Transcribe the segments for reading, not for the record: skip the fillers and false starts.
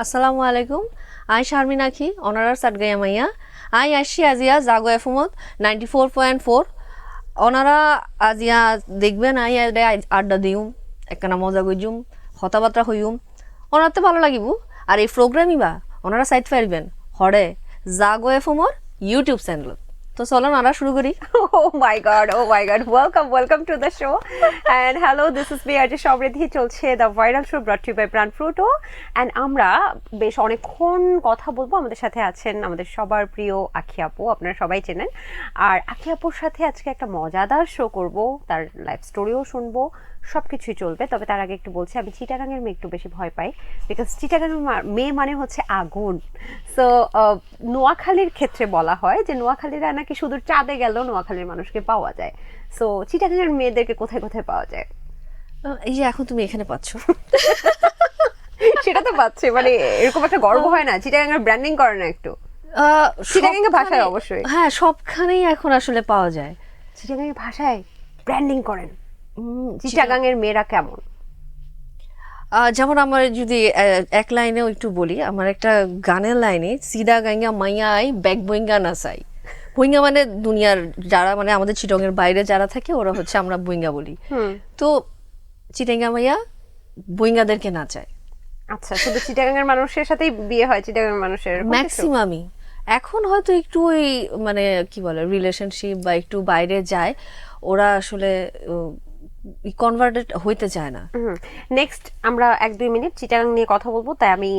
আসসালামু আলাইকুম। আই শারমিন আখি অনারার সাটগাইয়া মাইয়া। আই আসছি আজিয়া জাগো এফমত 94.4। ওনারা আজিয়া দেখবেন আই আড্ডা দিউম একখানা মজা গইজুম কথাবার্তা হইউম ওনারতে ভালো লাগিব। আর এই প্রোগ্রামই বা ওনারা সাইট পারবেন হরে জাগো এফমর ইউটিউব চ্যানেল। তো চলো আমরা শুরু করি। Oh my God, oh my God. Welcome to the show. And hello, this is me, Arjun Shamridhi. চলছে The Viral Show brought to you by Pran Fruto. And আমরা বেশ অনেকক্ষণ কথা বলবো। আমাদের সাথে আছেন আমাদের সবার প্রিয় আখি আপু, আপনারা সবাই চেনেন। আর আখি আপুর সাথে আজকে একটা মজাদার শো করব, তার লাইফ স্টোরিও শুনবো, সব কিছুই চলবে। তবে তার আগে একটু বলছি, আমি চিটাগাংয়ের মেয়ে একটু বেশি ভয় পাই, বিকজ চিটাগাংয়ের মেয়ে মানে হচ্ছে আগুন। সো নোয়াখালীর ক্ষেত্রে বলা হয় যে নোয়াখালীরা নাকি শুধু চাঁদে গেলেও নোয়াখালীর মানুষকে পাওয়া যায়। সো চিটাগাংয়ের মেয়েদেরকে কোথায় কোথায় পাওয়া যায়? এই যে এখন তুমি এখানে পাচ্ছ সেটা তো পাচ্ছে, মানে এরকম একটা গর্ব হয় না? চিটাগাংয়ের ব্র্যান্ডিং করে না একটু? চিটাগাংয়ের ভাষায় অবশ্যই। হ্যাঁ, সবখানেই এখন আসলে পাওয়া যায়। চিটাগাংয়ের ভাষায় ব্র্যান্ডিং করেন। চিটাগাংয়ের মেয়েরা কেমন? যেমন আমার যদি এক লাইনেও একটু বলি, আমার একটা গানের লাইনে সিদা গাঙ্গা মাইয়া আই ব্যাগ বইঙ্গা নাচাই। বইঙ্গা মানে দুনিয়ার যারা, মানে আমাদের চিটংয়ের বাইরে যারা থাকে ওরা হচ্ছে আমরা বইঙ্গা বলি। তো চিটাঙ্গা মাইয়া বইঙ্গাদেরকে নাচায়। আচ্ছা, শুধু চিটাগাংয়ের মানুষের সাথেই বিয়ে হয়? চিটাগাংয়ের মানুষের ম্যাক্সিমামই এখন হয়তো একটু ওই মানে কি বলে রিলেশনশিপ বা একটু বাইরে যায়, ওরা আসলে কনভার্টেড হইতে চায় না। নেক্সট আমরা 1-2 মিনিট চিটাগাং নিয়ে কথা বলবো, তাই আমি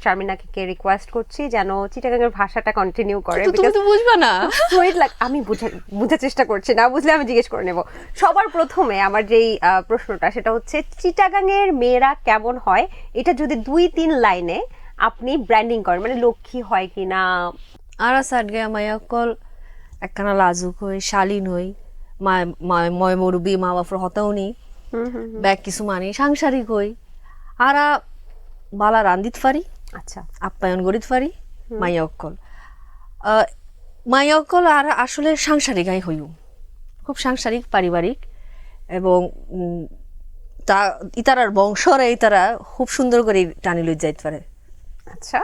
শারমিনাকে রিকোয়েস্ট করছি যেন চিটাগাংয়ের ভাষাটা কন্টিনিউ করে। তুমি তো বুঝবা না। আমি বোঝার চেষ্টা করছি, না বুঝলে আমি জিজ্ঞেস করে নেব। সবার প্রথমে আমার যেই প্রশ্নটা সেটা হচ্ছে, চিটাগাংয়ের মেয়েরা কেমন হয় এটা যদি 2-3 লাইনে আপনি ব্র্যান্ডিং করেন, মানে লক্ষ্মী হয় কিনা? আর সাইড গে মায়া কল একখানা লাজুক হই, শালীন হই, ময় মরুবি মা বাপর হতাউনি ব্যাগ কিছু মানি, সাংসারিক হই, আরা বালা রান্দিত পারি, আচ্ছা, আপ্যায়ন করিত পারি। মাইয়া অক্কল আর আসলে সাংসারিক আই হইও, খুব সাংসারিক পারিবারিক, এবং তা ইতারার বংশরে ইতারা খুব সুন্দর করে টানি লই যাইতে পারে। আচ্ছা,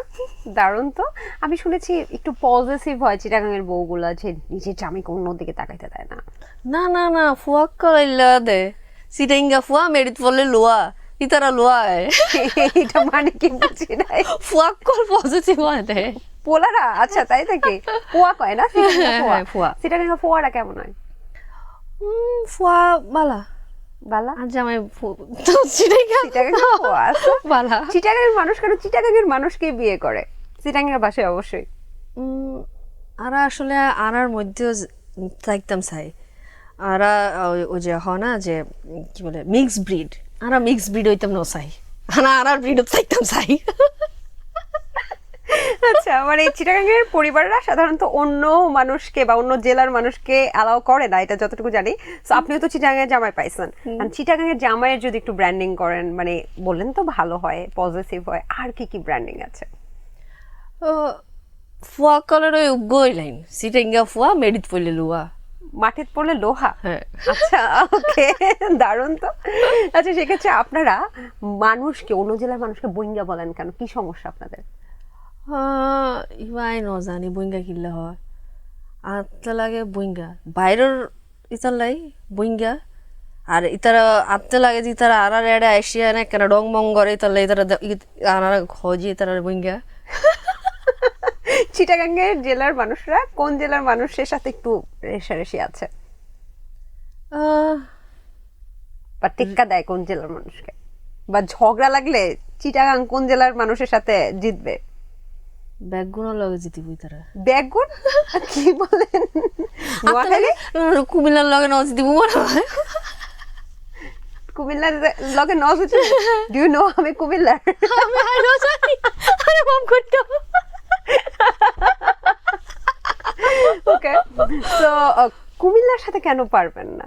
দারুণ তো। আমি শুনেছি একটু পজিটিভ হয় চিটাগাংয়ের বউগুলা, যে নিজের জামাইকে অন্যদিকে তাকাইতে দেয় না। না না না, ফুয়াক্কা ইল্লা দে সিটেঙ্গা ফুয়া মেরিত বললে লোয়া ইতারা লোয়া এটা মানে কি বুঝি নাই। ফুয়াক্কল পজিটিভ হয় দে পোলারা? আচ্ছা, তাই নাকি? পোয়া কয় না ফুয়া। চিটাগাংয়ের পোয়ারা কেমন হয়? ফুয়া বালা বালা? আর জামাই চিটাঙ্গা পোয়া আছে বালা। চিটাগাংয়ের মানুষ কেন চিটাগাংয়ের মানুষকে বিয়ে করে? চিটাগাংয়ের ভাষায় অবশ্যই। আরা আসলে আনার মধ্যেও থাকতাম চাই, আরা ওই যে হয় না যে কি বলে মিক্স ব্রিড, আরা মিক্স ব্রিড হইতাম ন চাই, আনার ব্রিড থাকতাম চাই। আচ্ছা, মানে চিটাগাংয়ের পরিবাররা সাধারণত অন্য মানুষকে বা অন্য জেলার মানুষকে অ্যালাউ করে না, এটা যতটুকু জানি। তো আপনিও তো চিটাগাংয়ের জামাই পাইছেন, চিটাগাংয়ের জামাইয়ের যদি একটু ব্র্যান্ডিং করেন, মানে বললেন তো ভালো হয়, পজিটিভ হয়, আর কি কি ব্র্যান্ডিং আছে? ফুয়া কলের ওই গই লাইন সিটেঙ্গা ফুয়া মেরিত পড়লে লুয়া, মাটিতে পড়লে লোহা। হ্যাঁ। আচ্ছা, ওকে, দারুণ তো। আচ্ছা, সেক্ষেত্রে আপনারা মানুষকে, অন্য জেলার মানুষকে বইঙ্গা বলেন কেন? কি সমস্যা আপনাদের? ইমাই নজানি বইঙ্গা কিনলে হয় আত্মা লাগে বইঙ্গা বাইরের ইতার লাই বইঙ্গা, আর ইতারা আত্মা লাগে যে ইতারা আনার এড়ে আইসিয়া না কেন ডং মং করে ইতার লাই ইতারা আনারা খজি ইতারা বইঙ্গা। চিটাগাংয়ের জেলার মানুষরা কোন জেলার মানুষের সাথে একটু রেশারেশি আছে, বা টেক্কা দেয় কোন জেলার মানুষকে, বা ঝগড়া লাগলে চিটাগাং কোন জেলার মানুষের সাথে জিতবে? ব্যাগগুনোর লগে জিতিব ইতারা। ব্যাগুন? কি বলেন? নোয়াখালী? কুমিল্লার লগে ন জিতিব মনে হয়। কুমিল্লার লগে ন জিতিব? ডু ইউ নো আমি কুমিল্লার? আমি হাইলো জানি, আরে মাম করতো। ওকে, সো কুমিল্লার সাথে কেন পারবেন না?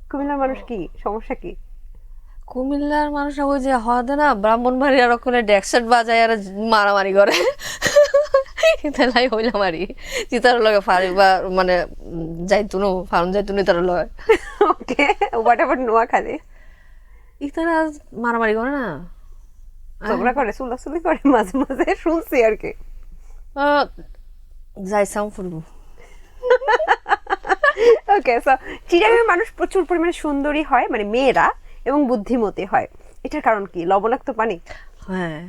কুমিল্লার মানুষ কি সমস্যা কি? কুমিল্লার মানুষ ওই যে হদে না ব্রাহ্মণবাড়িয়ার ওখানে ডেকসেট বাজায় আর মারামারি করে, তাই হইলাম আরি চিতার লগে ফারি বা মানে যাইতুনো ফার্ম যাইতুনো তার লয়। ওকে, হোয়াট অ্যাবাউট নোয়াখালী? ইতারা মারামারি করে না, ঝগড়া করে, চুলাচুলি করে মাঝে মাঝে, শুনছি আর কি। যাইছাম ফুলবো। ওকে, সো চিটাগাংয়ের মানুষ প্রচুর পরিমাণে সুন্দরী হয়, মানে মেয়েরা, এবং বুদ্ধিমতী হয়। এটার কারণ কি? লবণাক্ত পানি? হ্যাঁ,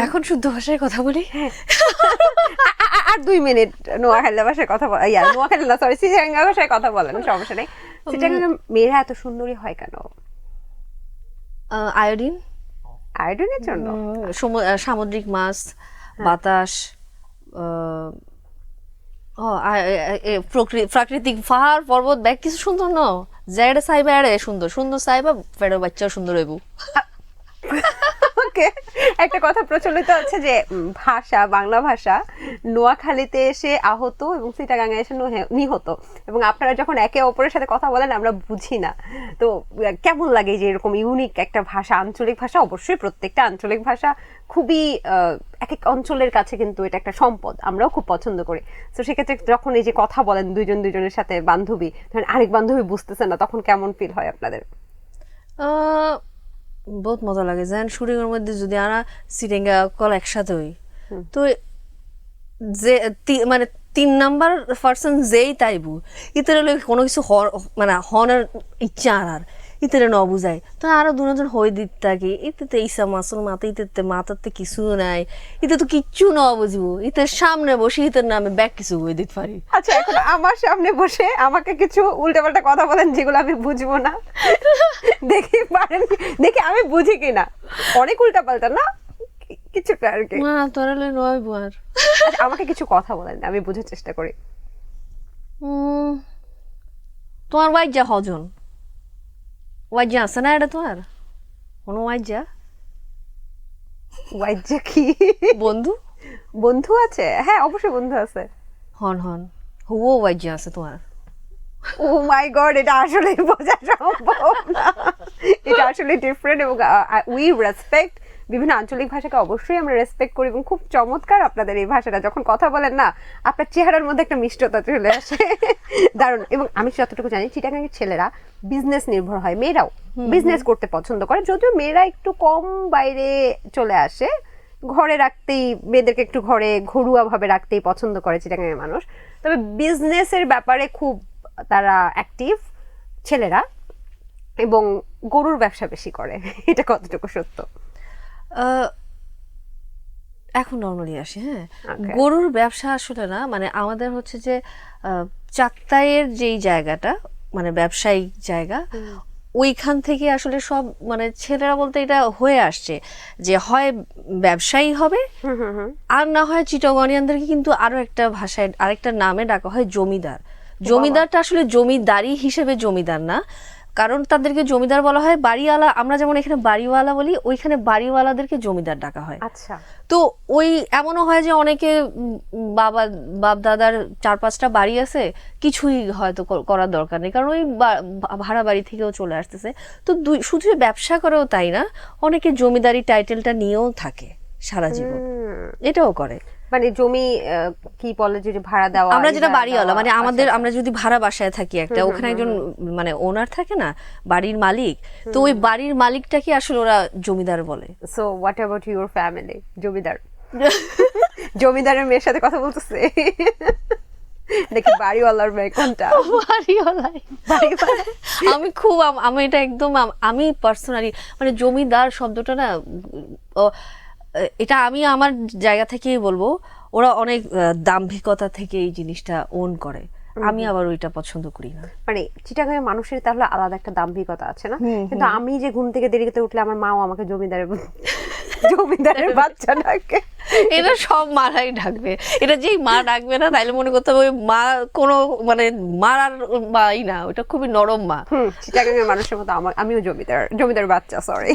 এখন শুদ্ধ ভাষায় কথা বলি। আর 2 মিনিট নোয়াখালী ভাষায় কথা বল, নোয়াখালী না, সরি, চিটাগাং ভাষায় কথা বলেন, সমস্যা নেই। চিটাগাং মেয়েরা এত সুন্দরী হয় কেন? আয়োডিন, আয়োডিনের জন্য? সামুদ্রিক মাছ, বাতাস, প্রাকৃতিক পাহাড় পর্বত ব্যাগ কিছু সুন্দর ন, জায়গাটা চাইবা এড়ে সুন্দর সুন্দর চাইবা, ফেরো বাচ্চাও সুন্দর হইব। ওকে, একটা কথা প্রচলিত আছে যে ভাষা, বাংলা ভাষা নোয়াখালীতে এসে আহত এবং চিটাগাংয়ে এসে নিহত, এবং আপনারা যখন একে অপরের সাথে কথা বলেন আমরা বুঝি না। তো কেমন লাগে যে এরকম ইউনিক একটা ভাষা, আঞ্চলিক ভাষা? অবশ্যই প্রত্যেকটা আঞ্চলিক ভাষা খুবই এক এক অঞ্চলের কাছে কিন্তু এটা একটা সম্পদ, আমরাও খুব পছন্দ করি। তো সেক্ষেত্রে যখন এই যে কথা বলেন দুজনের সাথে, বান্ধবী ধরেন আরেক বান্ধবী বুঝতেছে না, তখন কেমন ফিল হয় আপনাদের? বহুত মজা লাগে। যেন শুটিংয়ের মধ্যে যদি আমরা সিটেঙ্গা কল একসাথে হই, তো যে মানে 3 নাম্বার পার্সন যেই তাইবু ইতারে কোনো কিছু মানে হনের ইচ্ছা আর ইতারে ন বুঝায়, তো আরো দুজন হয়ে দিত থাকি। ইতে ইসা মাসুর মাথা ইতে মাথাতে কিছু নাই, ইতে তো কিচ্ছু ন বুঝবো, ইতের সামনে বসে ইতের নামে ব্যাগ কিছু হয়ে দিতে পারি। আচ্ছা, এখন আমার সামনে বসে আমাকে কিছু উল্টাপাল্টা কথা বলেন যেগুলো আমি বুঝবো না, দেখি পারেন, দেখি আমি বুঝি কিনা। অনেক উল্টাপাল্টা না, কিছুটা আর কি। না তোরা নয় বুয়ার। আচ্ছা, আমাকে কিছু কথা বলেন, আমি বুঝার চেষ্টা করি। তোমার ওয়াইজা হজন ওয়াইজা আছে না? এটা তোমার কোনো ওয়াইজা? ওয়াইজা কি? বন্ধু? বন্ধু আছে? হ্যাঁ, অবশ্যই বন্ধু আছে। হন হন হুও ওয়াইজা আছে তোমার? ও মাই গড, এটা আসলে বোঝা সম্ভব না, এটা আসলে ডিফারেন্ট। এবং উই রেসপেক্ট বিভিন্ন আঞ্চলিক ভাষাকে, অবশ্যই আমরা রেসপেক্ট করি, এবং খুব চমৎকার আপনাদের এই ভাষাটা। যখন কথা বলেন না, আপনার চেহারার মধ্যে একটা মিষ্টতা চলে আসে, দারুণ। এবং আমি যতটুকু জানি চিটাগাংয়ের ছেলেরা বিজনেস নির্ভর হয়, মেয়েরাও বিজনেস করতে পছন্দ করে, যদিও মেয়েরা একটু কম বাইরে চলে আসে, ঘরে রাখতেই, মেয়েদেরকে একটু ঘরে ঘরোয়া ভাবে রাখতেই পছন্দ করে চিটাগাংয়ের মানুষ। তবে বিজনেসের ব্যাপারে খুব তারা অ্যাক্টিভ ছেলেরা, এবং গরুর ব্যবসা বেশি করে, এটা কতটুকু সত্য? এখন নর্মালি আসি। হ্যাঁ, গরুর ব্যবসা আসলে না, মানে আমাদের হচ্ছে যে চাকতাইয়ের যেই জায়গাটা, মানে ব্যবসায়িক জায়গা, ওইখান থেকে আসলে সব মানে ছেলেরা বলতে এটা হয়ে আসছে যে হয় ব্যবসায়ী হবে, আর না হয় চিটাগনিয়ানদেরকে কিন্তু আরো একটা ভাষায় আরেকটা নামে ডাকা হয় জমিদার। জমিদারটা আসলে জমিদারি হিসেবে জমিদার না, কারণ তাদেরকে জমিদার বলা হয় বাড়িওয়ালা। আমরা যেমন এখানে বাড়িওয়ালা বলি, ওইখানে বাড়িওয়ালাদেরকে জমিদার ডাকা হয়। আচ্ছা, তো ওই এমনও হয় যে অনেকে বাপ দাদার 4-5টা বাড়ি আছে, কিছুই হয়তো করার দরকার নেই, কারণ ওই ভাড়া বাড়ি থেকেও চলে আসতেছে। তো শুধু ব্যবসা করেও তাই না, অনেকে জমিদারি টাইটেলটা নিয়েও থাকে সারা জীবন, এটাও করে। মানে জমি কি বলে যে ভাড়া দেওয়া, আমরা যেটা বাড়িওয়ালা, মানে আমাদের আমরা যদি ভাড়া বাসায় থাকি একটা, ওখানে একজন মানে ওনার থাকে না, বাড়ির মালিক, তো ওই বাড়ির মালিকটাকে আসলে ওরা জমিদার বলে। So what about your family? জমিদার? জমিদারের মেয়ের সাথে কথা বলতেছে দেখি বাড়িওয়ালার মেয়ে কোনটা? বাড়িওয়ালাই। আমি খুব আমি এটা একদম আমি পার্সোনালি মানে জমিদার শব্দটা না, এটা আমি আমার জায়গা থেকেই বলবো, ওরা অনেক দাম্ভিকতা থেকে এই জিনিসটা ওন করে, আমি আবার ওইটা পছন্দ করি না। মানে চিটাগাংয়ের মানুষের তাহলে আলাদা একটা দাম্ভিকতা আছে না? কিন্তু আমি যে ঘুম থেকে দেরিতে উঠলে আমার মাও আমাকে জমিদারের বাচ্চা ডাকে। এটা সব মারাই ডাকবে, এটা যেই মা ডাকবে না তাইলে মনে করতে হবে মা কোনো মানে মারার মাই না, ওটা খুবই নরম মা। চিটাগাংয়ের মানুষের মতো আমিও জমিদার বাচ্চা, সরি।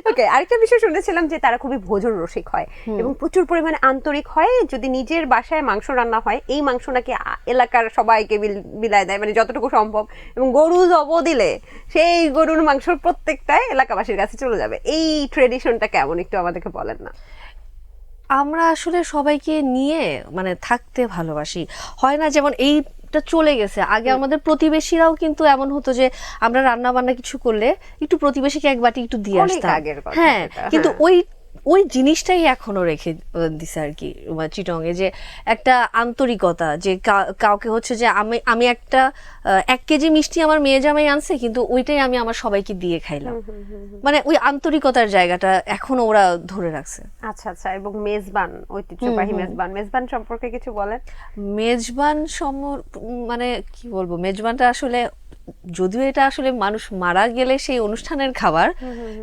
ওকে, আরেকটা বিষয় শুনেছিলাম যে তারা খুবই ভোজন রসিক হয় এবং প্রচুর পরিমাণে আন্তরিক হয়। যদি নিজের বাসায় মাংস রান্না হয়, এই মাংস নাকি এলাকার সবাইকে বিলায় দেয়, মানে যতটুকু সম্ভব, এবং গরু জব দিলে সেই গরুর মাংস প্রত্যেকটাই এলাকাবাসীর কাছে চলে যাবে। এই ট্রেডিশনটা কেমন, একটু আমাদেরকে বলেন না। আমরা আসলে সবাইকে নিয়ে মানে থাকতে ভালোবাসি, হয় না? যেমন এইটা চলে গেছে, আগে আমাদের প্রতিবেশীরাও কিন্তু এমন হতো যে আমরা রান্না বান্না কিছু করলে একটু প্রতিবেশীকে এক বাটি একটু দিয়ে আসতাম, হ্যাঁ, কিন্তু ওই ওই জিনিসটাই এখনো রেখে দিছে আর কি চিটং এ, যে একটা আন্তরিকতা, যে কাউকে হচ্ছে যে আমি একটা 1 কেজি মিষ্টি আমার মেয়ে জামাই আনছে, কিন্তু ওইটাই আমি আমার সবাইকে দিয়ে খাইলাম, মানে ওই আন্তরিকতার জায়গাটা এখনো ওরা ধরে রাখছে। আচ্ছা আচ্ছা, এবং মেজবান, ঐতিহ্যবাহী মেজবান সম্পর্কে কিছু বলেন। মেজবান মানে কি বলবো, মেজবানটা আসলে, যদিও এটা আসলে মানুষ মারা গেলে সেই অনুষ্ঠানের খাবার,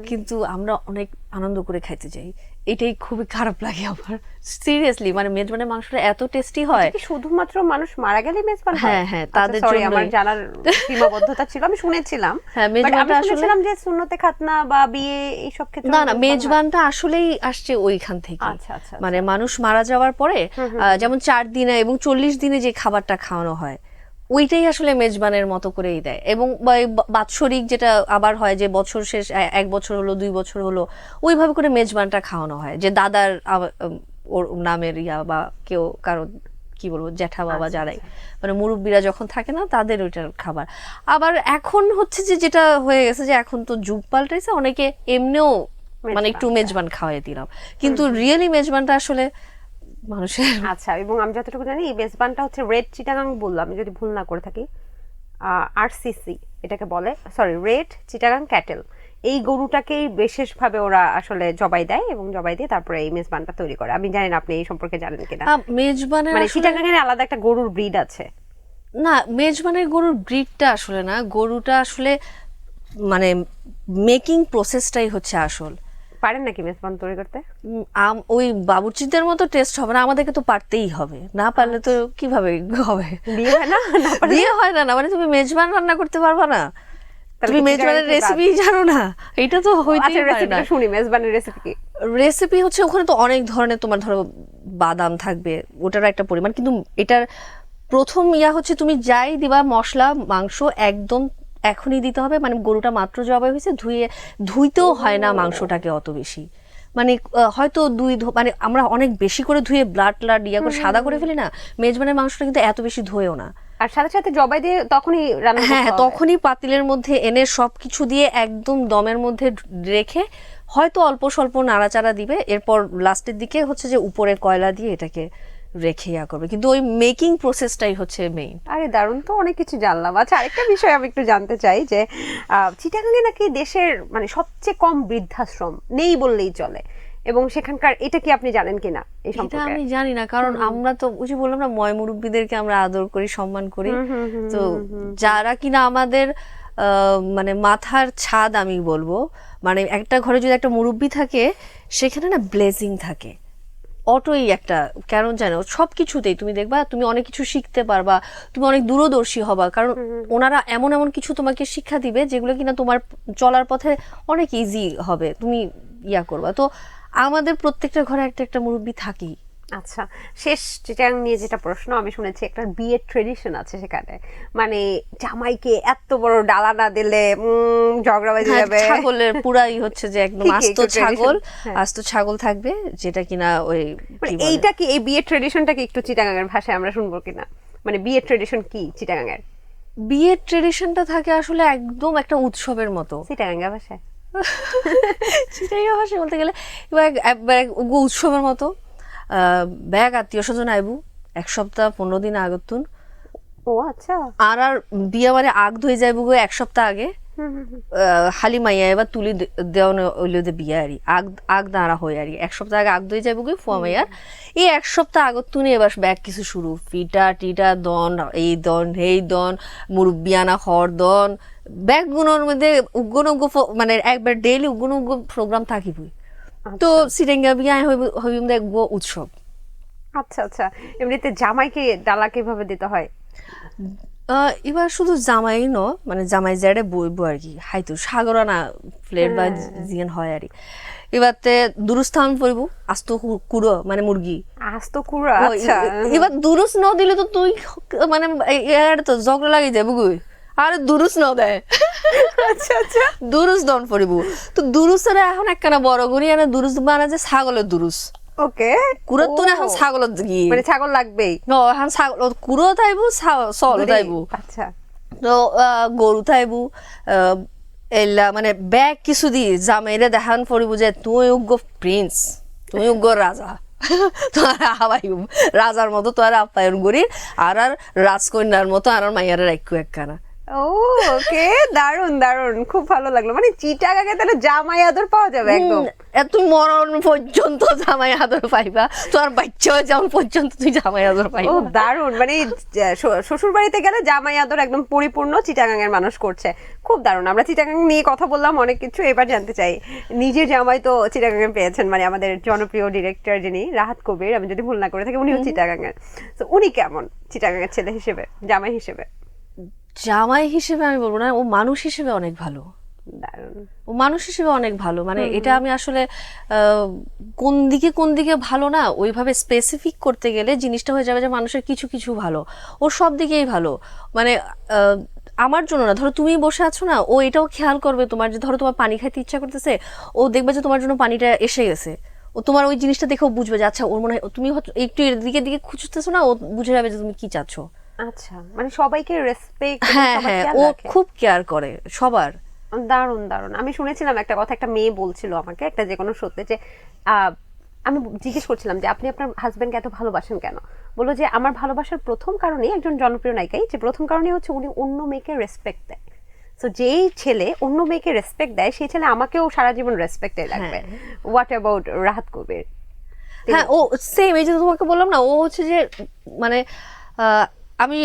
কিন্তু আমরা অনেক আনন্দ করে খাইতে যাই, এটাই খুবই খারাপ লাগে আমার সিরিয়াসলি। মানে মেজবানের মাংসটা এত টেস্টি হয়। শুধুমাত্র মানুষ মারা গেলে মেজবান হয়? হ্যাঁ হ্যাঁ, তাদের জন্য আমার জানার সীমাবদ্ধতা ছিল, আমি শুনেছিলাম। হ্যাঁ, মেজবানটা আসলে যে সুন্নতে খাতনা বা বিয়ে এই সব ক্ষেত্রে না, মেজবানটা আসলেই আসছে ওইখান থেকে। আচ্ছা আচ্ছা, মানে মানুষ মারা যাওয়ার পরে যেমন 4 দিনে এবং 40 দিনে যে খাবারটা খাওয়ানো হয়, ওইটাই আসলে মেজবানের মতো করেই দেয়। এবং বাৎসরিক যেটা আবার হয়, যে বছর শেষ 1 বছর হলো 2 বছর হলো, ওইভাবে করে মেজবানটা খাওয়ানো হয়, যে দাদার ওর নামের বা কেউ কারো কি বলবো জ্যাঠা বাবা যারাই, মানে মুরব্বীরা যখন থাকে না, তাদের ওইটার খাবার। আবার এখন হচ্ছে যে যেটা হয়ে গেছে, যে এখন তো যুগ পাল্টাইছে, অনেকে এমনিও মানে একটু মেজবান খাওয়াই দিলাম, কিন্তু রিয়েলি মেজবানটা আসলে মানুষের। আচ্ছা, এবং আমি যতটুকু জানি এই মেজবানটা হচ্ছে রেড চিটাগাং বললাম, আমি যদি ভুল না করে থাকি, RCC এটাকে বলে, সরি, রেড চিটাগাং ক্যাটেল। এই গরুটাকেই বিশেষভাবে ওরা আসলে জবাই দেয়, এবং জবাই দিয়ে তারপরে এই মেজবানটা তৈরি করে। আমি জানি না আপনি এই সম্পর্কে জানেন কিনা। মেজবানের মানে চিটাগাং এর আলাদা একটা গরুর ব্রিড আছে? না, মেজবানের গরুর ব্রিডটা আসলে না, গরুটা আসলে মানে মেকিং প্রসেসটাই হচ্ছে আসল। পারেন নাকি মেজবান তৈরি করতে? ওই বাবুর্চিদের মতো টেস্ট হবে না, আমাদেরকে তো পারতেই হবে, না পারলে তো কিভাবে হবে? বিয়ে হয় না? বিয়ে হয় না, মানে তুমি মেজবান রান্না করতে পারবা না? তুমি মেজবানের রেসিপি জানো না? এটা তো হইতেই পারে না। শুনি, মেজবানের রেসিপি কি? রেসিপি হচ্ছে ওখানে তো অনেক ধরনের, তোমার ধরো বাদাম থাকবে, ওটার একটা পরিমাণ, কিন্তু এটার প্রথম হচ্ছে তুমি যাই দিবা মশলা, মাংস একদম এখনই দিতে হবে। মানে গরুটা মাত্র জবাই হয়েছে, ধুইতেও হয় না মাংসটাকে অত বেশি, মানে হয়তো মানে আমরা অনেক বেশি করে ধুয়ে ব্লাড করে সাদা করে ফেলি না, মেজবানের মাংসটা কিন্তু এত বেশি ধোয়েও না। আর সাথে সাথে জবাই দিয়ে তখনই রান্না? হ্যাঁ, তখনই পাতিলের মধ্যে এনে সবকিছু দিয়ে একদম দমের মধ্যে রেখে হয়তো অল্প স্বল্প নাড়াচাড়া দিবে, এরপর লাস্টের দিকে হচ্ছে যে উপরে কয়লা দিয়ে এটাকে রেখে করবে, কিন্তু ওই মেকিং প্রসেসটাই হচ্ছে মেইন। আরে দারুণ, তো অনেক কিছু জানলাম। আচ্ছা, আরেকটা বিষয় আমি একটু জানতে চাই, যে চিটাগাংয়ে নাকি দেশের মানে সবচেয়ে কম বৃদ্ধাশ্রম নেই বললেই চলে, এবং সেখানকার, এটা কি আপনি জানেন কিনা এই সম্পর্কে? আমি জানি না, কারণ আমরা তো ওই যে বললাম না, ময় মুরব্বীদেরকে আমরা আদর করি, সম্মান করি, তো যারা কিনা আমাদের মানে মাথার ছাদ আমি বলবো, মানে একটা ঘরে যদি একটা মুরব্বী থাকে, সেখানে না ব্লেসিং থাকে অটোই একটা, কেন জানো, সবকিছুতেই তুমি দেখবা তুমি অনেক কিছু শিখতে পারবা, তুমি অনেক দূরদর্শী হবা, কারণ ওনারা এমন এমন কিছু তোমাকে শিক্ষা দিবে যেগুলো কিনা তোমার চলার পথে অনেক ইজি হবে, তুমি করবা। তো আমাদের প্রত্যেকটা ঘরে একটা একটা মুরব্বী থাকেই। আচ্ছা, শেষ চিটাগাং নিয়ে যেটা প্রশ্ন, আমি শুনেছি একটা বিয়ের ট্রেডিশন আছে সেখানে, মানে জামাইকে এত বড় ডালা না দিলে ঝগড়া বাজে যাবে। ছাগলের পুরাই হচ্ছে যে একদম আস্ত ছাগল থাকবে, যেটা কিনা ওই, এইটা কি, এই বিয়ের ট্রেডিশনটা কি একটু চিটাগাং এর ভাষায় আমরা শুনবো কিনা? মানে বিয়ের ট্রেডিশন কি চিটাগাং এর? বিয়ের ট্রেডিশনটা থাকে আসলে একদম একটা উৎসবের মতো চিটাগাং এর ভাষায়। চিটাগাং ভাষায় বলতে গেলে উৎসবের মতো। ব্যাগ আত্মীয় স্বজন আইবু 1 সপ্তাহ 15 দিন আগতুন। ও আচ্ছা। আর বিয়া মানে আগ ধুয়ে যাইবু 1 সপ্তাহ আগে, হালি মাইয়া এবার তুলি দেওয়া হইলে বিয়া আরি আগ দাঁড়া হয়ে আরি 1 সপ্তাহ আগে আগ ধুয়ে যাইবু ফুয়া মাইয়ার। এই 1 সপ্তাহ আগতুন এবার ব্যাগ কিছু শুরু, ফিটা টিটা দন, এই দন এই দন, মুরব্বিয়ানা হর দন, ব্যাগ গুনোর মধ্যে উগ্ন মানে একবার ডেইলি উগ্ন প্রোগ্রাম থাকিবই। তো সিরেঙ্গা বিয়া হইব দেখবো উৎসব। আচ্ছা আচ্ছা, এমনিতে জামাইকে ডালা কিভাবে দিতে হয়? এবার শুধু জামাই ন, মানে জামাই যারে বইবো আর কি, হাইতো সাগরানা প্লেট বা জিয়ান হয় আর এবারতে দুরুস্থান পড়ব, আস্ত কুড়ো মানে মুরগি, আস্ত কুড়ো। আচ্ছা, এবার দুরুস ন দিলে তো তুই মানে তো ঝগড়া লাগে যাবো গুই, আর দুরুস ন দেয়। আচ্ছা আচ্ছা, দুরুস দন পড়ব। তো দুরুসের এখন একখানা বড় করি এনে দুরুস বানা যে ছাগলের দুরুস। ওকে, কুড়ো তো এখন ছাগলের কি, মানে ছাগল লাগবেই। এখন ছাগল কুড়ো থাইবো, সল থাইবো। আচ্ছা, তো গরু থাইবো, এলা মানে ব্যাগ কিছু দি জামাইরে দেখান পড়িব যে তুই উগ্র প্রিন্স, তুই উগ্র রাজা, তোমার আবাইম রাজার মতো তোমার আপ্যায়ন করি আর আর রাজকন্যার মতো আর মাইয়ারে রাখু একখানা। ও ওকে, দারুন দারুন, খুব ভালো লাগলো। মানে চিটাগাঙে তাহলে জামাই আদর পাওয়া যাবে একদম। তুই মরণ পর্যন্ত জামাই আদর পাইবা, তোর বাচ্চা যেমন পর্যন্ত তুই জামাই আদর ও পাইবা। দারুন, মানে শ্বশুর বাড়িতে গেলে জামাই আদর একদম পরিপূর্ণ চিটাগাঙের মানুষ করছে। খুব দারুন। আমরা চিটাগাং নিয়ে কথা বললাম অনেক কিছু, এবার জানতে চাই নিজের জামাই তো চিটাগাঙে পেয়েছেন, মানে আমাদের জনপ্রিয় ডিরেক্টর যিনি রাহাত কবির, আমি যদি ভুল না করে থাকি, উনিও চিটাগাঙের। তো উনি কেমন চিটাগাঙের ছেলে হিসেবে, জামাই হিসেবে? জামাই হিসেবে আমি বলবো না, ও মানুষ হিসেবে অনেক ভালো। দারুন। ও মানুষ হিসেবে অনেক ভালো, মানে এটা আমি আসলে কোন দিকে ভালো না ওইভাবে স্পেসিফিক করতে গেলে জিনিসটা হয়ে যাবে যে মানুষের কিছু কিছু ভালো, ও সব দিকেই ভালো। মানে আমার জন্য না, ধরো তুমি বসে আছো না, ও এটাও খেয়াল করবে তোমার, যে ধরো তোমার পানি খাইতে ইচ্ছা করতেছে, ও দেখবে যে তোমার জন্য পানিটা এসে গেছে, ও তোমার ওই জিনিসটা দেখেও বুঝবে যে আচ্ছা ওর মনে হয় তুমি একটু এর দিকে খুঁজতেছো না, ও বুঝে যাবে যে তুমি কি চাচ্ছ। আচ্ছা, মানে সবাইকে রেসপেক্ট, হ্যাঁ হ্যাঁ, ও খুব কেয়ার করে সবার। দারুন দারুন। আমি শুনেছিলাম একটা কথা, একটা মেয়ে বলছিল আমাকে একটা যে কোনো সত্যি, যে আমি জিজ্ঞেস করছিলাম যে আপনি আপনার হাজবেন্ডকে এত ভালোবাসেন কেন, বললো যে আমার ভালোবাসার প্রথম কারণেই, একজন জনপ্রিয় নায়িকাই, যে প্রথম কারণেই হচ্ছে উনি অন্য মেয়েকে রেসপেক্ট দেয়। তো যেই ছেলে অন্য মেয়েকে রেসপেক্ট দেয়, সেই ছেলে আমাকেও সারা জীবন রেসপেক্টে রাখবে। হোয়াট অ্যাবাউট রাহাত কবির? হ্যাঁ, ও সেম, এই যে তোমাকে বললাম না, ও হচ্ছে যে মানে আমি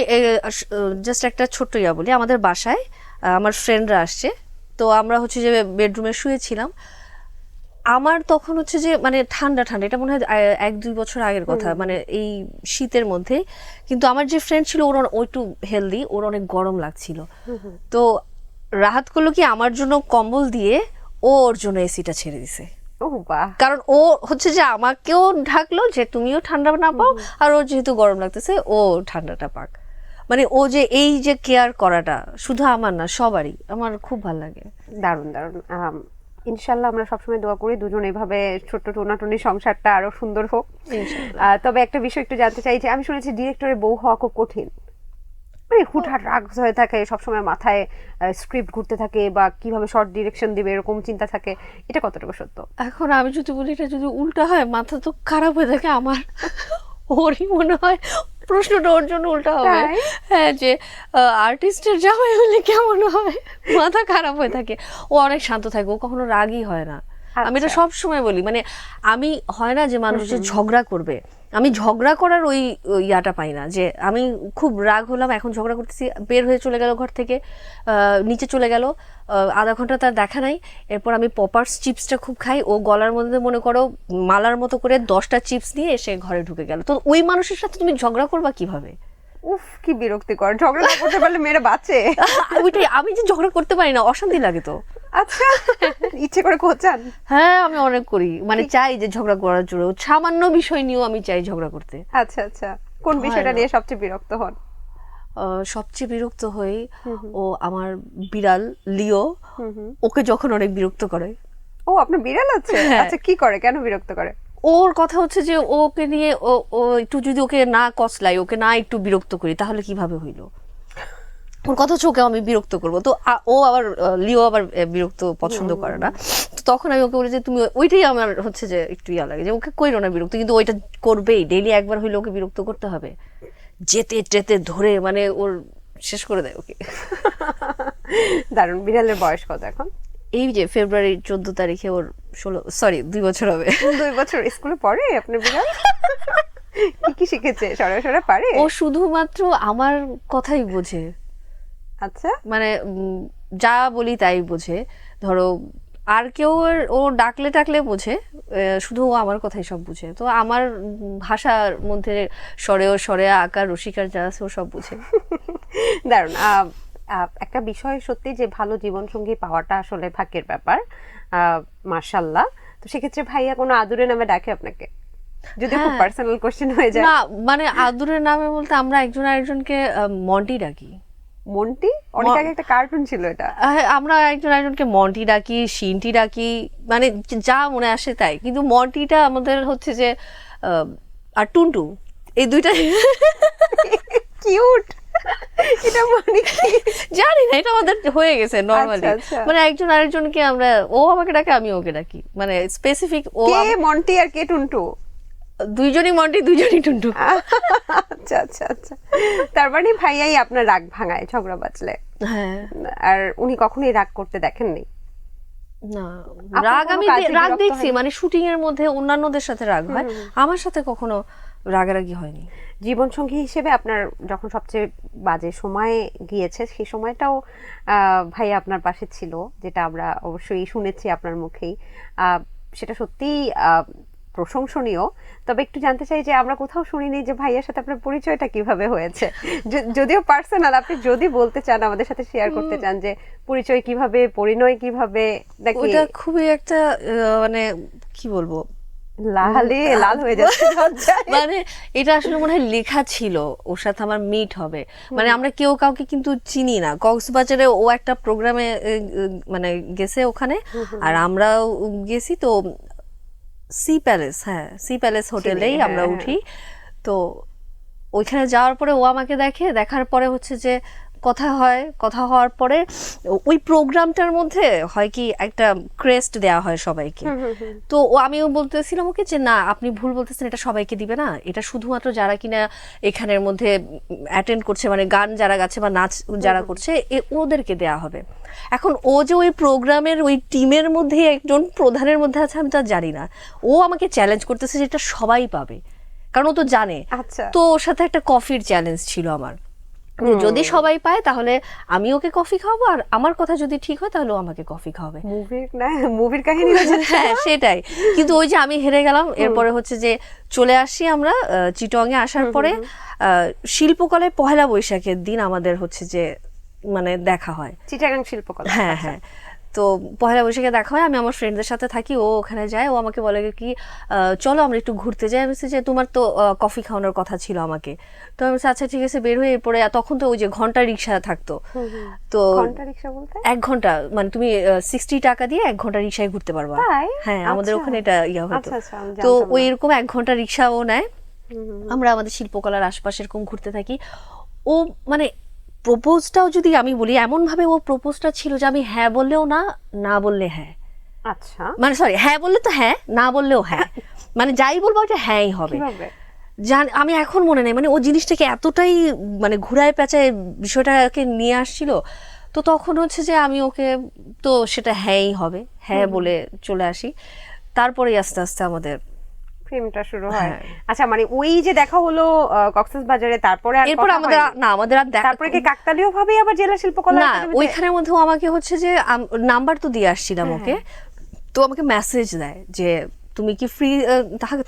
জাস্ট একটা ছোট্ট ইয়া বলি, আমাদের বাসায় আমার ফ্রেন্ডরা আসছে, তো আমরা হচ্ছে যে বেডরুমে শুয়েছিলাম, আমার তখন হচ্ছে যে মানে ঠান্ডা ঠান্ডা, এটা মনে হয় 1-2 বছর আগের কথা, মানে এই শীতের মধ্যে, কিন্তু আমার যে ফ্রেন্ড ছিল ওর একটু হেলদি, ওর অনেক গরম লাগছিল, তো রাহাত করলো কি আমার জন্য কম্বল দিয়ে ও ওর জন্য এসিটা ছেড়ে দিছে। ও বাহ। কারণ ও হচ্ছে যে আমাকেও ঢাকলো যে তুমিও ঠান্ডা না পাও, আর ওর যেহেতু গরম লাগতেছে ও ঠান্ডাটা পাক। মানে ও যে এই যে কেয়ার করাটা শুধু আমার না, সবারই, আমার খুব ভালো লাগে। দারুণ দারুণ। ইনশাল্লাহ আমরা সবসময় দোয়া করি দুজন এইভাবে ছোট্ট টোনাটুনি সংসারটা আরো সুন্দর হোক। তবে একটা বিষয় একটু জানতে চাই, যে আমি শুনেছি ডিরেক্টরের বউ হওয়া খুব কঠিন, মানে হুটহাট রাগ হয়ে থাকে, সবসময় মাথায় স্ক্রিপ্ট ঘুরতে থাকে, বা কিভাবে শর্ট ডিরেকশন দিবে এরকম চিন্তা থাকে, এটা কতটুকু সত্য? এখন আমি যদি বলি এটা যদি উল্টা হয়, মাথা তো খারাপ হয়ে থাকে আমার। ওরই মনে হয় প্রশ্নটা ওর জন্য উল্টা হবে। হ্যাঁ, যে আর্টিস্টের জামাই হলে কেমন হয়, মাথা খারাপ হয়ে থাকে। ও অনেক শান্ত থাকে, ও কখনো রাগই হয় না। আমি এটা সব সময় বলি, মানে আমি হয় না যে মানুষ যে ঝগড়া করবে, আমি ঝগড়া করার ওই ইয়াটা পাই না, যে আমি খুব রাগ হলাম, এখন ঝগড়া করতেছি, বের হয়ে চলে গেল ঘর থেকে, নিচে চলে গেল, আধা ঘন্টা তার দেখা নাই, এরপর আমি পপার্স চিপসটা খুব খাই, ও গলার মধ্যে মনে করো মালার মতো করে 10টা চিপস নিয়ে এসে ঘরে ঢুকে গেল, তো ওই মানুষের সাথে তুমি ঝগড়া করবা কিভাবে? উফ, কি বিরক্তিকর। ঝগড়া না করতে পারলে মেয়েরা বাঁচে। ওইটাই, আমি যে ঝগড়া করতে পারি না, অশান্তি লাগে তো। আচ্ছা, ইচ্ছে করে খোঁচান? হ্যাঁ, আমি অনেক করি, মানে চাই যে ঝগড়া করার জন্য, সামান্য বিষয় নিয়েও আমি চাই ঝগড়া করতে। আচ্ছা আচ্ছা, কোন বিষয়টা নিয়ে সবচেয়ে বিরক্ত হন? সবচেয়ে বিরক্ত হই ও আমার বিড়াল লিও, ওকে যখন অনেক বিরক্ত করে। ও, আপনার বিড়াল আছে? আচ্ছা, কি করে, কেন বিরক্ত করে? ওর কথা হচ্ছে যে ওকে নিয়ে ও একটু যদি ওকে না কসলাই, ওকে না একটু বিরক্ত করি, তাহলে কিভাবে হইলো? ওর কথা হচ্ছে ওকে আমি বিরক্ত করবো, তো ও আবার লিও আবার বিরক্ত পছন্দ করে না, তো তখন আমি ওকে বলি যে তুমি, ওইটাই আমার হচ্ছে যে একটু ইয়া লাগে যে ওকে কইরো না বিরক্ত, কিন্তু ওইটা করবেই, ডেইলি একবার হইলে ওকে বিরক্ত করতে হবে, যেতে টেতে ধরে মানে ওর শেষ করে দেয় ওকে। দারুণ। বিড়ালের বয়স কত এখন? এই যে ফেব্রুয়ারি 14 তারিখে ওর 2 বছর হবে। 2 বছর। স্কুলে পড়ে আপনার বিড়াল? কি কি শিখেছে? সরা পারে? ও শুধুমাত্র আমার কথাই বোঝে। আচ্ছা, মানে যা বলি তাই বোঝে, ধরো আর কেউ ও ডাকলে টাকলে বোঝে, শুধু ও আমার কথাই সব বুঝে, তো আমার ভাষার মধ্যে স্বরে আকার রসিকার যা আছে ও সব বুঝে। দারুণ। একটা বিষয় সত্যি, যে ভালো জীবনসঙ্গী পাওয়াটা আসলে ভাগ্যের ব্যাপার, মাশাআল্লাহ। তো সেক্ষেত্রে ভাইয়া কোনো আদুরে নামে ডাকে আপনাকে? যদি খুব পার্সোনাল কোশ্চেন হয়ে যায়। না, মানে আদুরে নামে বলতে আমরা একজন আরেকজনকে মন্টি ডাকি। মন্টি? অনেক আগে একটা কার্টুন ছিল এটা। আমরা একজন আরেকজনকে মন্টি ডাকি, শিন্টি ডাকি, মানে যা মনে আসে তাই, কিন্তু মন্টিটা আমাদের হচ্ছে যে আর টুনটু, এই দুইটা কিউট। এটা মানে কি? জানি না, এটা আমাদের হয়ে গেছে নরমালি। আচ্ছা। মানে একজন আরেকজনকে আমরা, ও আমাকে ডাকে আমি ওকে ডাকি, মানে স্পেসিফিক। ও কে মন্টি আর কে টুনটু? দুইজনই মন্টি, দুইজনই টুনটু। আচ্ছা। তার মানে ভাইয়াই আপনার রাগ ভাঙায় ঝগড়া বাজলে? হ্যাঁ। আর উনি কখনোই রাগ করতে দেখেননি? না, আপনার রাগ কোনো আমি কাজে রাগ বিরক্ত দেখছি, হয়নি? মানে শুটিং এর মধ্যে অন্যান্যদের সাথে রাগ হয়, আমার সাথে কখনো রাগারাগি হয়নি। জীবনসঙ্গী হিসেবে আপনার যখন সবচেয়ে বাজে সময় গিয়েছে সেই সময়টাও ভাইয়া আপনার পাশে ছিল, যেটা আমরা অবশ্যই শুনেছি আপনার মুখেই। সেটা সত্যিই প্রশংসনীয়। তবে একটু জানতে চাই যে আমরা কোথাও শুনিনি যে ভাইয়ার সাথে আপনার পরিচয়টা কিভাবে হয়েছে। যদিও পার্সোনাল, আপনি যদি বলতে চান আমাদের সাথে শেয়ার করতে চান যে পরিচয় কিভাবে, পরিণয় কিভাবে, নাকি ওটা খুবই একটা মানে কি বলবো, লাল হয়ে যাচ্ছে লজ্জায়? মানে এটা আসলে মনে হয় লেখা ছিল ওর সাথে আমার মিট হবে। মানে আমরা কেউ কাউকে কিন্তু চিনি না। কক্সবাজারে ও একটা প্রোগ্রামে মানে গেছে ওখানে, আর আমরাও গেছি। তো সি প্যালেস, হ্যাঁ সি প্যালেস হোটেলেই আমরা উঠি। তো ওইখানে যাওয়ার পরে ও আমাকে দেখে, দেখার পরে হচ্ছে যে কথা হয়, কথা হওয়ার পরে ওই প্রোগ্রামটার মধ্যে হয় কি একটা ক্রেস্ট দেওয়া হয় সবাইকে। তো আমিও বলতেছিলাম ওকে যে না আপনি ভুল বলতেছেন, এটা সবাইকে দিবে না, এটা শুধুমাত্র যারা কিনা এখানের মধ্যে অ্যাটেন্ড করছে, মানে গান যারা গাচ্ছে বা নাচ যারা করছে ওদেরকে দেয়া হবে। এখন ও যে ওই প্রোগ্রামের ওই টিমের মধ্যে একজন প্রধানের মধ্যে আছে আমি তা জানি না। ও আমাকে চ্যালেঞ্জ করতেছে যে এটা সবাই পাবে, কারণ ও তো জানে। আচ্ছা। তো ওর সাথে একটা কফির চ্যালেঞ্জ ছিল আমার, যদি সবাই পায় তাহলে আমি ওকে কফি খাওয়াবো, আর আমার কথা যদি ঠিক হয় তাহলে ও আমাকে কফি খাওয়াবে। মুভির কাহিনী। হ্যাঁ সেটাই। কিন্তু ওই যে আমি হেরে গেলাম। এরপরে হচ্ছে যে চলে আসি আমরা চিটং এ। আসার পরে শিল্পকলায় পহেলা বৈশাখের দিন আমাদের হচ্ছে যে মানে দেখা হয়, চিটাগাং শিল্পকলা। হ্যাঁ। তো পহেলা বৈশাখে দেখা হয়, আমি আমার ফ্রেন্ডদের সাথে থাকি, ও ওখানে যায়। ও আমাকে বলে কি চলো আমরা একটু ঘুরতে যাই। আমি বলছি যে তোমার তো কফি খাওয়ানোর কথা ছিল আমাকে। তো আমি বলছি আচ্ছা ঠিক আছে বের হয়ে। এরপরে তখন তো ওই যে ঘন্টা রিক্সা থাকতো, তো ঘন্টা রিক্সা বলতে 1 ঘন্টা মানে তুমি 60 টাকা দিয়ে 1 ঘন্টা রিক্সায় ঘুরতে পারবা। হ্যাঁ আমাদের ওখানে এটা ইয়া হতো। তো ওই এরকম 1 ঘন্টা রিক্সাও নেয়। আমরা আমাদের শিল্পকলার আশপাশে এরকম ঘুরতে থাকি। ও মানে প্রপোজটাও যদি আমি বলি, এমন ভাবে ও প্রপোজটা ছিল যে আমি হ্যাঁ বললেও না, না বললে হ্যাঁ। আচ্ছা, মানে সরি, হ্যাঁ বললে তো হ্যাঁ, না বললেও হ্যাঁ, মানে যাই বলবো ওটা হ্যাঁই হবে। আমি এখন মনে নেই, মানে ও জিনিসটাকে এতটাই মানে ঘুরায় পেঁচায় বিষয়টাকে নিয়ে আসছিল। তো তখন হচ্ছে যে আমি ওকে, তো সেটা হ্যাঁই হবে, হ্যাঁ বলে চলে আসি। তারপরে আস্তে আস্তে আমাদের প্রেমটা শুরু হয়। আচ্ছা, মানে ওই যে দেখা হলো কক্সবাজারে, তারপরে আর এরপর আমাদের না আমাদের আর দেখা, তারপরে কি কাকতালীয় ভাবে আবার জেলা শিল্পকলা না ওইখানের মধ্যেও আমাকে হচ্ছে যে নাম্বার তো দিয়ে আসছিলাম ওকে। তো আমাকে মেসেজ দেয় যে তুমি কি ফ্রি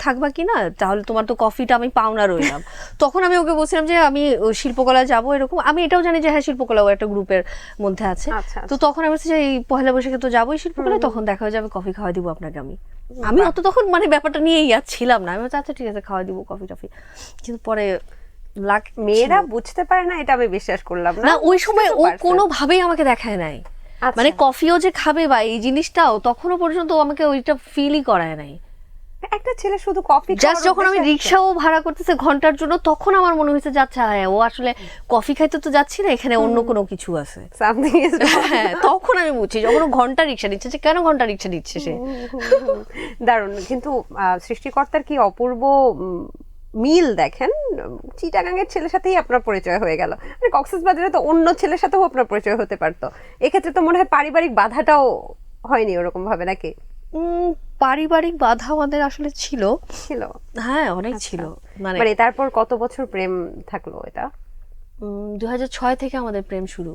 থাকবা কি না, তাহলে তোমার তো কফিটা আমি পাওনা রইলাম। তখন আমি ওকে বলছিলাম যে আমি শিল্পকলা যাব এরকম। আমি এটাও জানি যে হ্যাঁ শিল্পকলা একটা গ্রুপের মধ্যে আছে। তো তখন আমি বলছি যে এই পহেলা বৈশাখে তো যাবোই শিল্পকলায়, তখন দেখা হয়ে যাবে, কফি খাওয়া দিব আপনাকে। আমি অত তখন মানে ব্যাপারটা নিয়ে ছিলাম না। আমি বলছি আচ্ছা ঠিক আছে খাওয়া দিব কফি টফি। কিন্তু পরে মেয়েরা বুঝতে পারে না, এটা আমি বিশ্বাস করলাম না। ওই সময় ও কোনোভাবেই আমাকে দেখায় নাই, মানে কফিও যে খাবে বা এই জিনিসটাও তখনও পর্যন্ত আমাকে ওইটা ফিলই করায় নাই। একটা ছেলে শুধু কফি জাস্ট যখন আমি রিক্সাও ভাড়া করতেছে ঘন্টার জন্য, তখন আমার মনে হয়েছে যাচ্ছে হ্যাঁ ও আসলে কফি খাইতে তো যাচ্ছি না, এখানে অন্য কোনো কিছু আছে। হ্যাঁ তখন আমি বুঝছি, যখন ঘন্টা রিক্সা দিচ্ছে যে কেন ঘন্টা রিক্সা দিচ্ছে সে। দারুণ। কিন্তু সৃষ্টিকর্তার কি অপূর্ব মিল দেখেন, চিটাগাং এর ছেলের সাথেই আপনার পরিচয় হয়ে গেল। মানে কক্সবাজারে তো অন্য ছেলের সাথেও আপনার পরিচয় হতে পারতো। এক্ষেত্রে তো মনে হয় পারিবারিক বাধাটাও হয়নি ওরকম ভাবে, নাকি? পারিবারিক বাধা আমাদের আসলে ছিল, হ্যাঁ অনেক ছিল। মানে তারপর কত বছর প্রেম থাকলো? এটা 2006 থেকে আমাদের প্রেম শুরু।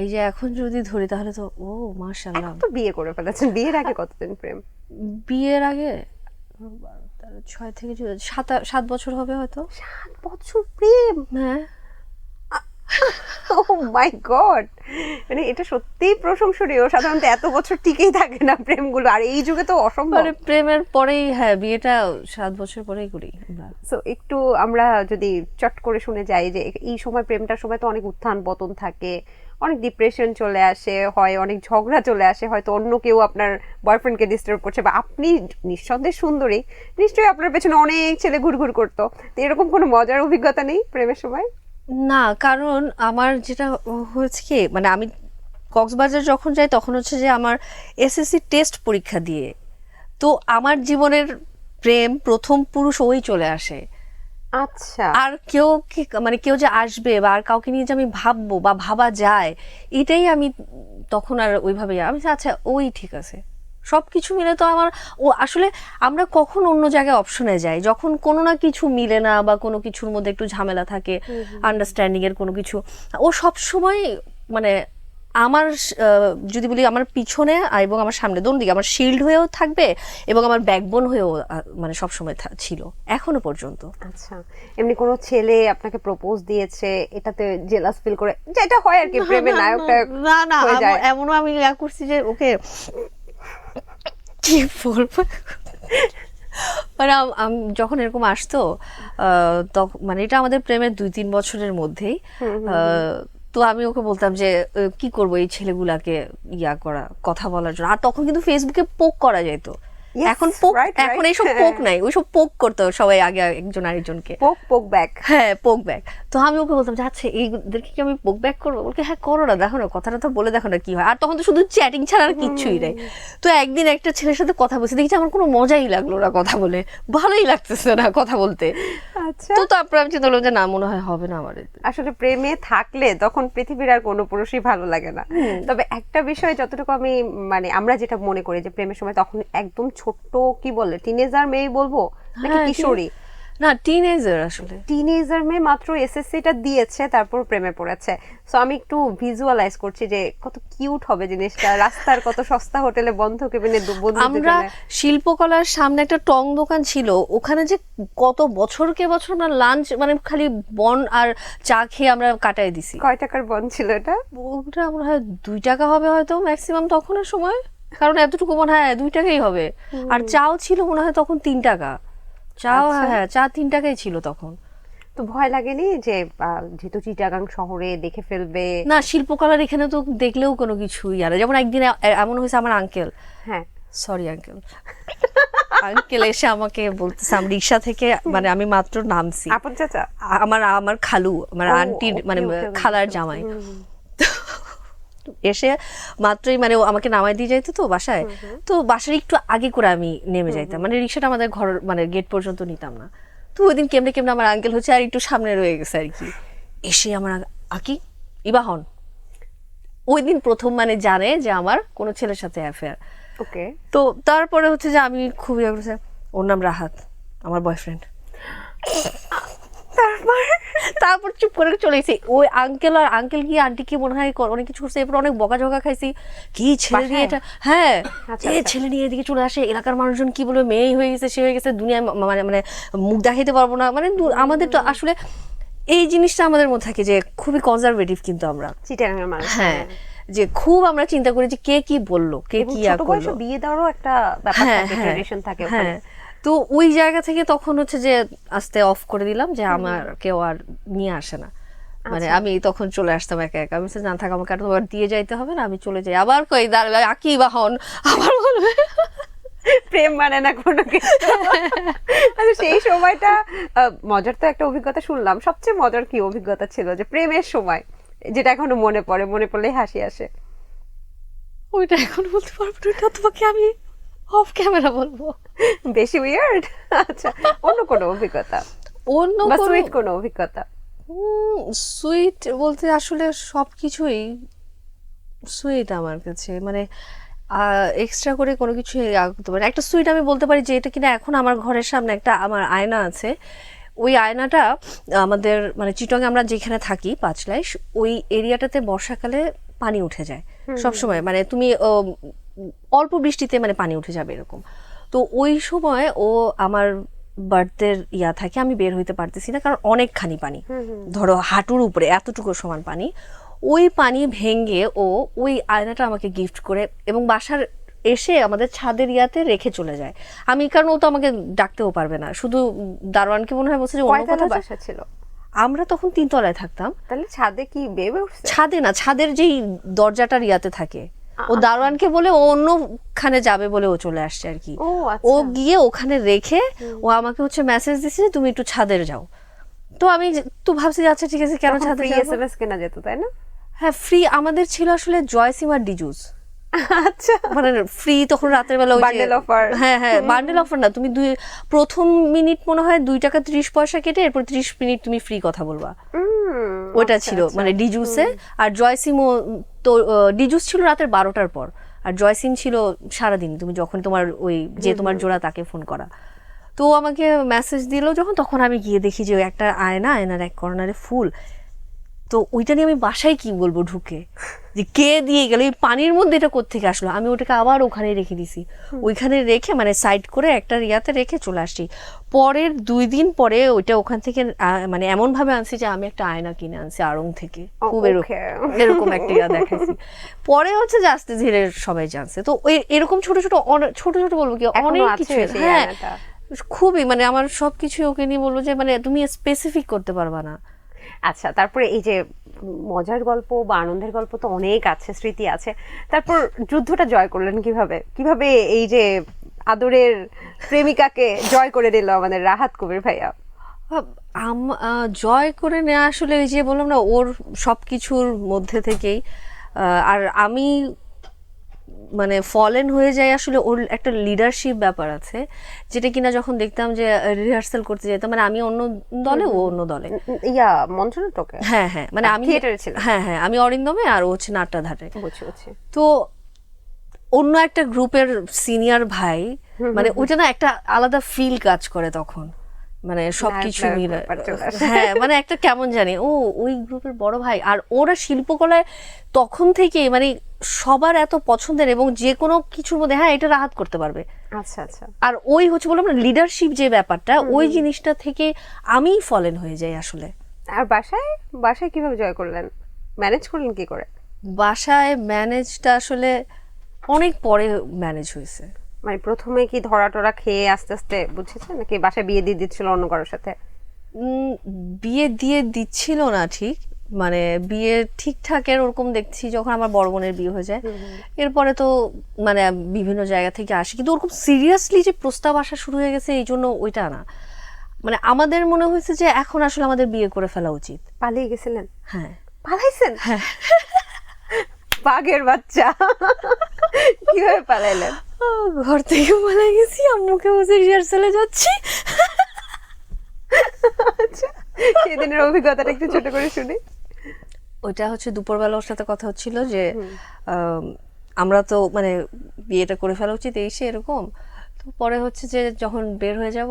এই যে এখন যদি ধরি তাহলে তো ও মাশাআল্লাহ, তো বিয়ে করে ফেলেছেন। বিয়ের আগে কতদিন প্রেম? বিয়ের আগে 6 থেকে 7 বছর হবে হয়তো। 7 বছর প্রেম? হ্যাঁ। ও মাই গড, মানে এটা সত্যিই প্রশংসনীয়। সাধারণত এত বছর টিকেই থাকে না প্রেমগুলো, আর এই যুগে তো অসম্ভব। মানে প্রেমের পরেই হ্যাঁ বিয়েটা 7 বছর পরেই করি আমরা। সো একটু আমরা যদি চট করে শুনে যাই যে এই সময়, প্রেমটার সময় তো অনেক উত্থান পতন থাকে, অনেক ডিপ্রেশন চলে আসে, হয় অনেক ঝগড়া চলে আসে, হয়তো অন্য কেউ আপনার বয়ফ্রেন্ডকে ডিস্টার্ব করছে, বা আপনি নিঃসন্দেহে সুন্দরী, নিশ্চয়ই আপনার পেছনে অনেক ছেলে ঘুরঘুর করতো। তো এরকম কোনো মজার অভিজ্ঞতা নেই প্রেমের সময়? না, কারণ আমার যেটা হয়েছে কি, মানে আমি কক্সবাজার যখন যাই তখন হচ্ছে যে আমার এসএসসি টেস্ট পরীক্ষা দিয়ে, তো আমার জীবনের প্রেম প্রথম পুরুষ ওই চলে আসে। আচ্ছা, আর কেউ কি, মানে কেউ যে আসবে বা আর কাউকে নিয়ে যে আমি ভাববো বা ভাবা যায়, এটাই আমি তখন আর ওইভাবে আমি বলছি, আচ্ছা ওই ঠিক আছে। সবকিছু মিলে তো আমার, ও আসলে আমরা কখন অন্য জায়গায় অপশনে যাই যখন কোনো না কিছু মিলে না বা কোনো কিছুর মধ্যে একটু ঝামেলা থাকে, আন্ডারস্ট্যান্ডিং এর কোনো কিছু, ও সব সময় মানে আমার যদি বলি আমার পিছনে এবং আমার সামনে দোনো দিকে আমার শিল্ড হয়েও থাকবে এবং আমার ব্যাকবোন হয়েও মানে সবসময় ছিল এখনো পর্যন্ত। আচ্ছা। এমনি কোনো ছেলে আপনাকে প্রপোজ দিয়েছে, এটাতে জেলাস ফিল করে, যেটা হয় আর কি প্রেমের নায়কটা না না, হয়ে যায়? এমনও আমি ইয়া করছি যে ওকে কি বলবো, মানে যখন এরকম আসতো তখন মানে এটা আমাদের প্রেমের 2-3 বছরের মধ্যেই, তো আমি ওকে বলতাম যে কি করব এই ছেলেগুলাকে ইয়া করা, কথা বলার জন্য। আর তখন কিন্তু ফেসবুকে পোক করা যেত, Yes, এখন পোক, right, এখন right. এইসব পোক নাই, ওইসব পোক করতো সবাই আগে একজন আরেকজনকে, পোক ব্যাক। হ্যাঁ পোক ব্যাক। তো আমি ওকে বলতাম যে আচ্ছা এইদেরকে কি আমি পোক ব্যাক করবো? বলকে হ্যাঁ করো না, দেখো না, কথাটা তো বলে দেখো না কি হয়। আর তখন তো শুধু চ্যাটিং ছাড়া আর কিচ্ছুই নাই। তো একদিন একটা ছেলের সাথে কথা বলছি, দেখছি আমার কোনো মজাই লাগলো না কথা বলে, ভালোই লাগতেছে না কথা বলতে। আচ্ছা, তো তারপর আমি চিন্তা করলাম যে না, মনে হয় হবে না আমার এতে। আসলে প্রেমে থাকলে তখন পৃথিবীর আর কোনো পুরুষই ভালো লাগে না। তবে একটা বিষয় যতটুকু আমি, মানে আমরা যেটা মনে করি যে প্রেমের সময় তখন একদম ছোট্ট, কি বলে, টিনেজার মেয়ে বলবো নাকি হ্যাঁ, কিশোরী? না টিনেজার, আসলে টিনেজার মেয়ে মাত্র এসএসসিটা দিয়েছে, তারপর প্রেমে পড়েছে। সো আমি একটু ভিজুয়ালাইজ করছি যে কত কিউট হবে জিনিসটা, রাস্তার কত সস্তা হোটেলে বন্ধ কেবিনে আমরা শিল্পকলার সামনে একটা টং দোকান ছিল, ওখানে যে কত বছরকে বছর আমরা লাঞ্চ মানে খালি বন আর চা খেয়ে আমরা কাটাই দিছি। কয় টাকার বন ছিল এটা? ওটা মনে হয় 2 টাকা হবে হয়তো ম্যাক্সিমাম তখনের সময়, কারণ এতটুকু মনে হয় 2 টাকাই হবে। আর চাও ছিল মনে হয় তখন 3 টাকা চাও, আচ্ছা। হ্যাঁ চা 3 টাকাই ছিল তখন। তো ভয় লাগেনি যে যেহেতু চিটাগাং শহরে দেখে ফেলবে? না, শিল্পকলার এখানে তো দেখলেও কোনো কিছুই আর, যেমন একদিন এমন হয়েছে, আমার আঙ্কেল, হ্যাঁ, সরি আঙ্কেল, আঙ্কেল এসে আমাকে বলতেছে, আমি রিক্সা থেকে, মানে আমি মাত্র নামছি, আপন চাচা? আমার আমার খালু, আমার ও, আন্টির okay, মানে okay, okay, খালার বুঝতে জামাই, পেরেছি। এসে মাত্রই মানে ও আমাকে নামাই দিয়ে যাইতো তো বাসায়, তো বাসার একটু আগে করে আমি নেমে যাইতাম, মানে রিক্সাটা আমাদের ঘর মানে গেট পর্যন্ত নিতাম না। তো ওই দিন কেমনে কেমনে আমার আঙ্কেল হচ্ছে আর একটু সামনে রয়ে গেছে আর কি, এসে আমার আকি ইবাহন ওই দিন প্রথম মানে জানে যে আমার কোনো ছেলের সাথে অ্যাফেয়ার। ওকে। তো তারপরে হচ্ছে যে আমি খুবই ওর নাম রাহাত, আমার বয়ফ্রেন্ড। তারপর চুপ করে চলে গেছি। ওই আঙ্কেল আর আঙ্কেল কি আন্টি কি মনে হয় অনেক কিছু করছে, এরপর অনেক বকাঝকা খাইছি, কি ছেলে নিয়ে এটা, হ্যাঁ ছেলে নিয়ে এদিকে চলে আসে, এলাকার মানুষজন কি বলবে, মেয়ে হয়ে গেছে, সে হয়ে গেছে, দুনিয়ায় মানে মানে মুখ দেখাইতে পারবো না, মানে আমাদের তো আসলে এই জিনিসটা আমাদের মধ্যে থাকে যে খুবই কনজারভেটিভ, কিন্তু আমরা চিটাগাংয়ের মানুষ। হ্যাঁ, যে খুব আমরা চিন্তা করি যে কে কি বললো, কে কি ছোট বয়সে বিয়ে দেওয়ারও একটা ব্যাপার থাকে, ট্র্যাডিশন থাকে ওখানে। তো ওই জায়গা থেকে তখন হচ্ছে যে আস্তে অফ করে দিলাম যে আমার কেউ আর নিয়ে আসে না, মানে আমি তখন চলে আসতাম একা একা। আমি জান থাক, আমাকে আর তোমার দিয়ে যাইতে হবে না, আমি চলে যাই। আবার কই দাঁড়াবে আকি বা হন, আবার বলবে প্রেম মানে না কোনো কিছু। আচ্ছা, সেই সময়টা মজার তো একটা অভিজ্ঞতা শুনলাম, সবচেয়ে মজার কি অভিজ্ঞতা ছিল যে প্রেমের সময়, যেটা এখনো মনে পড়ে, মনে পড়লেই হাসি আসে? ওইটা এখন বলতে পারবো না, ওটা তোমাকে আমি অফ ক্যামেরা বলবো। বেশি উইয়ার্ড? আচ্ছা, অন্য কোনো অভিজ্ঞতা, অন্য বা সুইট কোনো অভিজ্ঞতা? সুইট বলতে আসলে সবকিছুই সুইট আমার কাছে, মানে এক্সট্রা করে কোনো কিছু করতে পারে। একটা সুইট আমি বলতে পারি যে এটা কিনা এখন আমার ঘরের সামনে একটা আমার আয়না আছে, ওই আয়নাটা আমাদের মানে চিটং আমরা যেখানে থাকি পাঁচলাইশ, ওই এরিয়াটাতে বর্ষাকালে পানি উঠে যায় সবসময়, মানে তুমি অল্প বৃষ্টিতে মানে পানি উঠে যাবে এরকম। তো ওই সময় ও আমার বার্থডের ইয়া থাকে, আমি বের হইতে পারতেছি না কারণ অনেকখানি পানি, ধরো হাঁটুর উপরে এতটুকু সমান পানি, ওই পানি ভেঙে ও ওই আয়নাটা আমাকে গিফট করে এবং বাসার এসে আমাদের ছাদের ইয়াতে রেখে চলে যায়। আমি, কারণ ও তো আমাকে ডাকতেও পারবে না, শুধু দারোয়ানকে মনে হয় বলছে যে অন্য কোথাও বাসা ছিল? আমরা তখন 3 তলায় থাকতাম। তাহলে ছাদে কি বেবে উঠছে? ছাদে না, ছাদের যেই দরজাটার ইয়াতে থাকে, ও দারোয়ানকে বলে ও অন্যখানে যাবে বলে ও চলে আসছে আর কি। ও গিয়ে ওখানে রেখে ও আমাকে হচ্ছে মেসেজ দিছে যে তুমি একটু ছাদের যাও। তো আমি তো ভাবছি যে আচ্ছা ঠিক আছে কেন ছাদে ফ্রি যাবো। এসএমএস কেনা যেত তাই না? হ্যাঁ ফ্রি আমাদের ছিল আসলে জয়সিম আর ডিজুস, আচ্ছা, মানে ফ্রি তখন রাতের বেলা ওই যে বান্ডেল অফার। হ্যাঁ হ্যাঁ বান্ডেল অফার না, তুমি প্রথম মিনিট মনে হয় 2 টাকা 30 পয়সা কেটে এরপর 30 মিনিট তুমি ফ্রি কথা বলবা, ওটা ছিল মানে ডিজুসে। আর জয়সিমও তো ডিজুস ছিল রাতের 12টার পর, আর জয়সিম ছিল সারাদিন, তুমি যখন তোমার ওই যে তোমার জোড়া তাকে ফোন করা। তো আমাকে মেসেজ দিল যখন, তখন আমি গিয়ে দেখি যে একটা আয়নার এক কর্নারে ফুল। তো ওইটা নিয়ে আমি বাসায় কি বলবো ঢুকে, যে কে দিয়ে গেল, এই পানির মধ্যে এটা কোত্থেকে আসলো। আমি ওটাকে আবার ওখানে রেখে দিছি, ওইখানে রেখে মানে সাইড করে একটা ইয়াতে রেখে চলে আসছি। পরের 2 দিন পরে ওইটা ওখান থেকে মানে এমন ভাবে আনছি যে আমি একটা আয়না কিনে আনছি আড়ং থেকে, খুব এরকম একটা ইয়া দেখাইছি। পরে হচ্ছে যে আস্তে ধীরে সবাই জানছে। তো ওই এরকম ছোট ছোট বলবো কি অনেক কিছু, হ্যাঁ খুবই, মানে আমার সবকিছু ওকে নিয়ে বলবো যে মানে তুমি স্পেসিফিক করতে পারবা না। আচ্ছা, তারপরে এই যে মজার গল্প বা আনন্দের গল্প তো অনেক আছে, স্মৃতি আছে। তারপর যুদ্ধটা জয় করলেন কিভাবে এই যে আদরের প্রেমিকাকে জয় করে দিল আমাদের রাহাত কবির ভাইয়া? জয় করে নেওয়া আসলে ওই যে বললাম না, ওর সবকিছুর মধ্যে থেকেই। আর আমি মানে ফলেন হয়ে যায় আসলে ওর একটা লিডারশিপ ব্যাপার আছে, যেটা কিনা যখন দেখতাম যে রিহার্সাল করতে যেতাম, মানে আমি অন্য দলে ও অন্য দলে, ইয়া মঞ্চনাটকে, হ্যাঁ হ্যাঁ মানে আমি থিয়েটারে ছিলাম, হ্যাঁ হ্যাঁ আমি অরিন্দমে আর ও হচ্ছে নাট্যধারে। বুঝছি। তো অন্য একটা গ্রুপের সিনিয়র ভাই, মানে ওইটা না একটা আলাদা ফিল কাজ করে তখন, মানে সবকিছু মিলে, হ্যাঁ মানে একটা কেমন জানি ও ওই গ্রুপের বড় ভাই। আর ওরা শিল্পকলায় তখন থেকে মানে সবার এত পছন্দের, এবং যে কোনো কিছুর মধ্যে হ্যাঁ এটা রাহাত করতে পারবে। আচ্ছা আচ্ছা। আর ওই হচ্ছে বললাম না লিডারশিপ যে ব্যাপারটা, ওই জিনিসটা থেকে আমিই ফলেন হয়ে যাই আসলে। আর বাসায় কিভাবে জয় করলেন, ম্যানেজ করলেন কি করে? বাসায় ম্যানেজটা আসলে অনেক পরে ম্যানেজ হয়েছে। মানে প্রথমে কি ধরা টরা খেয়ে আস্তে আস্তে বুঝেছেন, নাকি বাসায় বিয়ে দিয়ে দিচ্ছিল অন্য কারোর সাথে? বিয়ে দিয়ে দিচ্ছিল না ঠিক, মানে বিয়ে ঠিকঠাকের ওরকম দেখছি যখন আমার বড় বোনের বিয়ে হয়ে যায়। এরপরে তো মানে বিভিন্ন জায়গা থেকে আসে, কিন্তু ওরকম সিরিয়াসলি যে প্রস্তাব আসা শুরু হয়ে গেছে এই জন্য ওইটা না। মানে আমাদের মনে হয়েছে যে এখন আসলে আমাদের বিয়ে করে ফেলা উচিত। পালিয়ে গেছিলেন? হ্যাঁ পালাইছেন? হ্যাঁ। বাঘের বাচ্চা, কিভাবে পালাইলেন? ঘর থেকে পালাই গেছি, আম্মুকে বসে রিহার্সালে যাচ্ছি। আচ্ছা, সেদিনের অভিজ্ঞতাটা একটু ছোট করে শুনি। ওইটা হচ্ছে দুপুরবেলা ওর সাথে কথা হচ্ছিল যে আমরা তো মানে বিয়েটা করে ফেলা উচিত এই সে এরকম। তো পরে হচ্ছে যে যখন বের হয়ে যাব,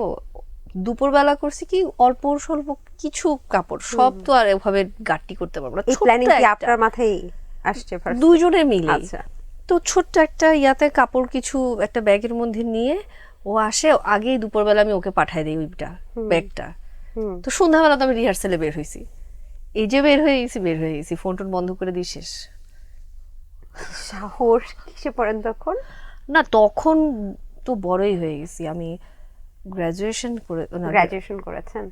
দুপুরবেলা করছি কি অল্প স্বল্প কিছু কাপড়, সব তো আর এভাবে গাট্টি করতে পারবো না। এই প্ল্যানিং কি আপনার মাথায় আসছে ফার্স্ট? দুইজনে মিলে। আচ্ছা। তো ছোট্ট একটা ইয়াতে কাপড় কিছু একটা ব্যাগের মধ্যে নিয়ে ও আসে, আগেই দুপুরবেলা আমি ওকে পাঠাই দিই ওইটা ব্যাগটা। তো সন্ধ্যাবেলা তো আমি রিহার্সালে বের হয়েছি, এই যে বের হয়ে গেছি ফোন টোন বন্ধ করে দিয়ে শেষ। সাহস কিসে পড়েন তখন? না তখন তো বড়ই হয়ে গেছি, আমি গ্রাজুয়েশন করেছেন?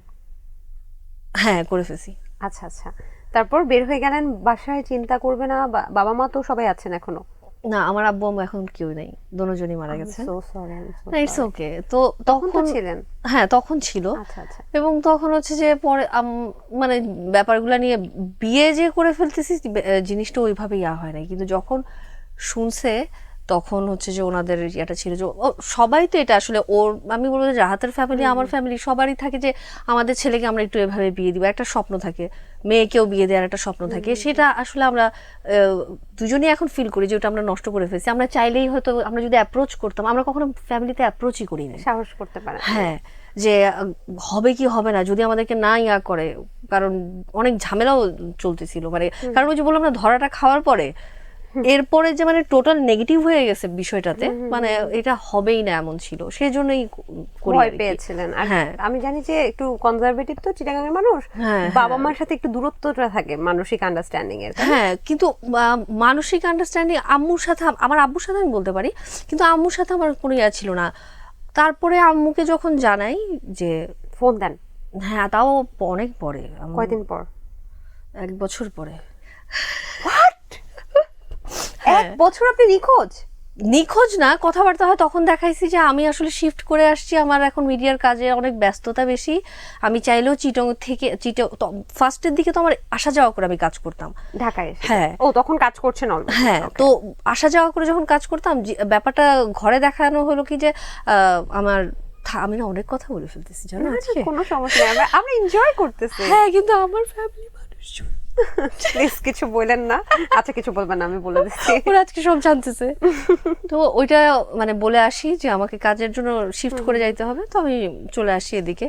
হ্যাঁ করে ফেলছি। আচ্ছা আচ্ছা। তারপর বের হয়ে গেলেন, বাসায় চিন্তা করবে না? বাবা মা তো সবাই আছেন এখনো? না আমার আব্বু আম্মু এখন কেউ নেই, দুজনই মারা গেছে। It's okay. তো তখন ছিলেন? হ্যাঁ তখন ছিল। আচ্ছা আচ্ছা। এবং তখন হচ্ছে যে পরে মানে ব্যাপারগুলো নিয়ে বিয়ে যে করে ফেলতেছি জিনিসটা ওইভাবে ইয়া হয় না, কিন্তু যখন শুনছে তখন হচ্ছে যে ওনাদের এটা ছিল যে সবাই তো এটা আসলে ওর, আমি বলবো যে রাহাতের ফ্যামিলি আমার ফ্যামিলি সবারই থাকে যে আমাদের ছেলেকে আমরা একটু এভাবে বিয়ে দিব, একটা স্বপ্ন থাকে, মেয়েকেও বিয়ে দেওয়ার একটা স্বপ্ন থাকে। সেটা আসলে আমরা দুজনেই এখন ফিল করি যে ওটা আমরা নষ্ট করে ফেলছি। আমরা চাইলেই হয়তো আমরা যদি অ্যাপ্রোচ করতাম, আমরা কখনো ফ্যামিলিতে অ্যাপ্রোচই করি না, সাহস করতে পারে। হ্যাঁ যে হবে কি হবে না যদি আমাদেরকে না ইয়া করে, কারণ অনেক ঝামেলাও চলতেছিল। মানে কারণ ওই যে বললাম না ধরাটা খাওয়ার পরে এরপরে যে মানে টোটাল নেগেটিভ হয়ে গেছে বিষয়টাতে, মানে এটা হবেই না এমন ছিল, সেই জন্যই ভয় পেয়েছিলেন। আর আমি জানি যে একটু কনজারভেটিভ তো চিটাগাং এর মানুষ, বাবা মার সাথে একটু দূরত্বটা থাকে মানসিক আন্ডারস্ট্যান্ডিং এর। হ্যাঁ কিন্তু মানসিক আন্ডারস্ট্যান্ডিং আম্মুর সাথে, আমার আব্বুর সাথে আমি বলতে পারি, কিন্তু আম্মুর সাথে আমার কোনো ইয়া ছিল না। তারপরে আম্মুকে যখন জানাই যে ফোন দেন, হ্যাঁ তাও অনেক পরে। কয়দিন পর? 1 বছর পরে। এক বছর আপনি নিখোঁজ? নিখোঁজ না, কথাবার্তা হয় তখন দেখাইছি যে আমি আসলে শিফট করে আসছি, আমার এখন মিডিয়ার কাজে অনেক ব্যস্ততা বেশি, আমি চাইলেও চিটং থেকে ফার্স্টের দিকে তো আমার আসা যাওয়া করে আমি কাজ করতাম ঢাকায়। হ্যাঁ। ও তখন কাজ করছেন অলরেডি। হ্যাঁ, তো আসা যাওয়া করে যখন কাজ করতাম ব্যাপারটা ঘরে দেখানো হলো কি যে আমার আমি না অনেক কথা বলে ফেলতেছি জানো আজকে। কোনো সমস্যা নেই, আমরা এনজয় করতেছি। হ্যাঁ, কিন্তু আমার ফ্যামিলি মানুষজন প্লিজ কিছু বলেন না। আচ্ছা কিছু বলবেন না, আমি বলে দিচ্ছি। ওরা আজকে সব জানতেছে। তো ওইটা মানে বলে আসি যে আমাকে কাজের জন্য শিফট করে যাইতে হবে, তো আমি চলে আসি এদিকে।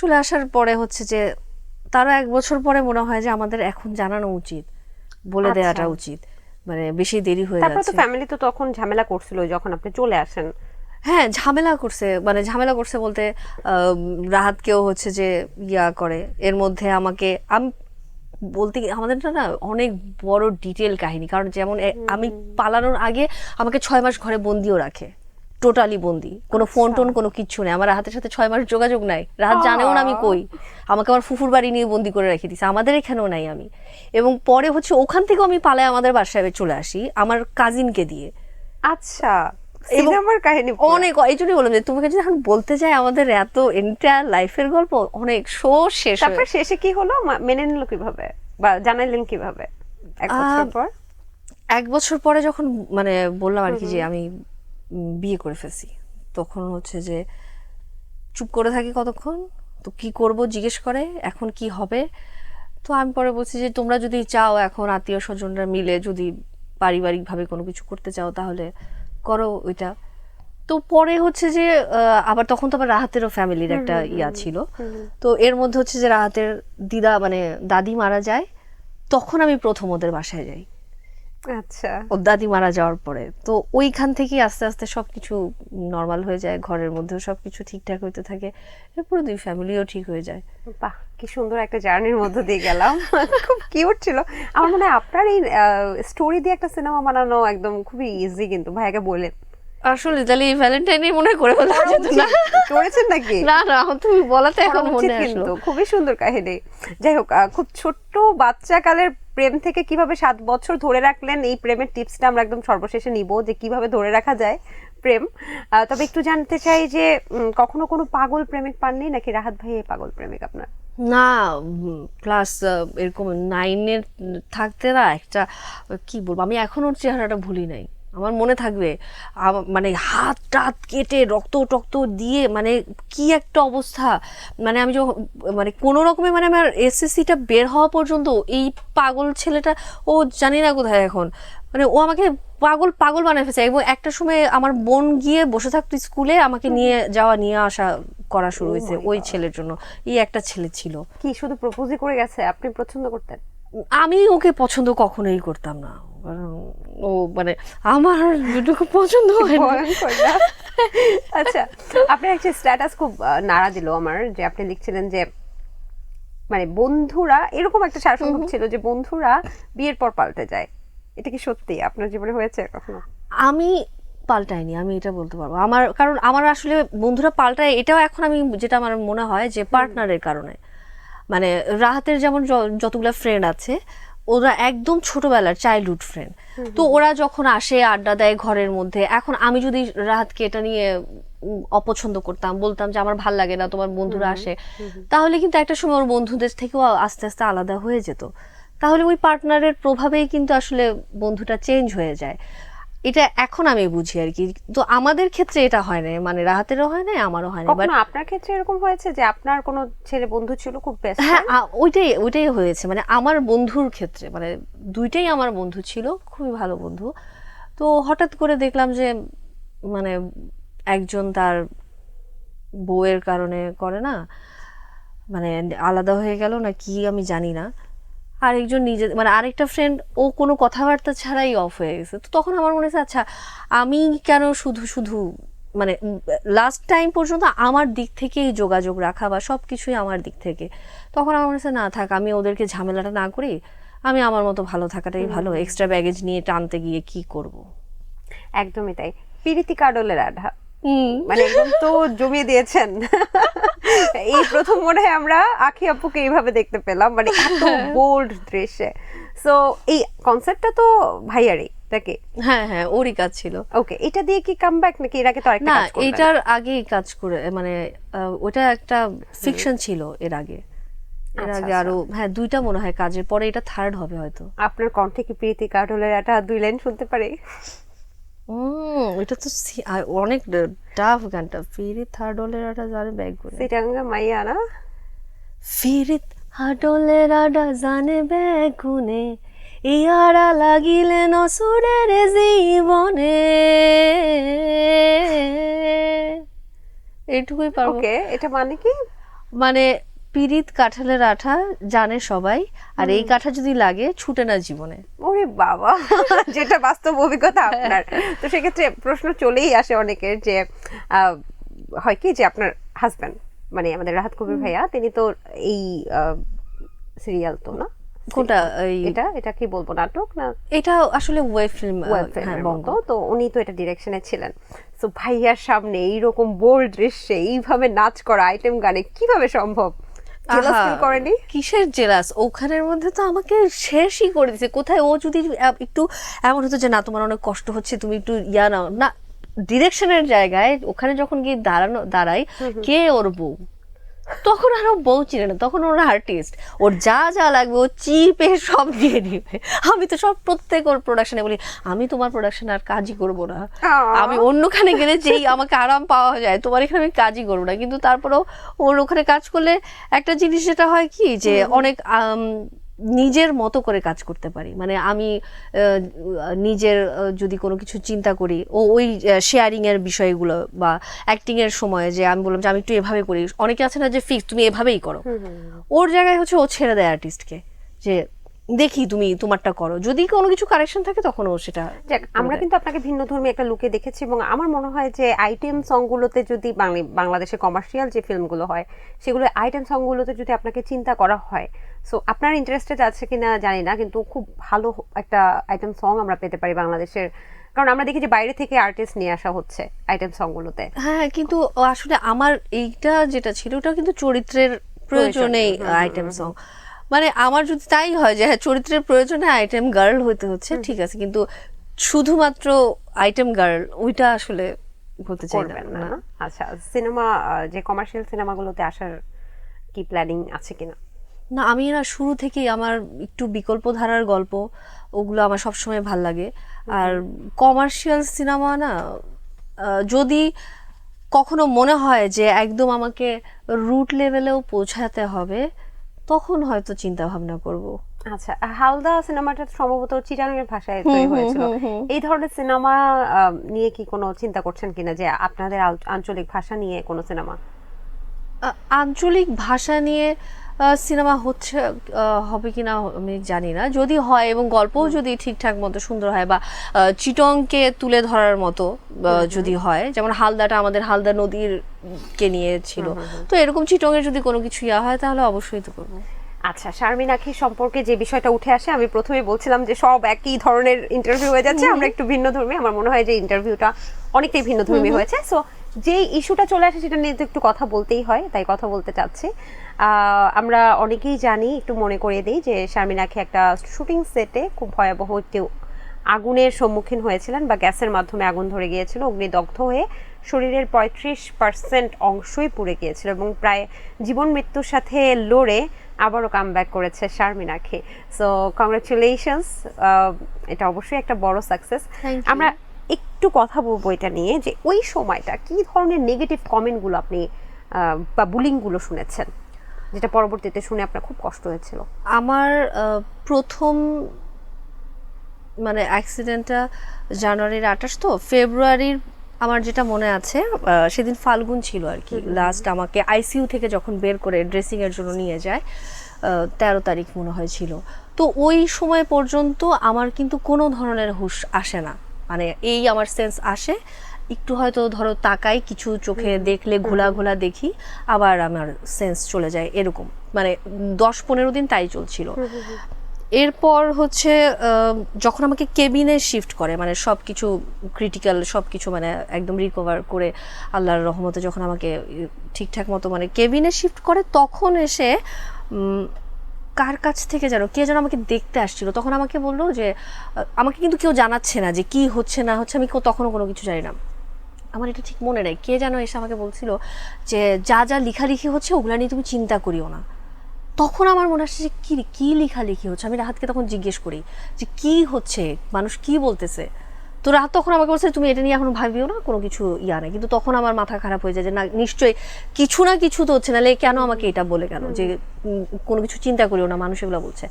চলে আসার পরে হচ্ছে যে তারও 1 বছর পরে মনে হয় যে আমাদের এখন জানানো উচিত, বলে দেওয়াটা উচিত, মানে বেশি দেরি হয়ে তারপর তো যাচ্ছে। ফ্যামিলি তো তখন ঝামেলা করছিল যখন আপনি চলে আসেন। হ্যাঁ, ঝামেলা করছে, মানে ঝামেলা করছে বলতে রাহাতকেও হচ্ছে যে ইয়া করে, এর মধ্যে আমাকে আমি বলতে আমাদের না অনেক বড় ডিটেল কাহিনী, কারণ যেমন আমি পালানোর আগে আমাকে 6 মাস ঘরে বন্দিও রাখে, টোটালি বন্দি, কোনো ফোন টোন কোনো কিচ্ছু নেই, আমার রাহাতের সাথে 6 মাস যোগাযোগ নাই, রাহাত জানেও না আমি কই, আমাকে আমার ফুফুর বাড়ি নিয়ে বন্দি করে রেখে দিছে, আমাদের এখানেও নাই আমি। এবং পরে হচ্ছে ওখান থেকেও আমি পালায় আমাদের বাসায় চলে আসি আমার কাজিনকে দিয়ে। আচ্ছা, সিনেমার কাহিনী অনেক, এই জন্যই বললাম যে তোমাকে যদি এখন বলতে যাই আমাদের এত এন্টায়ার লাইফের গল্প অনেক শো শেষ। তারপর শেষে কি হলো, মেনে নিল কিভাবে বা জানাইলেন কিভাবে 1 বছর পর? 1 বছর পরে যখন মানে বললাম আর কি যে আমি বিয়ে করে ফেলছি, তখন হচ্ছে যে চুপ করে থাকি কতক্ষণ, তো কি করব জিজ্ঞেস করে এখন কি হবে। তো আমি পরে বলছি যে তোমরা যদি চাও এখন আত্মীয় স্বজনরা মিলে যদি পারিবারিকভাবে কোনো কিছু করতে চাও তাহলে করো ওইটা। তো পরে হচ্ছে যে আবার তখন তো আবার রাহাতেরও ফ্যামিলির একটা ইয়া ছিল, তো এর মধ্যে হচ্ছে যে রাহাতের দিদা মানে দাদি মারা যায়, তখন আমি প্রথম ওদের বাসায় যাই। আচ্ছা, ওর দাদি মারা যাওয়ার পরে তো ওইখান থেকেই আস্তে আস্তে সবকিছু নর্মাল হয়ে যায়, ঘরের মধ্যেও সবকিছু ঠিকঠাক হইতে থাকে, এরপরে 2 ফ্যামিলিও ঠিক হয়ে যায়। বাহ কি সুন্দর একটা জার্নির মধ্যে দিয়ে গেলাম। খুব কিউট ছিল। আমার মনে হয় আপনার এই স্টোরি দিয়ে একটা সিনেমা বানানো একদম খুবই ইজি, কিন্তু ভাইয়াকে বলে আসলে তাহলে এই ভ্যালেন্টাইনই মনে করে ফেলা যেত না। করেছেন নাকি? না না, তুমি বলাতে এখন মনে আসলো। কিন্তু খুবই সুন্দর কাহিনী। যাই হোক, খুব ছোট্ট বাচ্চাকালের প্রেম থেকে কিভাবে 7 বছর ধরে রাখলেন, এই প্রেমের টিপসটা আমরা একদম সর্বশেষে নিব, যে কিভাবে ধরে রাখা যায় প্রেম। তবে একটু জানতে চাই যে কখনো কোনো পাগল প্রেমিক পাননি নাকি রাহাত ভাই পাগল প্রেমিক আপনার? না, ক্লাস এরকম 9-এর থাকতে না একটা কি বলবো, আমি এখন ওর চেহারাটা ভুলি নাই, আমার মনে থাকবে। মানে হাত টাত কেটে রক্ত টক্ত দিয়ে মানে কি একটা অবস্থা, মানে আমি যখন মানে কোনো রকমে মানে আমার এসএসসিটা বের হওয়া পর্যন্ত এই পাগল ছেলেটা, ও জানি না কোথায় এখন, মানে ও আমাকে পাগল পাগল বানায় ফেলছে। এবং একটা সময় আমার বোন গিয়ে বসে থাকতো স্কুলে, আমাকে নিয়ে যাওয়া নিয়ে আসা করা শুরু হয়েছে ওই ছেলের জন্য। এই একটা ছেলে ছিল, কি শুধু প্রপোজই করে গেছে? আপনি পছন্দ করতেন? আমি ওকে পছন্দ কখনোই করতাম না, কারণ ও মানে আমার যেটুকু পছন্দ হয় না। আচ্ছা, আপনার একটা স্ট্যাটাস খুব নাড়া দিল আমার, যে আপনি লিখছিলেন যে মানে বন্ধুরা, এরকম একটা সারসংক্ষেপ ছিল যে বন্ধুরা বিয়ের পর পাল্টে যায়। এটা কি সত্যি আপনার জীবনে হয়েছে কখনো? আমি পাল্টাইনি, আমি এটা বলতে পারবো। আমার কারণ আমার আসলে বন্ধুরা পাল্টায়, এটাও এখন আমি যেটা আমার মনে হয় যে পার্টনারের কারণে। মানে রাহাতের যেমন যতগুলো ফ্রেন্ড আছে ওরা একদম ছোটবেলার চাইল্ডহুড ফ্রেন্ড, তো ওরা যখন আসে আড্ডা দেয় ঘরের মধ্যে, এখন আমি যদি রাহাতকে এটা নিয়ে অপছন্দ করতাম, বলতাম যে আমার ভাল লাগে না, তোমার বন্ধুরা আসে, তাহলে কিন্তু একটা সময় ওর বন্ধুদের থেকেও আস্তে আস্তে আলাদা হয়ে যেত। তাহলে ওই পার্টনারের প্রভাবেই কিন্তু আসলে বন্ধুটা চেঞ্জ হয়ে যায়, এটা এখন আমি বুঝি আর কি। তো আমাদের ক্ষেত্রে এটা হয় না, মানে রাহাতেরও হয় না, আমারও হয় না। কখনো আপনার ক্ষেত্রে এরকম হয়েছে যে আপনার কোনো ছেলে বন্ধু ছিল খুব বেস্ট? হ্যাঁ, ওইটাই হয়েছে, মানে আমার বন্ধুর ক্ষেত্রে, মানে দুইটাই আমার বন্ধু ছিল, খুবই ভালো বন্ধু। তো হঠাৎ করে দেখলাম যে মানে একজন তার বউয়ের কারণে করে না, মানে আলাদা হয়ে গেল না কি আমি জানি না, আরেকজন নিজে মানে আরেকটা ফ্রেন্ড ও কোনো কথাবার্তা ছাড়াই অফ হয়ে গেছে। তো তখন আমার মনে হচ্ছে আচ্ছা আমি কেন শুধু শুধু মানে লাস্ট টাইম পর্যন্ত আমার দিক থেকেই যোগাযোগ রাখা বা সব কিছুই আমার দিক থেকে, তখন আমার মনে হচ্ছে না থাক, আমি ওদেরকে ঝামেলাটা না করি, আমি আমার মতো ভালো থাকাটাই ভালো, এক্সট্রা ব্যাগেজ নিয়ে টানতে গিয়ে কি করব। একদমই তাই। পিরিতি কাডলের আধা মানে একদম তো জমিয়ে দিয়েছেন। এই প্রথম মনে হয় আমরা আখি আপুকে এইভাবে দেখতে পেলাম, মানে এত বোল্ড দৃশ্যে। সো এই কনসেপ্টটা তো ভাইয়ারই, তাই নাকি? হ্যাঁ হ্যাঁ, ওরই কাজ ছিল। ওকে, এটা দিয়ে কি কামব্যাক নাকি এর আগে তো আরেকটা না, কাজ করবেন? এটার আগেই কাজ করে, মানে ওটা একটা ফিকশন ছিল এর আগে। এর আচ্ছা, আগে আরো হ্যাঁ 2টা মনে হয় কাজের পরে, এটা থার্ড হবে হয়তো। আপনার কণ্ঠে কি প্রীতি কাঠলের একটা 2 লাইন শুনতে পারি? এটা তো অনেক টাফ গানটা। ফিরি থার্ড হলের আটা জানে ব্যাগ করে, সিটাঙ্গা মাইয়া না? ফিরি হাডলের আটা জানে ব্যাগ গুনে, ইয়ারা লাগিলে নসুরের জীবনে। এইটুকুই পারবো। ওকে, এটা মানে কি? মানে পিরিত কাঁঠালের আঠা জানে সবাই, আর এই কাঁঠা যদি লাগে ছুটে না জীবনে। ওরে বাবা, যেটা বাস্তব অভিজ্ঞতা আপনার। তো সেক্ষেত্রে প্রশ্ন চলেই আসে অনেকের যে হয় কি যে আপনার হাজবেন্ড মানে আমাদের রাহাত কবির ভাইয়া, তিনি তো এই সিরিয়াল তো না, কোনটা? এটা এটা কি বলবো, নাটক না এটা আসলে ওয়েব ফিল্ম, ওয়েব ফিল্মের মতো, তো উনি তো এটা ডিরেকশনে ছিলেন। সো ভাইয়ার সামনে এইরকম বোল্ড দৃশ্যে এইভাবে নাচ করা আইটেম গানে কিভাবে সম্ভব? জেলাস ফিল করেনি? কিসের জেলাস? ওখানের মধ্যে তো আমাকে শেষই করে দিছে। কোথায় ও যদি একটু এমন হতো যে না তোমার অনেক কষ্ট হচ্ছে, তুমি একটু ইয়া নাও না, ডিরেকশনের জায়গায় ওখানে যখন গিয়ে দাঁড়াই, কে ওর বউ? তখন আরো বউ চিনে না, তখন ওর আর্টিস্ট, ওর যা যা লাগবে ও চিপে সব দিয়ে দিবে। আমি তো সব প্রত্যেক ওর প্রোডাকশনে বলি আমি তোমার প্রোডাকশনে আর কাজই করবো না, আমি অন্যখানে গেলে যেই আমাকে আরাম পাওয়া যায়, তোমার এখানে আমি কাজই করবো না। কিন্তু তারপরেও ওর ওখানে কাজ করলে একটা জিনিস যেটা হয় কি যে অনেক নিজের মতো করে কাজ করতে পারি। মানে আমি নিজের যদি কোনো কিছু চিন্তা করি, ওই শেয়ারিং এর বিষয়গুলো বা অ্যাক্টিং এর সময় যে আমি বললাম যে আমি একটু এভাবে করি, অনেকে আছে না যে ফিক্স তুমি এভাবেই করো, ওর জায়গায় হচ্ছে ও ছেড়ে দেয় আর্টিস্টকে যে দেখি তুমি তোমারটা করো, যদি কোনো কিছু কারেকশন থাকে তখন ও সেটা। যাক, আমরা কিন্তু আপনাকে ভিন্ন ধর্মী একটা লুকে দেখেছি, এবং আমার মনে হয় যে আইটেম সংগুলোতে যদি বাংলাদেশে কমার্শিয়াল যে ফিল্মগুলো হয় সেগুলো আইটেম সংগুলোতে যদি আপনাকে চিন্তা করা হয়, সো আপনার ইন্টারেস্টেড আছে কিনা জানি না, কিন্তু খুব ভালো একটা আইটেম সং আমরা পেতে পারি বাংলাদেশের, কারণ আমরা দেখি যে বাইরে থেকে আর্টিস্ট নিয়ে আসা হচ্ছে আইটেম সংগুলোতে। হ্যাঁ, কিন্তু আসলে আমার এইটা যেটা ছিল ওটা কিন্তু চরিত্রের প্রয়োজনেই আইটেম সং। মানে আমার যদি তাই হয় যে হ্যাঁ চরিত্রের প্রয়োজনে আইটেম গার্ল হইতে হচ্ছে, ঠিক আছে, কিন্তু শুধুমাত্র আইটেম গার্ল ওইটা আসলে বলতে চাই না। আচ্ছা, সিনেমা যে কমার্শিয়াল সিনেমাগুলোতে আসার কি প্ল্যানিং আছে কিনা? না, আমি না শুরু থেকেই আমার একটু বিকল্প ধারার গল্প, ওগুলো আমার সবসময় ভাল লাগে। আর কমার্শিয়াল সিনেমা না, যদি কখনো মনে হয় যে একদম আমাকে রুট লেভেলেও পৌঁছাতে হবে, তখন হয়তো চিন্তা ভাবনা করব। আচ্ছা, হালদা সিনেমাটা সম্ভবত চিটাগাংয়ের ভাষায় তৈরি হয়েছিল। এই ধরনের সিনেমা নিয়ে কি কোনো চিন্তা করছেন কিনা, যে আপনাদের আঞ্চলিক ভাষা নিয়ে কোনো সিনেমা? আঞ্চলিক ভাষা নিয়ে সিনেমা হচ্ছে হবে কিনা আমি জানি না। যদি হয় এবং গল্পও যদি ঠিকঠাক মতো সুন্দর হয়, বা চিটংকে তুলে ধরার মতো যদি হয়, যেমন হালদাটা আমাদের হালদা নদীর কে নিয়ে ছিল, তো এরকম চিটংয়ের যদি কোনো কিছু ইয়া হয় তাহলে অবশ্যই তো করবো। আচ্ছা, শারমিন আখি সম্পর্কে যে বিষয়টা উঠে আসে, আমি প্রথমেই বলছিলাম যে সব একই ধরনের ইন্টারভিউ হয়ে যাচ্ছে, আমরা একটু ভিন্ন ধর্মী। আমার মনে হয় যে ইন্টারভিউটা অনেকটাই ভিন্ন ধর্মী হয়েছে। সো যে ইস্যুটা চলে আসে সেটা নিয়ে তো একটু কথা বলতেই হয়, তাই কথা বলতে চাচ্ছি। আমরা অনেকেই জানি, একটু মনে করিয়ে দিই যে শারমিন আখি একটা শুটিং সেটে খুব ভয়াবহ একটি আগুনের সম্মুখীন হয়েছিলেন, বা গ্যাসের মাধ্যমে আগুন ধরে গিয়েছিল, অগ্নিদগ্ধ হয়ে শরীরের 35% অংশই পুড়ে গিয়েছিল, এবং প্রায় জীবন মৃত্যুর সাথে লড়ে আবারও কামব্যাক করেছে শারমিন আখি। সো কংগ্রাচুলেশনস, এটা অবশ্যই একটা বড় সাকসেস। আমরা একটু কথা বলবো এটা নিয়ে, যে ওই সময়টা কি ধরনের নেগেটিভ কমেন্টগুলো আপনি বা বুলিংগুলো শুনেছেন, যেটা পরবর্তীতে শুনে আপনার খুব কষ্ট হয়েছিল? আমার প্রথম মানে অ্যাক্সিডেন্টটা জানুয়ারির 28, তো ফেব্রুয়ারির আমার যেটা মনে আছে সেদিন ফাল্গুন ছিল আর কি। লাস্ট আমাকে আইসিইউ থেকে যখন বের করে ড্রেসিং এর জন্য নিয়ে যায়, 13 তারিখ মনে হয় ছিল। তো ওই সময় পর্যন্ত আমার কিন্তু কোনো ধরনের হুঁশ আসে না, মানে এই আমার সেন্স আসে একটু হয়তো ধরো তাকাই, কিছু চোখে দেখলে ঘোলা ঘোলা দেখি, আবার আমার সেন্স চলে যায়, এরকম মানে 10-15 দিন তাই চলছিল। এরপর হচ্ছে যখন আমাকে কেবিনে শিফট করে, মানে সব কিছু ক্রিটিক্যাল সব কিছু মানে একদম রিকভার করে আল্লাহর রহমতে যখন আমাকে ঠিকঠাক মতো মানে কেবিনে শিফট করে, তখন এসে কার কাছ থেকে যেন কে যেন আমাকে দেখতে আসছিল, তখন আমাকে বললো যে আমাকে কিন্তু কেউ জানাচ্ছে না যে কি হচ্ছে না হচ্ছে, আমি তখনও কোনো কিছু জানি না। আমার এটা ঠিক মনে নেই কে যেন এসে আমাকে বলছিল যে যা যা লেখালেখি হচ্ছে ওগুলা নিয়ে তুমি চিন্তা করিও না। তখন আমার মনে আসছে যে কি লেখালেখি হচ্ছে। আমি রাহাতকে তখন জিজ্ঞেস করি যে কি হচ্ছে, মানুষ কি বলতেছে। তো রাহাত তখন আমাকে বলছে তুমি এটা নিয়ে এখন ভাবিও না, কোনো কিছু ইয়া নেই। কিন্তু তখন আমার মাথা খারাপ হয়ে যায় যে না নিশ্চয়ই কিছু না কিছু তো হচ্ছে, নাহলে কেন আমাকে এটা বলে কেন যে কোনো কিছু চিন্তা করিও না, মানুষ এগুলো বলছে।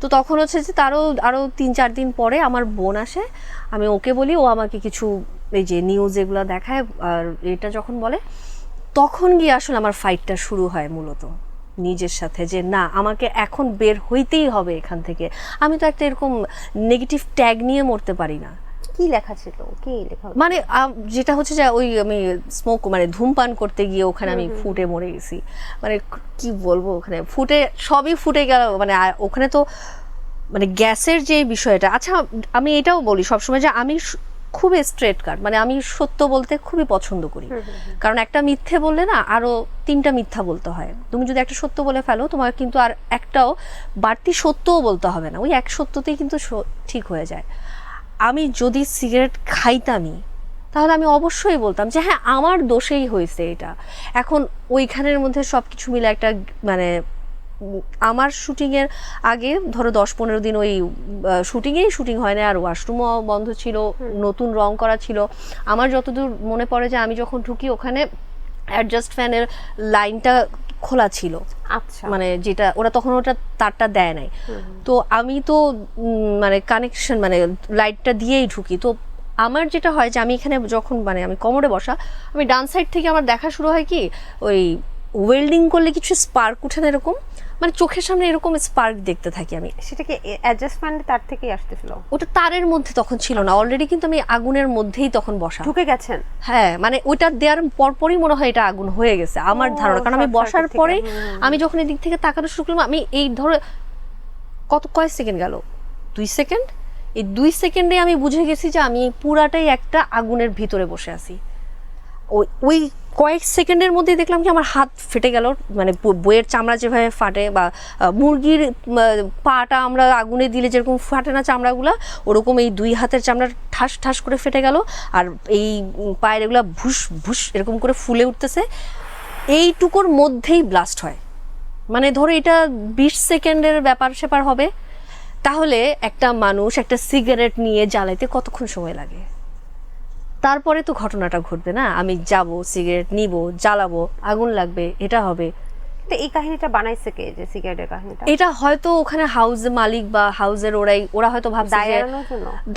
তো তখন হচ্ছে যে আরও 3-4 দিন পরে আমার বোন আসে, আমি ওকে বলি, ও আমাকে কিছু এই যে নিউজ এগুলো দেখায় আর এটা যখন বলে তখন গিয়ে আসলে আমার ফাইটটা শুরু হয় মূলত নিজের সাথে, যে না আমাকে এখন বের হইতেই হবে এখান থেকে। আমি তো একটা এরকম নেগেটিভ ট্যাগ নিয়ে মরতে পারি না। কি লেখা ছিল, কি লেখা? মানে যেটা হচ্ছে যে ওই আমি স্মোক মানে ধূমপান করতে গিয়ে ওখানে আমি ফুটে মরে গেছি, মানে কি বলবো, ওখানে ফুটে সবই ফুটে গেল। মানে ওখানে তো মানে গ্যাসের যে বিষয়টা, আচ্ছা আমি এটাও বলি সবসময় যে আমি খুবই স্ট্রেট কাট, মানে আমি সত্য বলতে খুবই পছন্দ করি। কারণ একটা মিথ্যে বললে না আরো 3টা মিথ্যা বলতে হয়। তুমি যদি একটা সত্য বলে ফেলো তোমার কিন্তু আর একটাও বাড়তি সত্যও বলতে হবে না, ওই এক সত্যতেই কিন্তু ঠিক হয়ে যায়। আমি যদি সিগারেট খাইতামই তাহলে আমি অবশ্যই বলতাম যে হ্যাঁ আমার দোষেই হয়েছে এটা। এখন ওইখানের মধ্যে সব কিছু মিলে একটা মানে আমার শুটিংয়ের আগে ধরো 10-15 দিন ওই শুটিং হয় না, আর ওয়াশরুমও বন্ধ ছিল, নতুন রং করা ছিল। আমার যতদূর মনে পড়ে যে আমি যখন ঢুকি ওখানে অ্যাডজাস্ট ফ্যানের লাইনটা খোলা ছিল। আচ্ছা, মানে যেটা ওরা তখন ওটা তারটা দেয় নাই। তো আমি তো মানে কানেকশন মানে লাইটটা দিয়েই ঢুকি। তো আমার যেটা হয় যে আমি এখানে যখন মানে আমি কমোডে বসা, আমি ডান সাইড থেকে আমার দেখা শুরু হয় কি ওই ওয়েল্ডিং করলে কিছু স্পার্ক উঠে না এরকম, মানে চোখের সামনে এরকম স্পার্ক দেখতে থাকি আমি। সেটা কি অ্যাডজাস্টমেন্ট তার থেকেই আসতেছিল? ওটা তারের মধ্যে তখন ছিল না, অলরেডি কিন্তু আমি আগুনের মধ্যেই তখন বসা। ঢুকে গেছেন? হ্যাঁ, মানে ওইটা দেওয়ার পরপরই মনে হয় এটা আগুন হয়ে গেছে আমার ধারণা। কারণ আমি বসার পরে আমি যখন এদিক থেকে তাকানো শুরু করলাম, আমি এই ধরো কয় সেকেন্ড গেল, 2 সেকেন্ড, এই 2 সেকেন্ডে আমি বুঝে গেছি যে আমি পুরাটাই একটা আগুনের ভিতরে বসে আছি। ওই কয়েক সেকেন্ডের মধ্যে দেখলাম কি আমার হাত ফেটে গেল, মানে বইয়ের চামড়া যেভাবে ফাটে বা মুরগির পাটা আমরা আগুনে দিলে যেরকম ফাটে না চামড়াগুলা, ওরকম এই 2 হাতের চামড়া ঠাস ঠাস করে ফেটে গেল। আর এই পায়ের এগুলা ভুস ভুস এরকম করে ফুলে উঠতেছে। এইটুকুর মধ্যেই ব্লাস্ট হয়। মানে ধরো এটা 20 সেকেন্ডের ব্যাপার স্যাপার হবে, তাহলে একটা মানুষ একটা সিগারেট নিয়ে জ্বালাইতে কতক্ষণ সময় লাগে? তারপরে তো ঘটনাটা ঘটবে না, আমি যাব সিগারেট নিব, জ্বালাবো, আগুন লাগবে, এটা হবে। তো এই কাহিনীটা বানাইছে কে, যে সিগারেটের কাহিনীটা? এটা হয়তো ওখানে হাউসের মালিক বা হাউসের ওরা হয়তো ভাবছে যে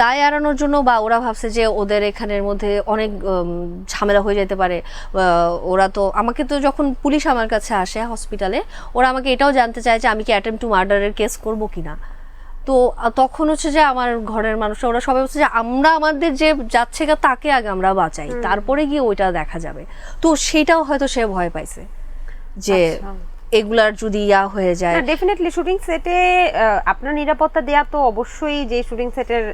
দায় এড়ানোর জন্য, বা ওরা ভাবছে যে ওদের এখানের মধ্যে অনেক ঝামেলা হয়ে যেতে পারে। ওরা তো আমাকে তো যখন পুলিশ আমার কাছে আসে হসপিটালে, ওরা আমাকে এটাও জানতে চায় যে আমি কি অ্যাটেম্পট টু মার্ডারের কেস করবো কিনা। তো তখন হচ্ছে যে আমার ঘরের মানুষরা ওরা সবাই বলছে যে আমরা আমাদের যে যাচ্ছে তাকে আগে আমরা বাঁচাই, তারপরে গিয়ে ওইটা দেখা যাবে। তো সেটাও হয়তো সে ভয় পাইছে যে এগুলার যদি ইয়া হয়ে যায়। ডেফিনেটলি শুটিং সেটে আপনার নিরাপত্তা দেয়া তো অবশ্যই যে শুটিং সেটের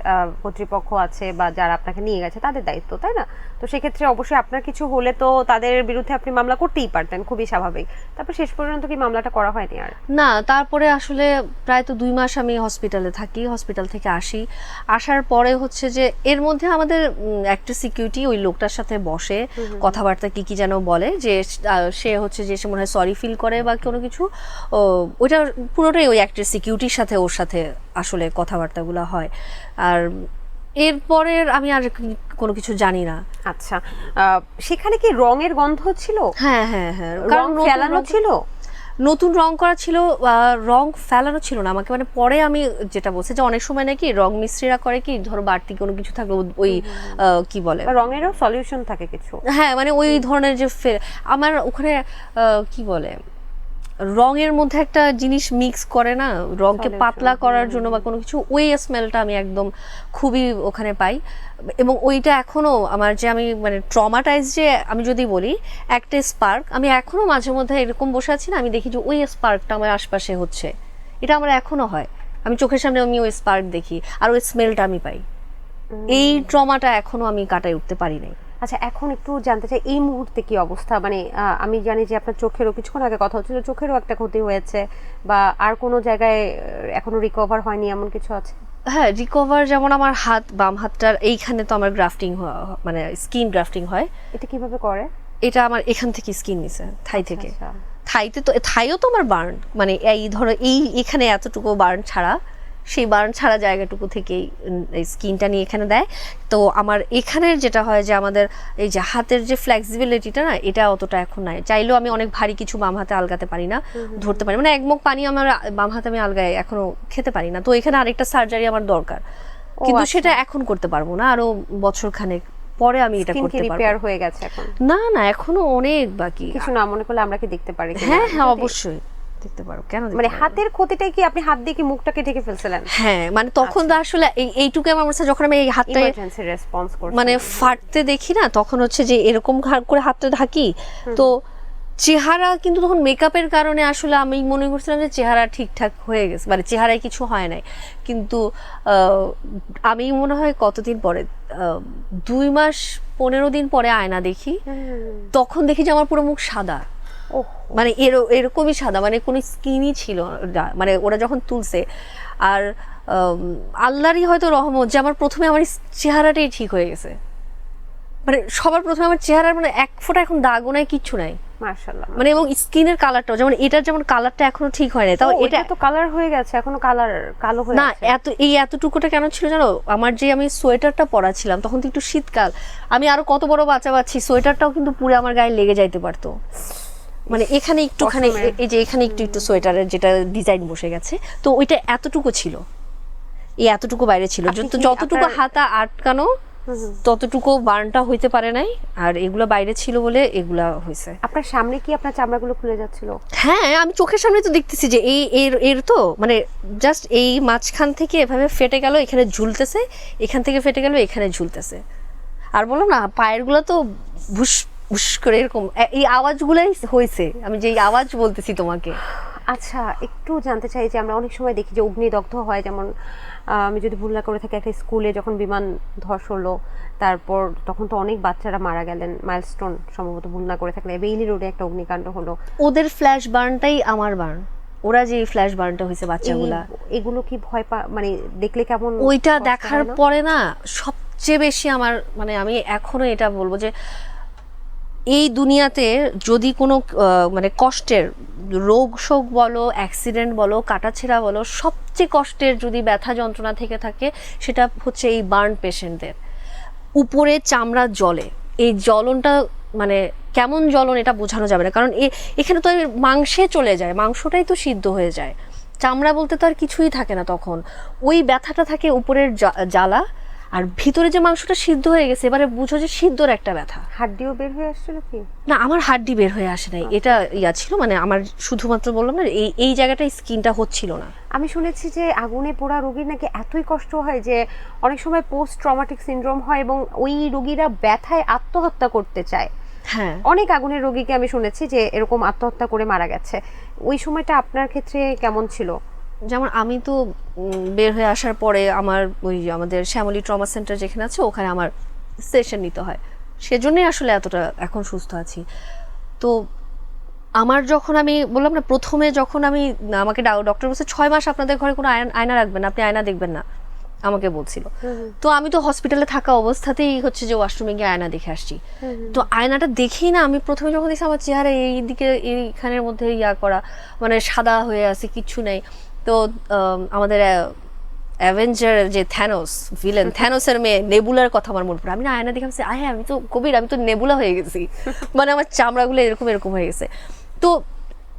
কর্তৃপক্ষ আছে বা যারা আপনাকে নিয়ে গেছে তাদের দায়িত্ব, তাই না? তো সেক্ষেত্রে অবশ্যই আপনার কিছু হলে তো তাদের বিরুদ্ধে আপনি মামলা করতেই পারতেন, খুবই স্বাভাবিক। তারপর শেষ পর্যন্ত কি মামলাটা করা হয়নি আর? না, তারপরে আসলে প্রায় তো 2 মাস আমি হসপিটালে থাকি, হসপিটাল থেকে আসার পরে হচ্ছে যে এর মধ্যে আমাদের একটা সিকিউরিটি ওই লোকটার সাথে বসে কথাবার্তা কি যেন বলে, যে সে হচ্ছে যে সে মনে হয় সরি ফিল করে বা কোনো কিছু, ওইটা পুরোটাই ওই একটা সিকিউরিটির সাথে ওর সাথে আসলে কথাবার্তাগুলো হয়। আর এরপরের আমি আর কোনো কিছু জানি না। আচ্ছা, সেখানে কি রঙের গন্ধ ছিল? হ্যাঁ হ্যাঁ হ্যাঁ, রং ফেলানো ছিল, নতুন রং করা ছিল। রং ফেলানো ছিল না আমাকে, মানে পরে আমি যেটা বলছি যে অনেক সময় নাকি রং মিস্ত্রিরা করে কি ধরো বাড়তি কোনো কিছু থাকলে ওই কি বলে রঙেরও সলিউশন থাকে কিছু, হ্যাঁ মানে ওই ধরনের যে আমার ওখানে কি বলে রঙের মধ্যে একটা জিনিস মিক্স করে না রংকে পাতলা করার জন্য বা কোনো কিছু, ওই স্মেলটা আমি একদম খুবই ওখানে পাই। এবং ওইটা এখনো আমার যে আমি মানে ট্রমাটাইজ যে আমি যদি বলি একটা স্পার্ক, আমি এখনো মাঝে মধ্যে এরকম বসে আছি না, আমি দেখি যে ওই স্পার্কটা আমার আশপাশে হচ্ছে, এটা আমার এখনো হয়। আমি চোখের সামনে আমি ওই স্পার্ক দেখি আর ওই স্মেলটা আমি পাই। এই ট্রমাটা এখনো আমি কাটাই উঠতে পারি নাই। আচ্ছা, এখন একটু জানতে চাই এই মুহূর্তে কি অবস্থা, মানে আমি জানি যে আপনার চোখেরও কিছুক্ষণ আগে কথা হচ্ছিল, চোখেরও একটা ক্ষতি হয়েছে, বা আর কোনো জায়গায় এখনো রিকভার হয়নি এমন কিছু আছে? হ্যাঁ, রিকভার যেমন আমার বাম হাতটার এইখানে তো আমার গ্রাফটিং মানে স্কিন গ্রাফটিং হয়। এটা কিভাবে করে? এটা আমার এখান থেকে স্কিন নিছে, থাই থেকে। আচ্ছা। থাইও তো আমার বার্ন, মানে এই ধরো এখানে এতটুকু বার্ন ছাড়া, সেই বার্ন ছাড়া জায়গাটুকু থেকেই স্কিনটা নিয়ে এখানে দেয়। তো আমার এখানের যেটা হয় যে আমাদের এই যে হাতের যে ফ্লেক্সিবিলিটিটা না, এটা অতটা এখন নাই। চাইলেও আমি অনেক ভারী কিছু বাম হাতে আলগাতে পারি না, ধরতে পারি, মানে এক মগ পানি আমার বাম হাতে আমি আলগায় এখনো খেতে পারি না। তো এখানে আরেকটা সার্জারি আমার দরকার, কিন্তু সেটা এখন করতে পারবো না, আরো বছর খানেক পরে আমি এটা করতে পারবো। রিপেয়ার হয়ে গেছে এখন? না, এখনো অনেক বাকি। কিছু না মনে করলে আমরা কি দেখতে পারি? হ্যাঁ, অবশ্যই দেখতে পারো। কেন মানে হাতের ক্ষতিটাই কি আপনি হাত দিয়ে কি মুখটাকে ঢেকে ফেলছিলেন? হ্যাঁ, মানে তখন তো আসলে এইটুকু আমার মনে হয়, যখন আমি এই হাতটা ইমার্জেন্সি রেসপন্স করছি মানে ফাটতে দেখি না, তখন হচ্ছে যে এরকম করে হাতটা ঢাকি। তো চেহারা কিন্তু তখন মেকআপের কারণে আসলে আমি মনে করছিলাম যে চেহারা ঠিকঠাক হয়ে গেছে, মানে চেহারায় কিছু হয় নাই। কিন্তু আমি মনে হয় কতদিন পরে 2 মাস 15 দিন পরে আয়না দেখি, তখন দেখি যে আমার পুরো মুখ সাদা। মানে এরকমই সাদা, মানে কোনো স্কিনই ছিল না, মানে ওরা যখন তুলছে। আর আল্লাহরই হয়তো রহমত যে আমার প্রথমে আমার চেহারাটাই ঠিক হয়ে গেছে। মানে সবার প্রথমে আমার চেহারার মানে এক ফোঁটা এখন দাগও নাই, কিচ্ছু নাই, মাশাআল্লাহ। মানে এবং স্কিনের কালারটাও যেমন, এটার যেমন কালারটা এখনো ঠিক হয় না, তাও এটা তো কালার হয়ে গেছে, এখনো কালার কালো হয়ে না। আছে। এতটুকুটা কেন ছিল জানো? আমার যে আমি সোয়েটারটা পরা ছিলাম তখন তো একটু শীতকাল, আমি আরো কত বড় বাচ্চা পাচ্ছি, সোয়েটারটাও কিন্তু পুরো আমার গায়ে লেগে যাইতে পারতো। মানে এখানে একটুখানি, এই যে এখানে একটু সোয়েটারের যেটা ডিজাইন বসে গেছে, তো ওইটা এতটুকু ছিল, এতটুকু বাইরে ছিল। যতটুকু হাতা আটকানো ততটুকু বার্নটা হইতে পারে নাই, আর এগুলো বাইরে ছিল বলে এগুলা হয়েছে। আপনার সামনে কি আপনার চামড়াগুলো খুলে যাচ্ছিল? হ্যাঁ, আমি চোখের সামনে তো দেখতেছি যে এর তো মানে জাস্ট এই মাঝখান থেকে এভাবে ফেটে গেল, এখানে ঝুলতেছে, এখান থেকে ফেটে গেল, এখানে ঝুলতেছে। আর বললাম না, পায়ের গুলো তো ভুস ভুস করে এরকম এই আওয়াজগুলাই হয়েছে, আমি যে আওয়াজ বলতেছি তোমাকে। আচ্ছা, একটু জানতে চাই যে আমরা অনেক সময় দেখি যে অগ্নিদগ্ধ হয়, যেমন আমি যদি ভুল না করে থাকি একটা স্কুলে যখন বিমান ধস হলো, তারপর তখন তো অনেক বাচ্চারা মারা গেলেন, মাইলস্টোন সম্ভবত ভুল না করে থাকলে বেইলি রোডে একটা অগ্নিকাণ্ড হলো। ওদের ফ্ল্যাশ বার্নটাই আমার বার্ন, ওরা যে ফ্ল্যাশ বার্নটা হয়েছে বাচ্চাগুলা, এগুলো কি ভয় মানে দেখলে কেমন? ওইটা দেখার পরে না সবচেয়ে বেশি আমার মানে আমি এখনো এটা বলবো যে এই দুনিয়াতে যদি কোনো মানে কষ্টের রোগ শোক বলো, অ্যাক্সিডেন্ট বলো, কাটাছেঁড়া বলো, সবচেয়ে কষ্টের যদি ব্যথা যন্ত্রণা থেকে থাকে সেটা হচ্ছে এই বার্ন পেশেন্টদের। উপরে চামড়া জ্বলে, এই জ্বলনটা মানে কেমন জ্বলন এটা বোঝানো যাবে না, কারণ এখানে তো মাংসে চলে যায়, মাংসটাই তো সিদ্ধ হয়ে যায়, চামড়া বলতে তো আর কিছুই থাকে না তখন। ওই ব্যথাটা থাকে উপরের জ্বালা, আর ভিতরে যে মাংসটা সিদ্ধ হয়ে গেছে, এবারে বুঝো যে সিদ্ধর একটা ব্যথা। হাড্ডিও বের হয়ে আসছিল কি? না, আমার হাড্ডি বের হয়ে আসে নাই, এটা ছিল, মানে আমার শুধুমাত্র বললাম না এই জায়গাটায় স্কিনটা হচ্ছিল না। আমি শুনেছি যে আগুনে পোড়া রোগীর নাকি এতই কষ্ট হয় যে অনেক সময় পোস্ট ট্রমাটিক সিনড্রোম হয় এবং ওই রোগীরা ব্যথায় আত্মহত্যা করতে চায়। হ্যাঁ, অনেক আগুনের রোগীকে আমি শুনেছি যে এরকম আত্মহত্যা করে মারা গেছে। ওই সময়টা আপনার ক্ষেত্রে কেমন ছিল? যেমন আমি তো বের হয়ে আসার পরে আমার ওই আমাদের শ্যামলী ট্রমা সেন্টার যেখানে আছে ওখানে আমার সেশন নিতে হয়, সেজন্যই আসলে এতটা এখন সুস্থ আছি। তো আমার যখন আমি বললাম না প্রথমে যখন আমাকে ডক্টর বলছে 6 মাস আপনাদের ঘরে কোনো আয়না রাখবেন না, আপনি আয়না দেখবেন না, আমাকে বলছিল। তো আমি তো হসপিটালে থাকা অবস্থাতেই হচ্ছে যে ওয়াশরুমে গিয়ে আয়না দেখে আসছি। তো আয়নাটা দেখেই না আমি প্রথমে যখন দেখছি আমার চেহারা এইদিকে এইখানের মধ্যে করা, মানে সাদা হয়ে আছে, কিচ্ছু নেই। তো আমাদের অ্যাভেঞ্জার যে ভিলেন থ্যানোসের মেয়ে নেবুলার কথা আমার মনে পড়ে। আমি না আয়না দেখে আমি তো কবির, আমি তো নেবুলা হয়ে গেছি, মানে আমার চামড়াগুলো এরকম হয়ে গেছে। তো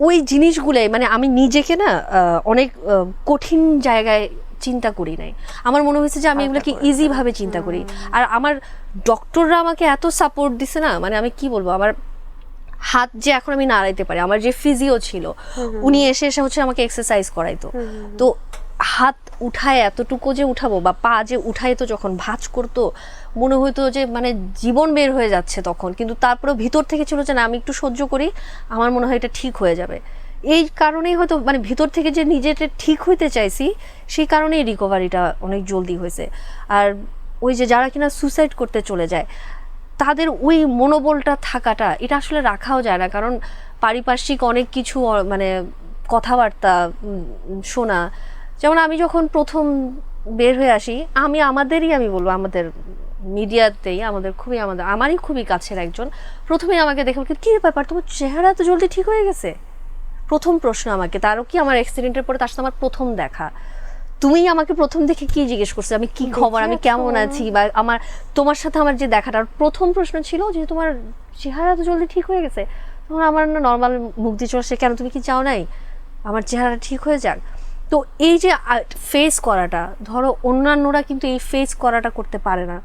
ওই জিনিসগুলোই মানে আমি নিজেকে না অনেক কঠিন জায়গায় চিন্তা করি নাই, আমার মনে হয়েছে যে আমি এগুলোকে ইজি ভাবে চিন্তা করি। আর আমার ডক্টররা আমাকে এত সাপোর্ট দিছে না, মানে আমি কি বলবো, আমার হাত যে এখন আমি নাড়াইতে পারি, আমার যে ফিজিও ছিল উনি এসে হচ্ছে আমাকে এক্সারসাইজ করাইতো। তো হাত উঠায় এতটুকু যে উঠাবো বা পা যে উঠাইতো, যখন ভাঁজ করতো মনে হইতো যে মানে জীবন বের হয়ে যাচ্ছে তখন, কিন্তু তারপরে ভিতর থেকে ছিল যে না আমি একটু সহ্য করি, আমার মনে হয় এটা ঠিক হয়ে যাবে। এই কারণেই হয়তো মানে ভিতর থেকে যে নিজেটা ঠিক হইতে চাইছি, সেই কারণেই রিকভারিটা অনেক জলদি হয়েছে। আর ওই যে যারা কিনা সুসাইড করতে চলে যায়, তাদের ওই মনোবলটা থাকাটা এটা আসলে রাখাও যায় না, কারণ পারিপার্শ্বিক অনেক কিছু মানে কথাবার্তা শোনা। যেমন আমি যখন প্রথম বের হয়ে আসি, আমি বলবো আমাদের মিডিয়াতেই আমারই খুবই কাছের একজন প্রথমেই আমাকে দেখে বলে, কি ব্যাপার তোমার চেহারা এত জলদি ঠিক হয়ে গেছে? প্রথম প্রশ্ন আমাকে, তারও কি আমার অ্যাক্সিডেন্টের পরে তার সাথে আমার প্রথম দেখা, তুমি আমাকে প্রথম দেখে কি জিজ্ঞেস করছো, আমি কি খবর, আমি কেমন আছি, বা আমার তোমার সাথে আমার যে দেখাটা, প্রথম প্রশ্ন ছিল যে তোমার চেহারা এত জলদি ঠিক হয়ে গেছে। তখন আমার না নর্মাল মুখ দিয়ে চলে আসে, কেন তুমি কি চাও নাই আমার চেহারা ঠিক হয়ে যাক? তো এই যে ফেস করাটা, ধরো অন্যান্যরা কিন্তু এই ফেস করাটা করতে পারে না,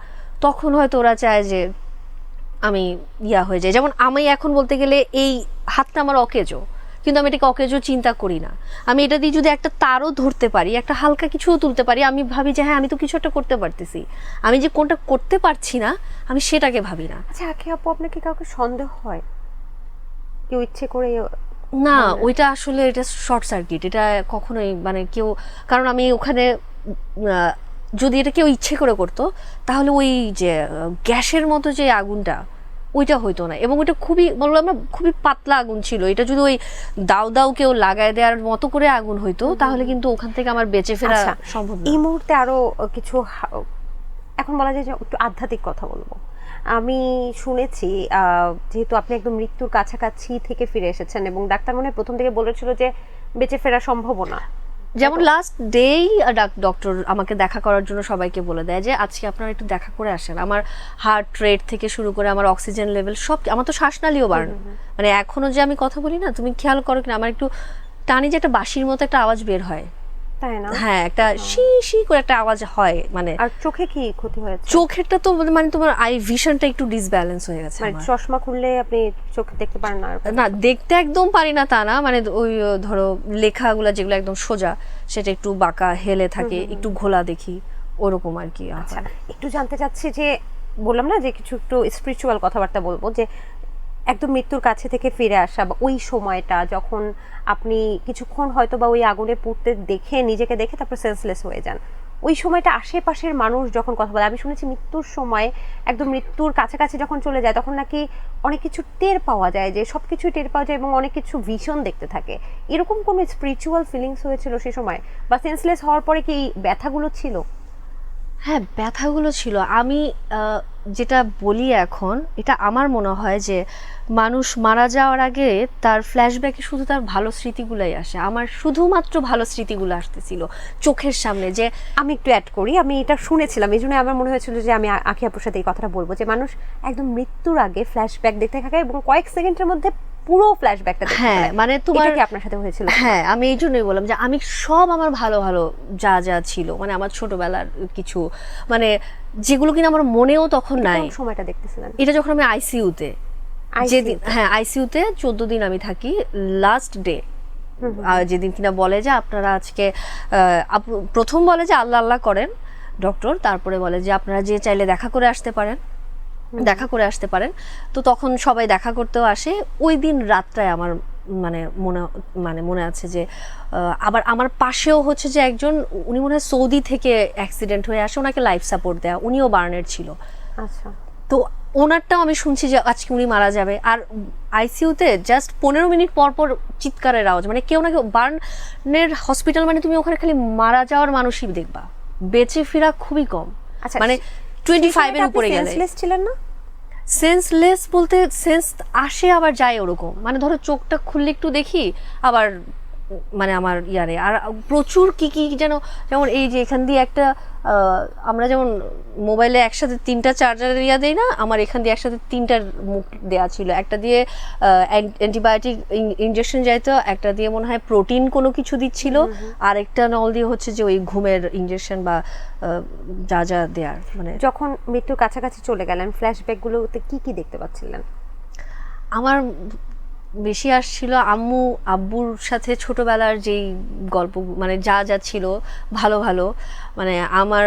তখন হয়তো ওরা চায় যে আমি হয়ে যায়। যেমন আমি এখন বলতে গেলে এই হাতটা আমার অকেজো, কিন্তু আমি এটাকে অকেজো চিন্তা করি না। আমি এটা দিয়ে যদি একটা তারও ধরতে পারি, একটা হালকা কিছুও তুলতে পারি, আমি ভাবি যে হ্যাঁ আমি তো কিছু একটা করতে পারতেছি। আমি যে কোনটা করতে পারছি না আমি সেটাকে ভাবি না। আচ্ছা আখি আপু, আপনাকে কাউকে সন্দেহ হয় কেউ ইচ্ছে করে? না, ওইটা আসলে এটা শর্ট সার্কিট, এটা কখনোই মানে কেউ, কারণ আমি ওখানে যদি এটা কেউ ইচ্ছে করে করতো তাহলে ওই যে গ্যাসের মতো যে আগুনটা ওইটা হইতো না, এবং ওইটা বললাম না খুবই পাতলা আগুন ছিল। এটা যদি ওই দাও দাও কেউ লাগায় দেওয়ার মতো করে আগুন হইতো তাহলে কিন্তু ওখান থেকে আমার বেঁচে ফেরা সম্ভব না। এই মুহূর্তে আরো কিছু এখন বলা যায় যে একটু আধ্যাত্মিক কথা বলবো। আমি শুনেছি যেহেতু আপনি একদম মৃত্যুর কাছাকাছি থেকে ফিরে এসেছেন এবং ডাক্তার মনে হয় প্রথম থেকে বলেছিল যে বেঁচে ফেরা সম্ভব না। যেমন লাস্ট ডেই ডক্টর আমাকে দেখা করার জন্য সবাইকে বলে দেয় যে আজকে আপনারা একটু দেখা করে আসেন। আমার হার্ট রেট থেকে শুরু করে আমার অক্সিজেন লেভেল সব, আমার তো শ্বাসনালীও বাড়ানো, মানে এখনো যে আমি কথা বলি না, তুমি খেয়াল করো কিনা, আমার একটু টানি যে একটা বাঁশির মতো একটা আওয়াজ বের হয়, তাই না? হ্যাঁ, একটা শি শি করে একটা আওয়াজ হয়। মানে আর চোখে কি ক্ষতি হয়েছে? চোখেরটা তো মানে তোমার আই ভিশনটা একটু ডিসব্যালেন্স হয়ে গেছে। মানে চশমা খুললে আপনি চোখ দেখতে পারেন না? না, দেখতে একদম পারি না তা না, মানে ওই ধরো লেখাগুলা যেগুলো একদম সোজা সেটা একটু বাঁকা হেলে থাকে, একটু ঘোলা দেখি, ওরকম আর কি। আচ্ছা, একটু জানতে চাচ্ছি যে বললাম না যে কিছু একটু স্পিরিচুয়াল কথাবার্তা বলবো, যে একদম মৃত্যুর কাছে থেকে ফিরে আসা বা ওই সময়টা যখন আপনি কিছুক্ষণ হয়তো বা ওই আগুনে পুড়তে দেখে নিজেকে দেখে তারপর সেন্সলেস হয়ে যান, ওই সময়টা আশেপাশের মানুষ যখন কথা বলে, আমি শুনেছি মৃত্যুর সময় একদম মৃত্যুর কাছাকাছি যখন চলে যায় তখন নাকি অনেক কিছু টের পাওয়া যায়, যে সব কিছু টের পাওয়া যায় এবং অনেক কিছু ভিশন দেখতে থাকে। এরকম কোনো স্পিরিচুয়াল ফিলিংস হয়েছিল সে সময়, বা সেন্সলেস হওয়ার পরে কি এই ব্যথাগুলো ছিল? হ্যাঁ, ব্যথাগুলো ছিল। আমি যেটা বলি এখন, এটা আমার মনে হয় যে মানুষ মারা যাওয়ার আগে তার ফ্ল্যাশব্যাকে শুধু তার ভালো স্মৃতিগুলাই আসে। আমার শুধুমাত্র ভালো স্মৃতিগুলো আসতেছিল চোখের সামনে। যে আমি একটু অ্যাড করি, আমি এটা শুনেছিলাম, এই জন্য আমার মনে হয়েছিল যে আমি আখি আপুর সাথে এই কথাটা বলবো, যে মানুষ একদম মৃত্যুর আগে ফ্ল্যাশব্যাক দেখতে থাকে এবং কয়েক সেকেন্ডের মধ্যে পুরো ফ্ল্যাশব্যাকটা দেখতে। হ্যাঁ, মানে তোমার কি আপনার সাথে হয়েছিল? হ্যাঁ, আমি এই জন্যই বললাম যে আমি সব আমার ভালো ভালো যা যা ছিল, মানে আমার ছোটবেলার কিছু, মানে যেগুলো কিনা আমার মনেও তখন নাই। কোন সময়টা দেখতেছিলেন? এটা যখন আমি আইসিইউতে, যেদিন, হ্যাঁ আইসিইউতে 14 দিন আমি থাকি, লাস্ট ডে যেদিন কিনা বলে যে আপনারা আজকে প্রথম বলে যে আল্লাহ আল্লাহ করেন ডক্টর, তারপরে বলে যে আপনারা যে চাইলে দেখা করে আসতে পারেন। তো তখন সবাই দেখা করতেও আসে। ওই দিন রাতটায় আমার মনে আছে যে আবার আমার পাশেও হচ্ছে যে একজন, উনি মনে হয় সৌদি থেকে অ্যাক্সিডেন্ট হয়ে আসে, ওনাকে লাইফ সাপোর্ট দেয়া, উনিও বার্নের ছিল। আচ্ছা, তো ওনারটাও আমি শুনছি যে আজকে উনি মারা যাবে। আর আইসিইউতে জাস্ট 15 মিনিট পর পর চিৎকারের আওয়াজ, মানে কেউ না কেউ, বার্নের হসপিটাল মানে তুমি ওখানে খালি মারা যাওয়ার মানুষই দেখবা, বেঁচে ফেরা খুবই কম। আচ্ছা, মানে 25 এর উপরে গেলে। সেন্সলেস ছিলেন না? সেন্সলেস বলতে সেন্স আসে আবার যায় ওরকম, মানে ধরো চোখটা খুললে একটু দেখি, আবার মানে আমার আর প্রচুর কি যেন, যেমন এই যে এখান দিয়ে একটা আমরা যেমন মোবাইলে একসাথে 3টা চার্জার দেই না, আমার এখান দিয়ে একসাথে 3টার মুখ দেয়া ছিল। একটা দিয়ে অ্যান্টিবায়োটিক ইনজেকশন যাইতো, একটা দিয়ে মনে হয় প্রোটিন কোনো কিছু দিচ্ছিল, আর একটা নল দিয়ে হচ্ছে যে ওই ঘুমের ইনজেকশন বা যা যা দেয়ার। মানে যখন মৃত্যুর কাছাকাছি চলে গেলেন, ফ্ল্যাশব্যাকগুলোতে কি দেখতে পাচ্ছিলেন? আমার বেশি আসছিল আব্বুর সাথে ছোটবেলার যেই গল্প, মানে যা যা ছিল ভালো ভালো। মানে আমার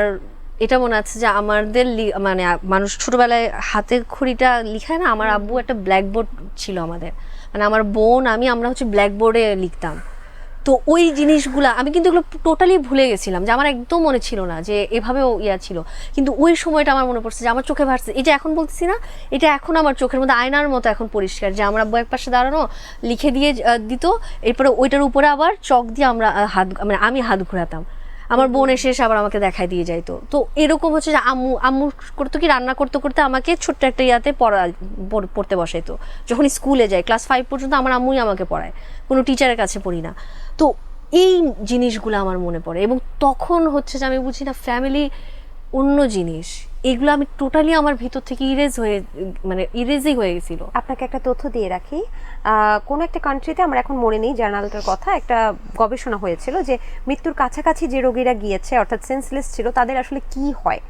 এটা মনে আছে যে আমাদের মানে মানুষ ছোটবেলায় হাতে খড়িটা লিখায় না, আমার আব্বু একটা ব্ল্যাকবোর্ড ছিল আমাদের, মানে আমার বোন আমরা হচ্ছে ব্ল্যাকবোর্ডে লিখতাম। তো ওই জিনিসগুলা আমি কিন্তু এগুলো টোটালি ভুলে গেছিলাম, যে আমার একদম মনে ছিল না যে এভাবেও ইয়া ছিল। কিন্তু ওই সময়টা আমার মনে পড়ছে যে আমার চোখে ভাসছে, এই যে এখন বলতেছি না, এটা এখন আমার চোখের মধ্যে আয়নার মতো এখন পরিষ্কার, যে আমরা এক পাশে দাঁড়ানো লিখে দিয়ে দিত, এরপরে ওইটার উপরে আবার চক দিয়ে আমরা মানে আমি হাত ঘোরাতাম, আমার বোন এসে আবার আমাকে দেখাই দিয়ে যাইতো। তো এরকম হচ্ছে যে আম্মু আম্মু করতো কি, রান্না করতে করতে আমাকে ছোট্ট একটা ইয়াতে পড়তে বসাইতো। যখন স্কুলে যাই ক্লাস 5 পর্যন্ত আমার আম্মুই আমাকে পড়ায়, কোনো টিচারের কাছে পড়ি না। তো এই জিনিসগুলো আমার মনে পড়ে, এবং তখন হচ্ছে যে আমি বুঝি না ফ্যামিলি অন্য জিনিস, এগুলো আমি টোটালি আমার ভিতর থেকে ইরেজই হয়ে গেছিল। আপনাকে একটা তথ্য দিয়ে রাখি, কোন একটা কান্ট্রিতে, আমার এখন মনে নেই জার্নালটার কথা, একটা গবেষণা হয়েছিল যে মৃত্যুর কাছাকাছি যে রোগীরা গিয়েছে অর্থাৎ সেন্সলেস ছিল তাদের আসলে কি হয়।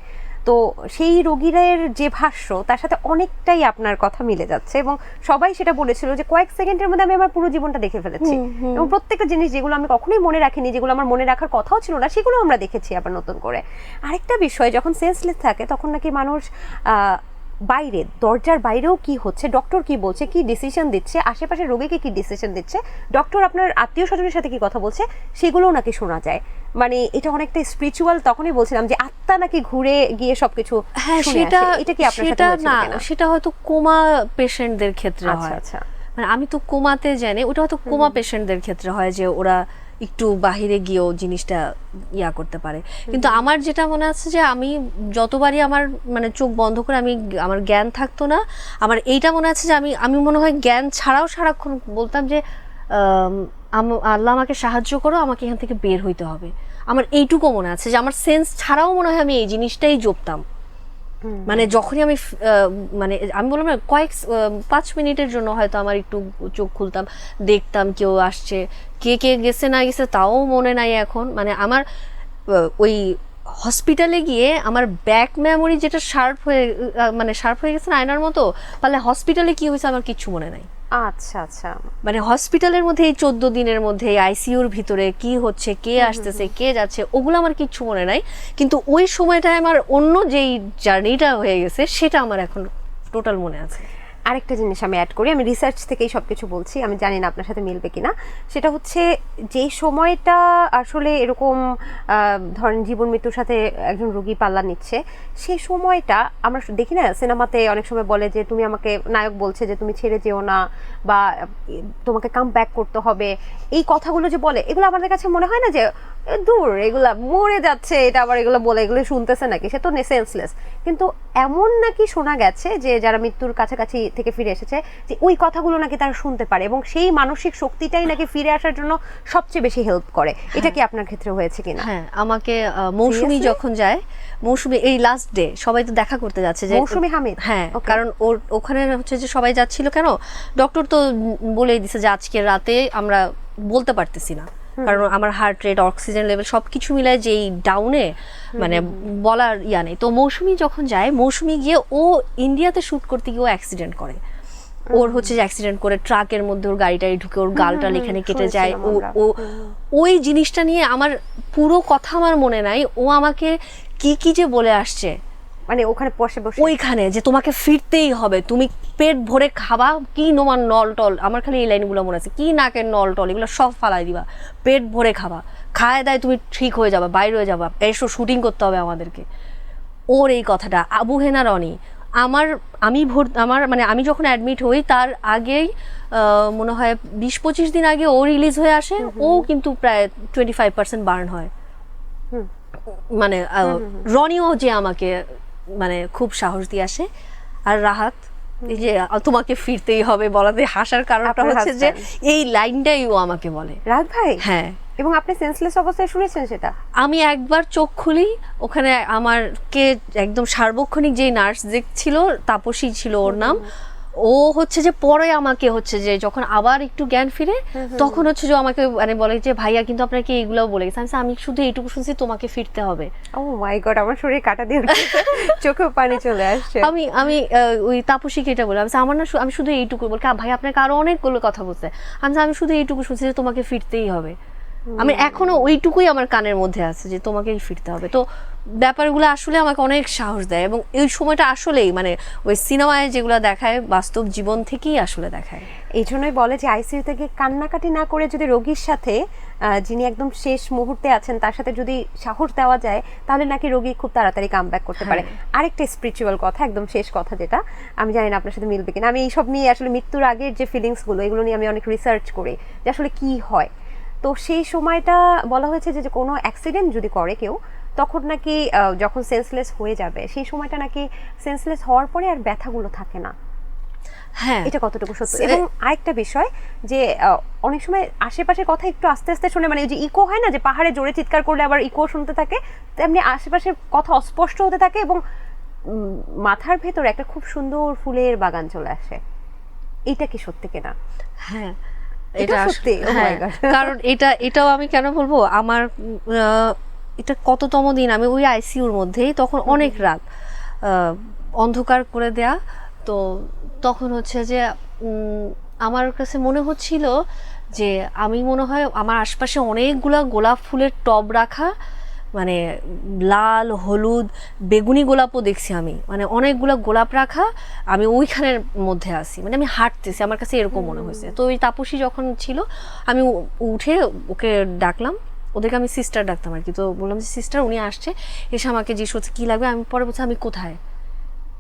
তো সেই রোগীদের যে ভাষ্য তার সাথে অনেকটাই আপনার কথা মিলে যাচ্ছে, এবং সবাই সেটা বলেছিল যে কয়েক সেকেন্ডের মধ্যে আমি আমার পুরো জীবনটা দেখে ফেলেছি, এবং প্রত্যেকটা জিনিস যেগুলো আমি কখনোই মনে রাখিনি, যেগুলো আমার মনে রাখার কথাও ছিল না, সেগুলো আমরা দেখেছি আবার নতুন করে। আরেকটা বিষয়, যখন সেন্সলেস থাকে তখন নাকি মানুষ বাইরে, দরজার বাইরেও কি হচ্ছে, ডক্টর কি বলছে, কি ডিসিশন দিচ্ছে, আশেপাশে রোগীকে কি ডিসিশন দিচ্ছে, ডক্টর আপনার আত্মীয় স্বজনের সাথে কি কথা বলছে, সেগুলোও নাকি শোনা যায়। মানে এটা অনেকটা স্পিরিচুয়াল। তখনই বলছিলাম যে আত্মা নাকি ঘুরে গিয়ে সবকিছু সেটা এটা কি আপনার সাথে হয়েছিল কিনা? সেটা হয়তো কোমা পেশেন্টদের ক্ষেত্রে হয়। আচ্ছা, মানে আমি তো কোমাতে জানি, ওটা হয়তো কোমা পেশেন্টদের ক্ষেত্রে হয়, যে ওরা একটু বাহিরে গিয়েও জিনিসটা ইয়া করতে পারে। কিন্তু আমার যেটা মনে আছে যে আমি যতবারই আমার মানে চোখ বন্ধ করে আমার জ্ঞান থাকতো না, আমার এইটা মনে আছে যে আমি মনে হয় জ্ঞান ছাড়াও সারাক্ষণ বলতাম যে আল্লাহ আমাকে সাহায্য করো, আমাকে এখান থেকে বের হইতে হবে। আমার এইটুকু মনে আছে যে আমার সেন্স ছাড়াও মনে হয় আমি এই জিনিসটাই জপতাম। মানে যখনই আমি মানে আমি বললাম না, 5 মিনিটের জন্য হয়তো আমার একটু চোখ খুলতাম, দেখতাম কেউ আসছে, কে কে গেছে না গেছে তাও মনে নাই এখন। মানে আমার ওই হসপিটালে গিয়ে আমার ব্যাক মেমোরি যেটা শার্প হয়ে গেছে না আয়নার মতো, তাহলে হসপিটালে কি হয়েছে আমার কিচ্ছু মনে নাই। আচ্ছা। মানে হসপিটালের মধ্যে এই 14 দিনের মধ্যে আইসিইউর ভিতরে কি হচ্ছে, কে আসতেছে, কে যাচ্ছে, ওগুলো আমার কিচ্ছু মনে নাই। কিন্তু ওই সময়টায় আমার অন্য যেই জার্নিটা হয়ে গেছে সেটা আমার এখন টোটাল মনে আছে। আরেকটা জিনিস আমি অ্যাড করি, আমি রিসার্চ থেকেই সবকিছু বলছি, আমি জানি না আপনার সাথে মিলবে কিনা। সেটা হচ্ছে যেই সময়টা আসলে এরকম ধরেন জীবন মৃত্যুর সাথে একজন রোগী পাল্লা নিচ্ছে, সেই সময়টা আমরা দেখি না সিনেমাতে অনেক সময় বলে যে তুমি আমাকে, নায়ক বলছে যে তুমি ছেড়ে যেও না, বা তোমাকে কাম ব্যাক করতে হবে, এই কথাগুলো যে বলে, এগুলো আমাদের কাছে মনে হয় না যে দূর এগুলা মরে যাচ্ছে, এটা আবার এগুলো বলে, এগুলো শুনতেছে নাকি, সে তো সেন্সলেস। কিন্তু এমন নাকি শোনা গেছে যে যারা মৃত্যুর কাছাকাছি থেকে ফিরে এসেছে, যে ওই কথাগুলো নাকি তারা শুনতে পারে, এবং সেই মানসিক শক্তিটাই নাকি ফিরে আসার জন্য সবচেয়ে বেশি হেল্প করে। এটা কি আপনার ক্ষেত্রে হয়েছে কিনা? হ্যাঁ, আমাকে মৌসুমী যখন যায়, মৌসুমী এই লাস্ট ডে সবাই তো দেখা করতে যাচ্ছে, যে মৌসুমী হামিদ, হ্যাঁ, কারণ ওখানে হচ্ছে যে সবাই যাচ্ছিল কেন, ডক্টর তো বলেই দিছে যে আজকে রাতে আমরা বলতে পারতেছি না, কারণ আমার হার্ট রেট, অক্সিজেন লেভেল সবকিছু মিলায় যেই ডাউনে, মানে বলার ইয়া নেই। তো মৌসুমী যখন যায়, মৌসুমী গিয়ে ও ইন্ডিয়াতে শুট করতে গিয়ে ও অ্যাক্সিডেন্ট করে। ওর হচ্ছে যে অ্যাক্সিডেন্ট করে ট্রাকের মধ্যে ওর গাড়িটাই ঢুকে ওর গালটা এখানে কেটে যায়। ওই জিনিসটা নিয়ে আমার পুরো কথা আমার মনে নাই, ও আমাকে কি যে বলে আসছে, মানে ওখানে বসে ওইখানে যে তোমাকে ফিরতেই হবে, তুমি পেট ভরে খাবা, কি নোমান নল টল, আমার খালি এই লাইনগুলো মনে আছে, কি নাকের নল টল এগুলো সব ফালাই দিবা, পেট ভরে খাবা, খায় দায় তুমি ঠিক হয়ে যাবা, বাইরে হয়ে যাবা, এসো শুটিং করতে হবে আমাদেরকে। ওর এই কথাটা, আবু হেনা রনি, আমি যখন অ্যাডমিট হই তার আগেই মনে হয় 20-25 দিন আগে ও রিলিজ হয়ে আসে, ও কিন্তু প্রায় 25% বার্ন হয়। মানে রনিও যে আমাকে মানে খুব সাহস দিয়ে আসে। আর রাহাত, এই যে তোমাকে ফিরতেই হবে বলাতে হাসার কারণটা হচ্ছে যে এই লাইনটাই ও আমাকে বলে। রাহাত ভাই? হ্যাঁ। এবং আপনি সেন্সলেস অবস্থায় শুনেছেন সেটা? আমি একবার চোখ খুলি, ওখানে আমারকে একদম সার্বক্ষণিক যে নার্স দেখছিল, তাপসী ছিল ওর নাম, ও হচ্ছে যে পরে আমাকে হচ্ছে যে যখন আবার একটু জ্ঞান ফিরে, তখন হচ্ছে যে আমাকে মানে বলে যে ভাইয়া কিন্তু আপনাকে এইগুলোও বলে গেছে। আমি শুধু এইটুকু শুনছি তোমাকে ফিরতে হবে। ও মাই গড, আমার শরীরে কাটা দিয়ে চোখে পানি চলে আসছে। আমি ওই তাপসীকে এটা বলে, আমি শুধু এইটুকু বলি, ভাই আপনাকে আরো অনেকগুলো কথা বলছে, আমি শুধু এইটুকু শুনছি যে তোমাকে ফিরতেই হবে। আমি এখনো ওইটুকুই আমার কানের মধ্যে আছে যে তোমাকেই ফিরতে হবে। তো ব্যাপারগুলো আসলে আমাকে অনেক সাহস দেয়, এবং এই সময়টা আসলেই মানে ওই সিনেমায় যেগুলো দেখায় বাস্তব জীবন থেকেই আসলে দেখায়। এই জন্যই বলে যে আইসিইউ থেকে কান্নাকাটি না করে যদি রোগীর সাথে যিনি একদম শেষ মুহূর্তে আছেন তার সাথে যদি সাহস দেওয়া যায়, তাহলে নাকি রোগী খুব তাড়াতাড়ি কামব্যাক করতে পারে। আরেকটা স্পিরিচুয়াল কথা, একদম শেষ কথা, যেটা আমি জানি না আপনার সাথে মিলবে কিনা, আমি এইসব নিয়ে আসলে মৃত্যুর আগের যে ফিলিংসগুলো এগুলো নিয়ে আমি অনেক রিসার্চ করি যে আসলে কি হয়। তো সেই সময়টা বলা হয়েছে যে কোনো অ্যাক্সিডেন্ট যদি করে কেউ, তখন নাকি যখন সেন্সলেস হয়ে যাবে সেই সময়টা নাকি সেন্সলেস হওয়ার পরে আর ব্যথাগুলো থাকে না। হ্যাঁ, এটা কতটুকু সত্য? এবং আরেকটা বিষয় যে অনেক সময় আশেপাশের কথা একটু আস্তে আস্তে শুনে, মানে যে ইকো হয় না, যে পাহাড়ে জোরে চিৎকার করলে আবার ইকো শুনতে থাকে, তেমনি আশেপাশের কথা অস্পষ্ট হতে থাকে এবং মাথার ভেতরে একটা খুব সুন্দর ফুলের বাগান চলে আসে। এটা কি সত্যি কিনা? হ্যাঁ, এটা সত্যি। কারণ এটাও আমি কেন বলবো, আমার এটা কততম দিন, আমি ওই আইসিইউর মধ্যেই, তখন অনেক রাত, অন্ধকার করে দেয়া। তো তখন হচ্ছে যে আমার কাছে মনে হচ্ছিল যে আমি মনে হয় আমার আশপাশে অনেকগুলা গোলাপ ফুলের টব রাখা, মানে লাল, হলুদ, বেগুনি গোলাপও দেখছি আমি, মানে অনেকগুলো গোলাপ রাখা, আমি ওইখানের মধ্যে আছি, মানে আমি হাঁটতেছি, আমার কাছে এরকম মনে হয়েছে। তো ওই তাপসী যখন ছিল, আমি উঠে ওকে ডাকলাম, ওদেরকে আমি সিস্টার ডাকতাম আর কি। তো বললাম যে সিস্টার উনি আসছে, এসে আমাকে জিজ্ঞেস করছে কী লাগবে। আমি পরে বলছি আমি কোথায়,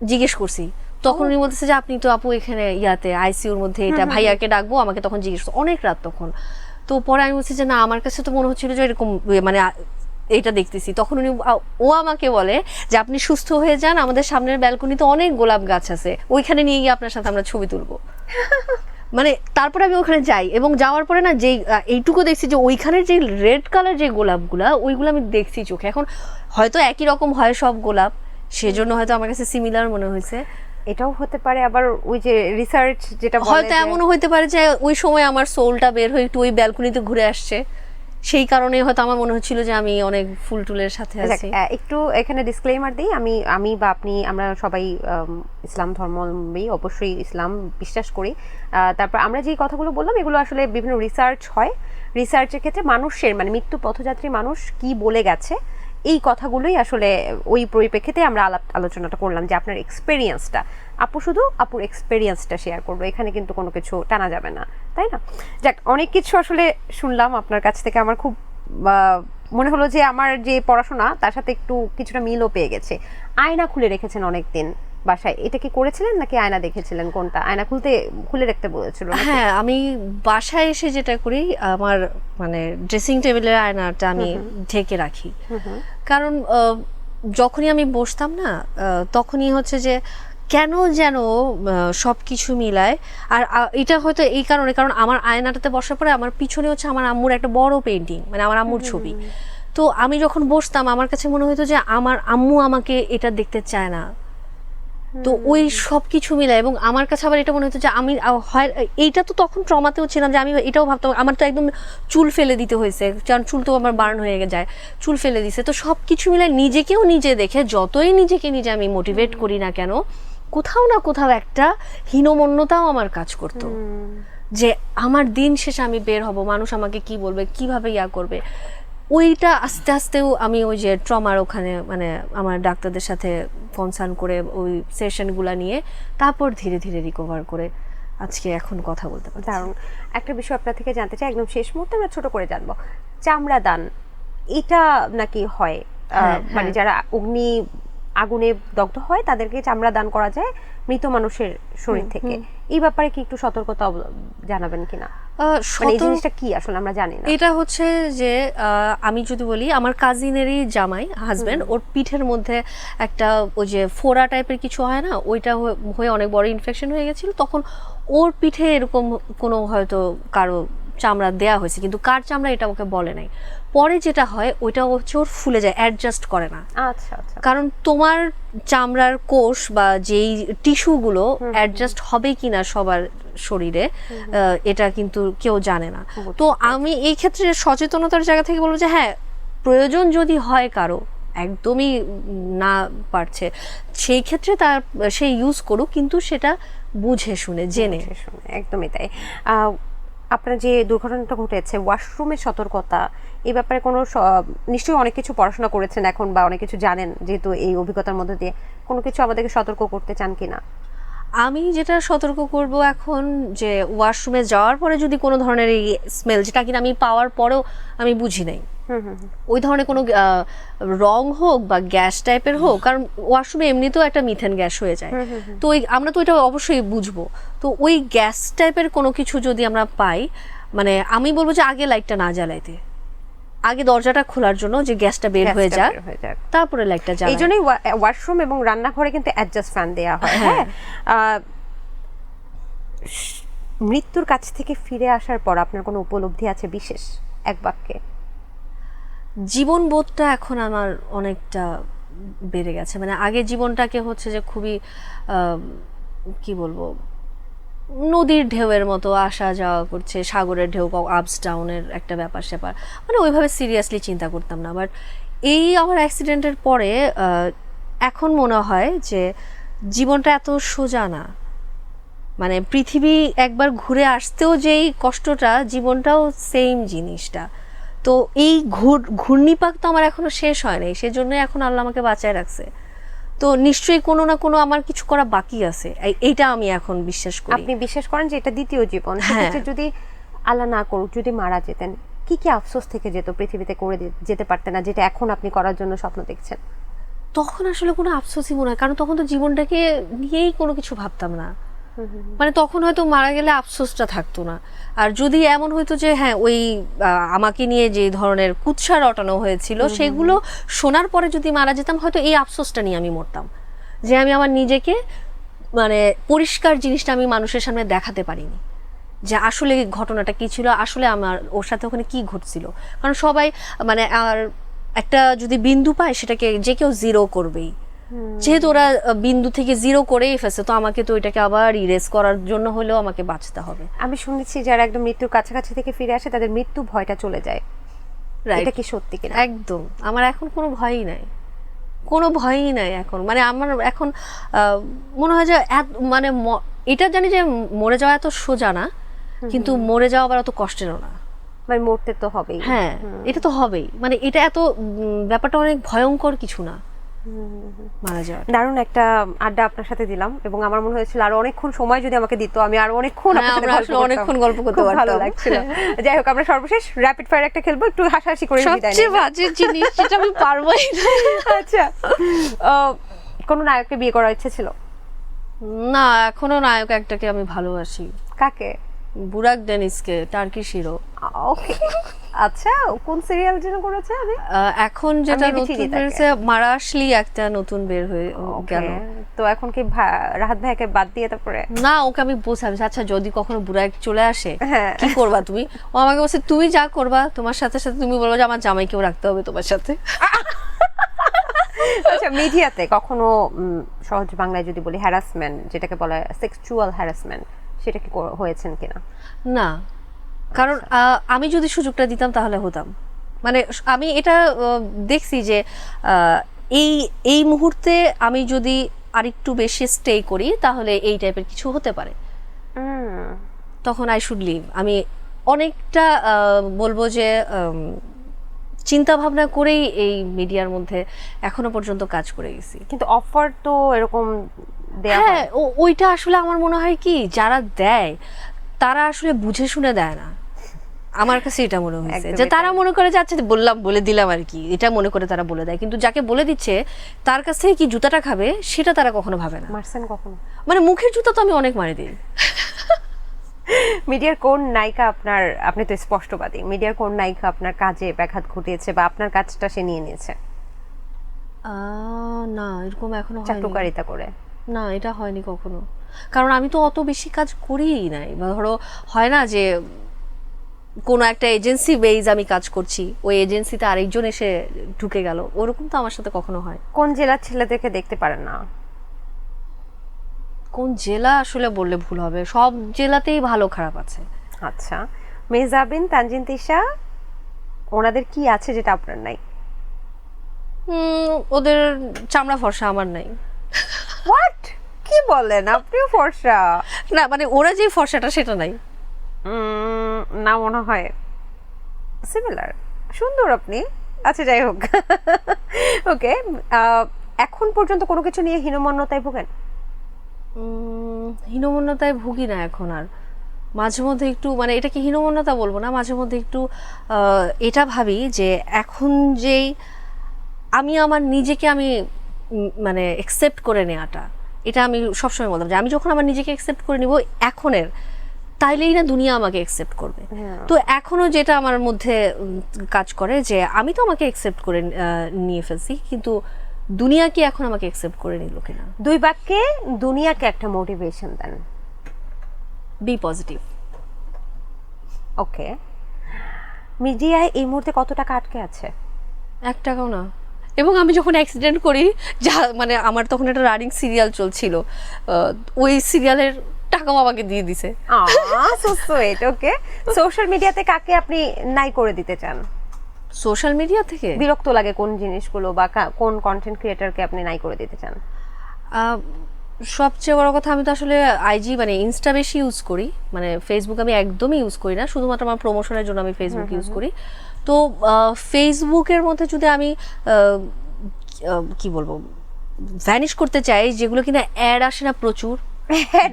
জিজ্ঞেস করছি। তখন উনি বলতেছে যে আপনি তো আপু এখানে ইয়াতে আইসিইউর মধ্যে, এটা ভাইয়াকে ডাকবো, আমাকে তখন জিজ্ঞেস করছে, অনেক রাত তখন। তো পরে আমি বলছি যে না, আমার কাছে তো মনে হচ্ছিল যে এরকম মানে এটা দেখতেছি। তখন উনি ও আমাকে বলে যে আপনি সুস্থ হয়ে যান, আমাদের সামনের ব্যালকনিতে অনেক গোলাপ গাছ আছে, ওইখানে নিয়ে গিয়ে আপনার সাথে আমরা ছবি তুলবো। মানে তারপরে আমি ওখানে যাই, এবং যাওয়ার পরে না যেই এইটুকু দেখছি যে ওইখানের যে রেড কালার যে গোলাপগুলা, ওইগুলো আমি দেখছি চোখে। এখন হয়তো একই রকম হয় সব গোলাপ, সেজন্য হয়তো আমার কাছে সিমিলার মনে হয়েছে। এটাও হতে পারে, আবার ওই যে রিসার্চ যেটা হয়তো এমনও হতে পারে যে ওই সময় আমার সোলটা বের হয়ে একটু ওই ব্যালকনিতে ঘুরে আসছে, সেই কারণে হয়তো আমার মনে হচ্ছিল যে আমি অনেক ফুল টুলের সাথে আছি। একটু এখানে ডিসক্লেইমার দিই, আমি বা আপনি, আমরা সবাই ইসলাম ধর্মাবলম্বী, অবশ্যই ইসলাম বিশ্বাস করি। তারপর আমরা যে কথাগুলো বললাম এগুলো আসলে বিভিন্ন রিসার্চ হয়, রিসার্চের ক্ষেত্রে মানুষের মানে মৃত্যু পথযাত্রী মানুষ কি বলে গেছে, এই কথাগুলোই আসলে ওই পরিপ্রেক্ষিতে আমরা আলোচনাটা করলাম যে আপনার এক্সপেরিয়েন্সটা, আপু শুধু আপুর এক্সপেরিয়েন্সটা শেয়ার করবো, এখানে কিন্তু কোনো কিছু টানা যাবে না, তাই না? যাক, অনেক কিছু আসলে শুনলাম আপনার কাছ থেকে, আমার খুব মনে হলো যে আমার যে পড়াশোনা তার সাথে একটু কিছুটা মিলও পেয়ে গেছে। আয়না খুলে রেখেছেন অনেকদিন বাসায়, এটা কি করেছিলেন নাকি আয়না দেখেছিলেন? কোনটা? আয়না খুলে রাখতে বলেছিল? হ্যাঁ, আমি বাসায় এসে যেটা করি, আমার মানে ড্রেসিং টেবিলের আয়নাটা আমি ঢেকে রাখি। কারণ যখনই আমি বসতাম না, তখনই হচ্ছে যে কেন যেন সব কিছু মিলায়। আর এটা হয়তো এই কারণে, কারণ আমার আয়নাটাতে বসার পরে আমার পিছনে হচ্ছে আমার আম্মুর একটা বড় পেন্টিং, মানে আমার আম্মুর ছবি। তো আমি যখন বসতাম আমার কাছে মনে হতো যে আমার আম্মু আমাকে এটা দেখতে চায় না। তো ওই সব কিছু মিলায়, এবং আমার কাছে আবার এটা মনে হতো যে আমি এইটা তো তখন ট্রমাতেও ছিলাম, যে আমি এটাও ভাবতাম আমার তো একদম চুল ফেলে দিতে হয়েছে, কারণ চুল তো আমার বার্ন হয়ে যায়, চুল ফেলে দিছে। তো সব কিছু মিলে নিজেকেও নিজে দেখে যতই নিজেকে নিজে আমি মোটিভেট করি না কেন, কোথাও না কোথাও একটা হীনমন্যতাও আমার কাজ করতো, যে আমার দিন শেষে আমি বের হব, মানুষ আমাকে কি বলবে, কিভাবে ইয়া করবে। ওইটা আস্তে আস্তেও আমি ওই যে ট্রমার ওখানে মানে আমার ডাক্তারদের সাথে কনসার্ন করে ওই সেশনগুলা নিয়ে তারপর ধীরে ধীরে রিকভার করে আজকে এখন কথা বলতে পারছি। দারুণ। একটা বিষয় আপনার থেকে জানতে চাই, একদম শেষ মুহূর্তে আমরা ছোট করে জানবো, চামড়া দান এটা নাকি হয়? মানে যারা আগুনে দগ্ধ হয় তাদেরকে চামড়া দান করা যায় মৃত মানুষের শরীর থেকে, এই ব্যাপারে কি একটু সতর্কতা জানাবেন কিনা? মানে এই জিনিসটা কি আসলে আমরা জানি না। এটা হচ্ছে যে আমি যদি বলি, আমার কাজিনেরই জামাই হাজবেন্ড, ওর পিঠের মধ্যে একটা ওই যে ফোড়া টাইপের কিছু হয় না, ওইটা হয়ে অনেক বড় ইনফেকশন হয়ে গেছিল। তখন ওর পিঠে এরকম কোনো হয়তো কারো চামড়া দেয়া হয়েছে, কিন্তু কার চামড়া এটা ওকে বলে নাই। পরে যেটা হয় ওইটা হচ্ছে ওর ফুলে যায়, অ্যাডজাস্ট করে না। আচ্ছা আচ্ছা। কারণ তোমার চামড়ার কোষ বা যেই টিস্যুগুলো অ্যাডজাস্ট হবে কিনা সবার শরীরে, এটা কিন্তু কেউ জানে না। তো আমি এই ক্ষেত্রে সচেতনতার জায়গা থেকে বলবো যে হ্যাঁ, প্রয়োজন যদি হয় কারো, একদমই না পারছে, সেই ক্ষেত্রে তার সে ইউজ করুক, কিন্তু সেটা বুঝে শুনে জেনে। একদমই তাই। আপনার যে দুর্ঘটনাটা ঘটেছে, ওয়াশরুমের সতর্কতা, এই ব্যাপারে কোনো নিশ্চয়ই অনেক কিছু পড়াশোনা করেছেন এখন বা অনেক কিছু জানেন যেহেতু এই অভিজ্ঞতার মধ্যে দিয়ে, কোনো কিছু আমাদেরকে সতর্ক করতে চান কিনা? আমি যেটা সতর্ক করব এখন, যে ওয়াশরুমে যাওয়ার পরে যদি কোনো ধরনের এই স্মেল, যেটা কিনা আমি পাওয়ার পরেও আমি বুঝি নাই, ওই ধরনের কোনো রং হোক বা গ্যাস টাইপের হোক, কারণ ওয়াশরুমে এমনিতেও একটা মিথেন গ্যাস হয়ে যায়, তো আমরা তো এটা অবশ্যই বুঝবো। তো ওই গ্যাস টাইপের কোনো কিছু যদি আমরা পাই, মানে আমি বলবো যে আগে লাইটটা না জ্বালাইতে, আগে দরজাটা খোলার জন্য যে গ্যাসটা বের হয়ে যাক, তারপরে লাইটটা জ্বালাই। এই জন্যই ওয়াশরুম এবং রান্নাঘরে কিন্তু অ্যাডজাস্ট ফ্যান দেওয়া হয়। হ্যাঁ, মৃত্যুর কাছ থেকে ফিরে আসার পর আপনার কোনো উপলব্ধি আছে বিশেষ, এক বাক্যে? জীবন বোধটা এখন আমার অনেকটা বেড়ে গেছে। মানে আগে জীবনটাকে হচ্ছে যে খুবই কি বলবো, নদীর ঢেউয়ের মতো আসা যাওয়া করছে, সাগরের ঢেউ, আপস ডাউনের একটা ব্যাপার স্যাপার, মানে ওইভাবে সিরিয়াসলি চিন্তা করতাম না। বাট এই আমার অ্যাক্সিডেন্টের পরে এখন মনে হয় যে জীবনটা এত সোজা না। মানে পৃথিবী একবার ঘুরে আসতেও যেই কষ্টটা, জীবনটাও সেম জিনিসটা। তো এই ঘূর্ণিপাক তো আমার এখনো শেষ হয়নি, সেজন্যই এখন আল্লাহ আমাকে বাঁচায় রাখছে। তো নিশ্চয়ই কোনো না কোনো আমার কিছু করা বাকি আছে, এইটা আমি এখন বিশ্বাস করি। আপনি বিশ্বাস করেন যে এটা দ্বিতীয় জীবন? সেক্ষেত্রে যদি আল্লাহ না করুক, যদি মারা যেতেন, কি কি আফসোস থেকে যেত পৃথিবীতে, করে যেতে পারতেন না যেটা এখন আপনি করার জন্য স্বপ্ন দেখছেন? তখন আসলে কোনো আফসোসই মনে হয়, কারণ তখন তো জীবনটাকে নিয়েই কোনো কিছু ভাবতাম না। মানে তখন হয়তো মারা গেলে আফসোসটা থাকতো না। আর যদি এমন হইতো যে হ্যাঁ, ওই আমাকে নিয়ে যে ধরনের কুৎসা রটানো হয়েছিল সেগুলো শোনার পরে যদি মারা যেতাম, হয়তো এই আফসোসটা নিয়ে আমি মরতাম, যে আমি আমার নিজেকে, মানে পরিষ্কার জিনিসটা আমি মানুষের সামনে দেখাতে পারিনি, যে আসলে ঘটনাটা কি ছিল, আসলে আমার ওর সাথে ওখানে কি ঘটছিল। কারণ সবাই মানে আর একটা যদি বিন্দু পায় সেটাকে যে কেউ জিরো করবেই, যেহেতু ওরা বিন্দু থেকে জিরো করেই ফেলছে, তো আমাকে তো এটাকে আবার ইরেজ করার জন্য হলেও আমাকে বাঁচতে হবে। আমি শুনেছি যারা একদম মৃত্যুর কাছাকাছি থেকে ফিরে আসে তাদের মৃত্যু ভয়টা চলে যায়, এটা কি সত্যি কিনা? একদম, আমার এখন কোনো ভয়ই নাই, কোনো ভয়ই নাই এখন। মানে আমার এখন মনে হয় যে মানে এটা জানি যে মরে যাওয়া এত সোজা না, কিন্তু মরে যাওয়া আবার এত কষ্টেরও না। মানে মরতে তো হবেই। হ্যাঁ, এটা তো হবেই, মানে এটা এত ব্যাপারটা অনেক ভয়ঙ্কর কিছু না মারা যাওয়া। দারুণ একটা আড্ডা আপনার সাথে দিলাম, এবং আমার মনে হয়েছিল আরো অনেকক্ষণ সময় যদি আমাকে দিত, আমি আরো অনেকক্ষণ অনেকক্ষণ গল্প করতে পারতাম, ভালো লাগছিল। যাই হোক, আমরা সর্বশেষ র্যাপিড ফায়ার একটা খেলবো, একটু হাসাহাসি করে বিদায় নেব। সবচেয়ে বাজে জিনিস যেটা আমি পারবোই না। আচ্ছা, কোন নায়ককে বিয়ে করার ইচ্ছে ছিল? না, এখনো নায়ক একটাকে আমি ভালোবাসি। কাকে? বুরাক ডেনিসকে, টার্কিশ হিরো। ওকে, আচ্ছা, কোন সিরিয়াল যেন করেছে? আমি এখন যেটা নতুন বেরিয়েছে, মারাশলি একটা নতুন বের হয়ে গেল। তো এখন কি রাহাত ভাইকে বাদ দিয়ে তারপরে? না, ওকে আমি বোঝাবো, আচ্ছা যদি কখনো বুরাক চলে আসে কি করবা তুমি? ও আমাকে বলছে তুমি যা করবা, তোমার সাথে সাথে তুমি বলবো যে আমার জামাইকেও রাখতে হবে তোমার সাথে। আচ্ছা, মিডিয়াতে কখনো সহজ বাংলায় যদি বলি হ্যারাসমেন্ট, যেটাকে বলা হয় সেক্সুয়াল হ্যারাসমেন্ট, সেটা কি হয়েছেন কিনা? না, কারণ আমি যদি সুযোগটা দিতাম তাহলে হতাম। মানে আমি এটা দেখছি যে এই মুহূর্তে আমি যদি আরেকটু বেশি স্টে করি তাহলে এই টাইপের কিছু হতে পারে, তখন আই শুড লিভ। আমি অনেকটা বলবো যে চিন্তা ভাবনা করেই এই মিডিয়ার মধ্যে এখনো পর্যন্ত কাজ করে গেছি। কিন্তু অফার তো এরকম দেয়া হয়। হ্যাঁ, ওইটা আসলে আমার মনে হয় কি, যারা দেয় তারা আসলে বুঝে শুনে দেয় না। আমার কাছে এটা মনে হয়েছে যে তারা মনে করে যে আচ্ছা বললাম, বলে দিলাম আর কি, এটা মনে করে তারা বলে দেয়। কিন্তু যাকে বলে দিচ্ছে তার কাছ থেকে কি জুতাটা খাবে সেটা তারা কখনো ভাবে না। মারছেন কখনো? মানে মুখের জুতা তো আমি অনেক মারি দিই। মিডিয়ার কোন নায়িকা আপনার, আপনি তো স্পষ্টবাদী, মিডিয়ার কোন নায়িকা আপনার কাজে ব্যাঘাত ঘটিয়েছে বা আপনার কাজটা সে নিয়ে নিয়েছে? না, এরকম এখনো হয়নি। চাটুকারিতা করে? না, এটা হয়নি কখনো, কারণ আমি তো অত বেশি কাজ করিই নাই। বা ধরো হয় না যে কোনো একটা এজেন্সি বেজ আমি কাজ করছি, ওই এজেন্সিতে আরেকজন এসে ঢুকে গেল, ওরকম তো আমার সাথে কখনো হয়। কোন জেলার ছেলেদেরকে দেখতে পারেন না? কোন জেলা আসলে বললে ভুল হবে, সব জেলাতেই ভালো খারাপ আছে। আচ্ছা, মেহজাবিন, তানজিন তিশা, ওনাদের কি আছে যেটা আপনার নাই? ওদের চামড়া ফর্সা, আমার নাই। হোয়াট, কি বলেন? আপনিও ফর্সা? না, মানে ওরা যে ফর্সাটা সেটা নাই। না মনে হয় সিমিলার। সুন্দর আপনি। আচ্ছা যাই হোক। ওকে, এখন পর্যন্ত কোনো কিছু নিয়ে হীনমন্যতায় ভোগেন? হীনমন্যতায় ভুগি না এখন আর। মাঝে মধ্যে একটু মানে এটাকে হীনমন্যতা বলবো না, মাঝে মধ্যে একটু এটা ভাবি যে এখন যেই আমি আমার নিজেকে আমি মানে একসেপ্ট করে নেওয়াটা, এটা আমি সবসময় বলতাম যে আমি যখন আমার নিজেকে একসেপ্ট করে নিব এখনের, তাইলেই না দুনিয়া আমাকে একসেপ্ট করবে। তো এখনো যেটা আমার মধ্যে কাজ করে যে আমি তো আমাকে একসেপ্ট করে নিয়ে ফেলছি, কিন্তু দুনিয়া কি এখন আমাকে একসেপ্ট করে নিল কিনা। 2 বাক্যে দুনিয়াকে একটা মোটিভেশন দেন। Be positive. ওকে, মিডিয়ায় এই মুহূর্তে কত টাকা আটকে আছে? 1 টাকাও না। এবং আমি যখন অ্যাক্সিডেন্ট করি, যা মানে আমার তখন একটা রানিং সিরিয়াল চলছিল, ওই সিরিয়ালের টাকাও আমাকে দিয়ে দিছে। So sweet. ওকে, সোশ্যাল মিডিয়াতে কাকে আপনি নাই করে দিতে চান? সোশ্যাল মিডিয়া থেকে বিরক্ত লাগে কোন জিনিসগুলো বা কোন কন্টেন্ট ক্রিয়েটরকে আপনি নাই করে দিতে চান? সবচেয়ে বড় কথা, আমি তো আসলে আইজি মানে ইনস্টা বেশি ইউজ করি, মানে ফেসবুক আমি একদমই ইউজ করি না, শুধুমাত্র আমার প্রমোশনের জন্য আমি ফেসবুক ইউজ করি। তো ফেসবুকের মধ্যে যদি আমি কি বলবো ভ্যানিশ করতে চাই, যেগুলো কিনা অ্যাড আসে না প্রচুর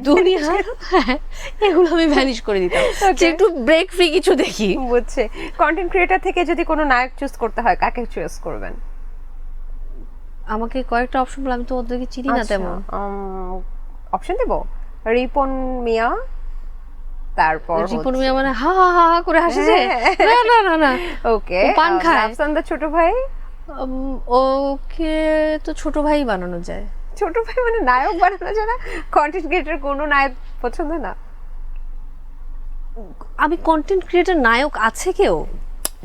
দুনিয়া, এগুলো আমি ভ্যানিশ করে দিতাম, যে একটু ব্রেক ফ্রি কিছু দেখি। বুঝছে। কন্টেন্ট ক্রিয়েটর থেকে যদি কোনো নায়ক চুজ করতে হয়, কাকে চুজ করবেন? আমাকে কয়েকটা অপশন বলে, আমি তো ওদেরকে চিনি না তেমন। অপশন দেব? রিপন মিয়া, তারপর রিপন মিয়া মানে হা হা হা করে হাসে যে, না না না না। ওকে, পান খায়। রাফসান দা ছোট ভাই? ওকে তো ছোট ভাই বানানো যায়। ছোট ভাই মানে নায়ক বানানো যায় না? কন্টেন্ট ক্রিয়েটর কোনো নায়ক পছন্দ না? আমি কন্টেন্ট ক্রিয়েটর নায়ক আছে কেউ?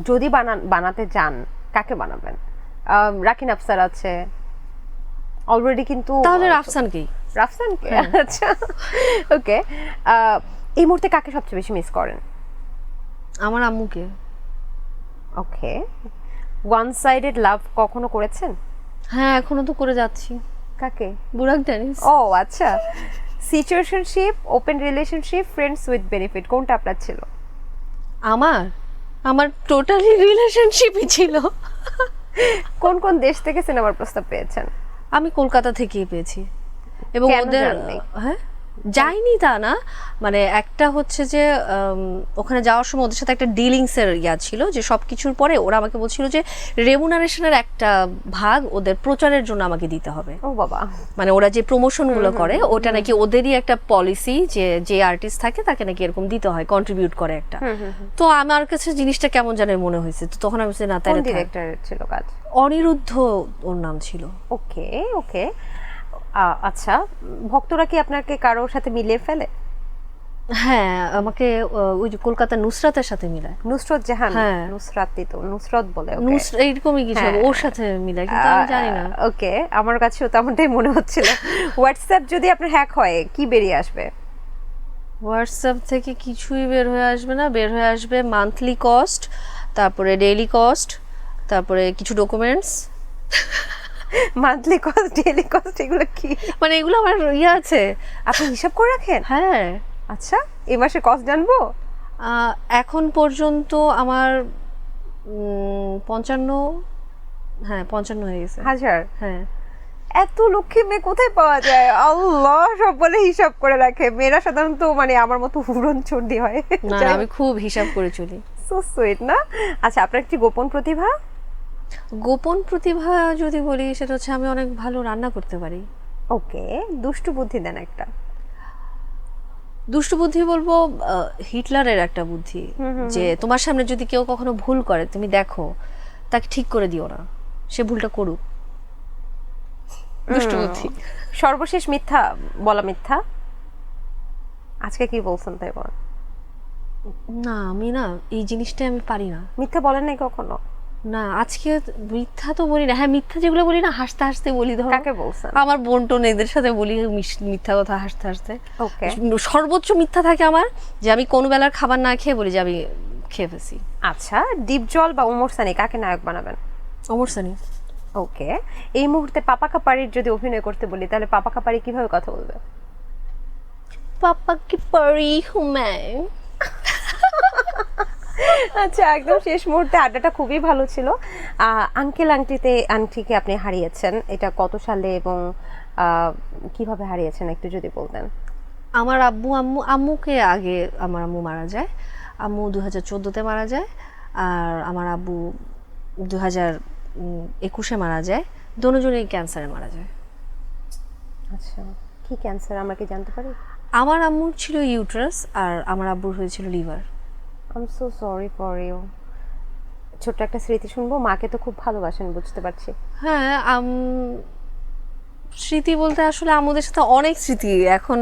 যদি বানাতে চান কাকে বানাবেন? রাকিন আফসার আছে অলরেডি, কিন্তু তাহলে রাফসানকেই। রাফসানকে? আচ্ছা ওকে। এই মুহূর্তে কাকে সবচেয়ে বেশি মিস করেন? আমার আম্মুকে। ওকে, ওয়ান সাইডেড লাভ কখনো করেছেন? হ্যাঁ, এখনো তো করে যাচ্ছি। কাকে? বুরাক ড্যানিস। ও আচ্ছা। Situationship, open relationship, friends with benefit, কোনটা আপনার ছিল? আমার টোটালি রিলেশনশিপই ছিল। কোন কোন দেশ থেকে সিনেমার প্রস্তাব পেয়েছেন? আমি কলকাতা থেকেই পেয়েছি। এবং কেন ওদের যাননি? হ্যাঁ যাইনি তা না, মানে একটা হচ্ছে যে ওখানে যাওয়ার সময় ওদের সাথে একটা ডিলিংসের ইয়া ছিল, যে সব কিছুর পরে ওরা আমাকে বলছিল যে রেমুনারেশনের একটা ভাগ ওদের প্রচারের জন্য আমাকে দিতে হবে। ও বাবা। মানে ওরা যে প্রমোশনগুলো করে ওটা নাকি ওদেরই একটা পলিসি, যে যে আর্টিস্ট থাকে তাকে নাকি এরকম দিতে হয়, কন্ট্রিবিউট করে একটা। তো আমার কাছে জিনিসটা কেমন জানে মনে হয়েছে, তো তখন আমি বলছি না, তাই কোন ডিরেক্টর ছিল কাজ? অনিরুদ্ধ ওর নাম ছিল। ওকে ওকে। আচ্ছা, ভক্তরা কি আপনাকে কারোর সাথে মিলিয়ে ফেলে? হ্যাঁ, আমাকে ওই যে কলকাতার নুসরাতের সাথে মিলায়। নুসরত জাহান? হ্যাঁ। নুসরাতই তো, নুসরত বলে। এইরকমই কিছু হবে, ওর সাথে মিলায়, কিন্তু আমি জানি না। ওকে, আমার কাছেও তেমনটাই মনে হচ্ছিল। হোয়াটসঅ্যাপ যদি আপনার হ্যাক হয়, কি বেরিয়ে আসবে? হোয়াটসঅ্যাপ থেকে কিছুই বের হয়ে আসবে না, বের হয়ে আসবে মান্থলি কস্ট, তারপরে ডেইলি কস্ট, তারপরে কিছু documents. Monthly cost, daily cost, এগুলো কি? মানে এগুলো আমার ইয়ে আছে। আপনি হিসাব করে রাখেন? হ্যাঁ। আচ্ছা, এই মাসে কস্ট জানবো? এখন পর্যন্ত আমার 55, হ্যাঁ 55 হয়ে গেছে। হাজার? হ্যাঁ। এত লক্ষ্মী মেয়ে কোথায় পাওয়া যায়? আল্লাহ, সব বলে হিসাব করে রাখে। মেয়েরা সাধারণত মানে আমার মতো হুড়ন চন্ডী হয়। না, আমি খুব হিসাব করে চলি। সো সুইট না? আচ্ছা, আপনার কি গোপন প্রতিভা? গোপন প্রতিভা যদি বলি, সেটা হচ্ছে আমি অনেক ভালো রান্না করতে পারি। ওকে, দুষ্টু বুদ্ধি দেন একটা। দুষ্টু বুদ্ধি বলবো হিটলারের একটা বুদ্ধি, যে তোমার সামনে যদি কেউ কখনো ভুল করে তুমি দেখো, তাকে ঠিক করে দিও না, সে ভুলটা করুক। দুষ্টু বুদ্ধি। সর্বশেষ মিথ্যা বলা, মিথ্যা আজকে কি বলছেন তাই বল? না, আমি না এই জিনিসটাই আমি পারি না। মিথ্যা বলেন নাই কখনো? না, আজকে মিথ্যা তো বলি না। হ্যাঁ, মিথ্যা যেগুলো বলি না হাসতে হাসতে বলি। ধরো কাকে বলছেন? আমার বোন টোন এদের সাথে বলি মিথ্যা কথা হাসতে হাসতে। ওকে। সর্বোচ্চ মিথ্যা থাকে আমার, যে আমি কোনো বেলার খাবার না খেয়ে বলি যে আমি খেয়ে ফেলছি। আচ্ছা, দীপ জল বা ওমর সানি, কাকে নায়ক বানাবেন? ওমর সানি। ওকে, এই মুহূর্তে পাপা কাপারির যদি অভিনয় করতে বলি, তাহলে পাপা কাপারি কিভাবে কথা বলবে? পাপা কি পারি হুঁ मैं। আচ্ছা, একদম শেষ মুহূর্তে আড্ডাটা খুবই ভালো ছিল। আঙ্কেল আন্টিকে আপনি হারিয়েছেন, এটা কত সালে এবং কিভাবে হারিয়েছেন একটু যদি বলতেন। আমার আম্মুকে আগে আমার আম্মু মারা যায়। আম্মু 2014-তে মারা যায়, আর আমার আব্বু 2021-এ মারা যায়। দুজনেই ক্যান্সারে মারা যায়। আচ্ছা, কি ক্যান্সার আমরা কি জানতে পারি? আমার আম্মুর ছিল ইউটেরাস, আর আমার আব্বুর হয়েছিল liver. I am so sorry for you. ছোট্ট একটা স্মৃতি শুনবো, মাকে তো খুব ভালোবাসেন বুঝতে পারছি। হ্যাঁ, স্মৃতি বলতে আসলে আমাদের সাথে অনেক স্মৃতি, এখন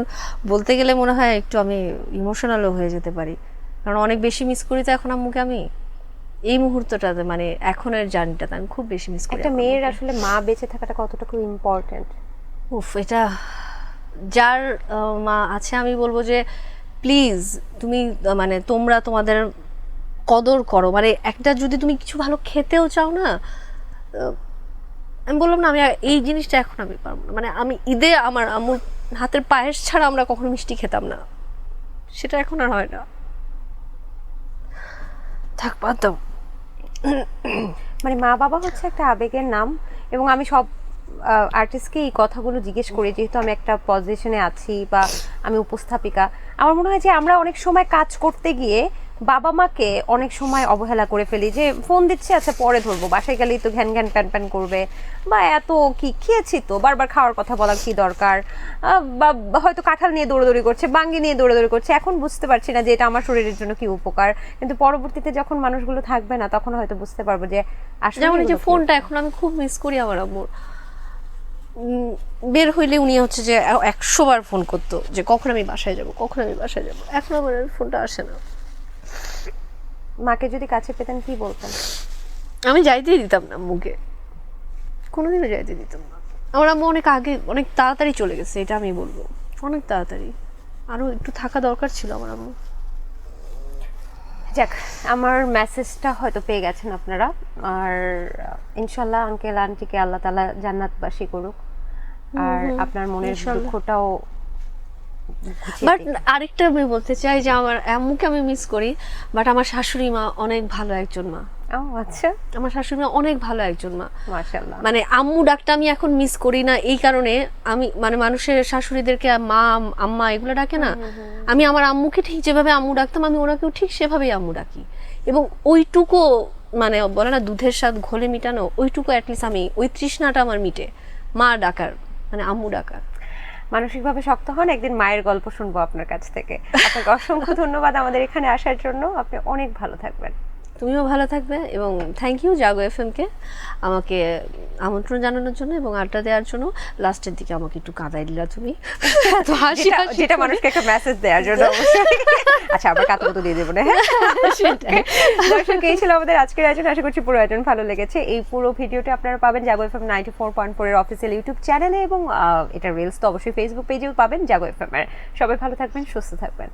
বলতে গেলে মনে হয় একটু আমি ইমোশনালও হয়ে যেতে পারি, কারণ অনেক বেশি মিস করি তো এখন আম্মুকে। আমি এই মুহূর্তটাতে মানে এখনের জার্নিটাতে আমি খুব বেশি মিস করি একটা আমার মেয়ের আম্মুকে। আসলে মা বেঁচে থাকাটা কতটুকু ইম্পর্টেন্ট। উফ, এটা যার মা আছে আমি বলবো যে প্লিজ তুমি মানে তোমরা তোমাদের কদর করো। মানে একটা যদি তুমি কিছু ভালো খেতেও চাও না, আমি বললাম না, আমি এই জিনিসটা এখন আমি পারবো না। মানে আমি ঈদে আমার আম্মুর হাতের পায়েস ছাড়া আমরা কখনো মিষ্টি খেতাম না, সেটা এখন আর হয় না। থাক, বাদ দাও। মানে মা বাবা হচ্ছে একটা আবেগের নাম, এবং আমি সব আর্টিস্টকে এই কথাগুলো জিজ্ঞেস করি, যেহেতু আমি একটা পজিশনে আছি বা আমি উপস্থাপিকা। আমার মনে হয় যে আমরা অনেক সময় কাজ করতে গিয়ে বাবা মাকে অনেক সময় অবহেলা করে ফেলি, যে ফোন দিচ্ছে আচ্ছা পরে ধরবো, বাসায় গেলেই তো ঘ্যান ঘ্যান প্যান প্যান করবে, বা এত কি খেয়েছি তো, বারবার খাওয়ার কথা বলার কি দরকার, বা হয়তো কাঁঠাল নিয়ে দৌড়াদৌড়ি করছে, বাঙ্গি নিয়ে দৌড়াদৌড়ি করছে। এখন বুঝতে পারছি না যে এটা আমার শরীরের জন্য কি উপকার, কিন্তু পরবর্তীতে যখন মানুষগুলো থাকবে না তখন হয়তো বুঝতে পারবো যে আসলে যেমন এই যে এগুলো কি। ফোনটা এখন আমি খুব মিস করি আমার আম্মুর। বের হইলে উনি হচ্ছে যে 100 বার ফোন করতো যে কখন আমি বাসায় যাব, কখন আমি বাসায় যাব। এখন আমার আর ফোনটা আসে না। মাকে যদি কাছে পেতেন কি বলতেন? আমি যাইতেই দিতাম না আম্মুকে, কোনোদিনও যাইতে দিতাম না। আমার আম্মু অনেক আগে অনেক তাড়াতাড়ি চলে গেছে, এটা আমি বলবো, অনেক তাড়াতাড়ি। আরো একটু থাকা দরকার ছিল আমার আম্মু। যাক, আমার মেসেজটা হয়তো পেয়ে গেছেন আপনারা, আর ইনশাল্লাহ আঙ্কেল আন্টিকে আল্লাহ তাআলা জান্নাতবাসী করুক, আর আপনার মনের ইনশাল্লাহ। দুঃখটাও ঘুচিয়ে বাট দিক। আরেকটা আমি বলতে চাই যে আমার আম্মুকে আমি মিস করি, বাট আমার শাশুড়ি মা অনেক ভালো একজন মা। ও আচ্ছা, আমার শাশুড়ি মা অনেক ভালো একজন মা। মাশাআল্লাহ। মানে আম্মু ডাকটা আমি এখন মিস করি না এই কারণে, আমি মানে মানুষের শাশুড়িদেরকে মা আম্মা এগুলো ডাকে না, আমি আমার আম্মুকে ঠিক যেভাবে আম্মু ডাকতাম আমি ওনাকেও ঠিক সেভাবেই আম্মু ডাকি। এবং ওইটুকু মানে বলে না দুধের স্বাদ ঘোলে মিটানো, ওইটুকু অ্যাটলিস্ট আমি ওই তৃষ্ণাটা আমার মিটে, মা ডাকার মানে আম্মু ডাকার। মানসিকভাবে শক্ত হন, একদিন মায়ের গল্প শুনবো আপনার কাছ থেকে। আপনাকে অসংখ্য ধন্যবাদ আমাদের এখানে আসার জন্য, আপনি অনেক ভালো থাকবেন। তুমিও ভালো থাকবে, এবং থ্যাংক ইউ জাগো এফএমকে আমাকে আমন্ত্রণ জানানোর জন্য এবং আড্ডা দেওয়ার জন্য। লাস্টের দিকে আমাকে একটু কাঁদাই দিলা তুমি, এত হাসি হাসি যেটা মানুষকে একটা মেসেজ দেওয়ার জন্য অবশ্যই। আচ্ছা, আবার কাতরতো দিয়ে দেবো না, হ্যাঁ? সেটাই। দর্শক, এই ছিল আমাদের আজকের আয়োজন। আশা করছি পুরো আয়োজন ভালো লেগেছে। এই পুরো ভিডিওটা আপনারা পাবেন জাগো এফএম 94.4 এর অফিসিয়াল ইউটিউব চ্যানেলে, এবং এটা রিলস তো অবশ্যই ফেসবুক পেজেও পাবেন জাগো এফএম এর। সবাই ভালো থাকবেন, সুস্থ থাকবেন।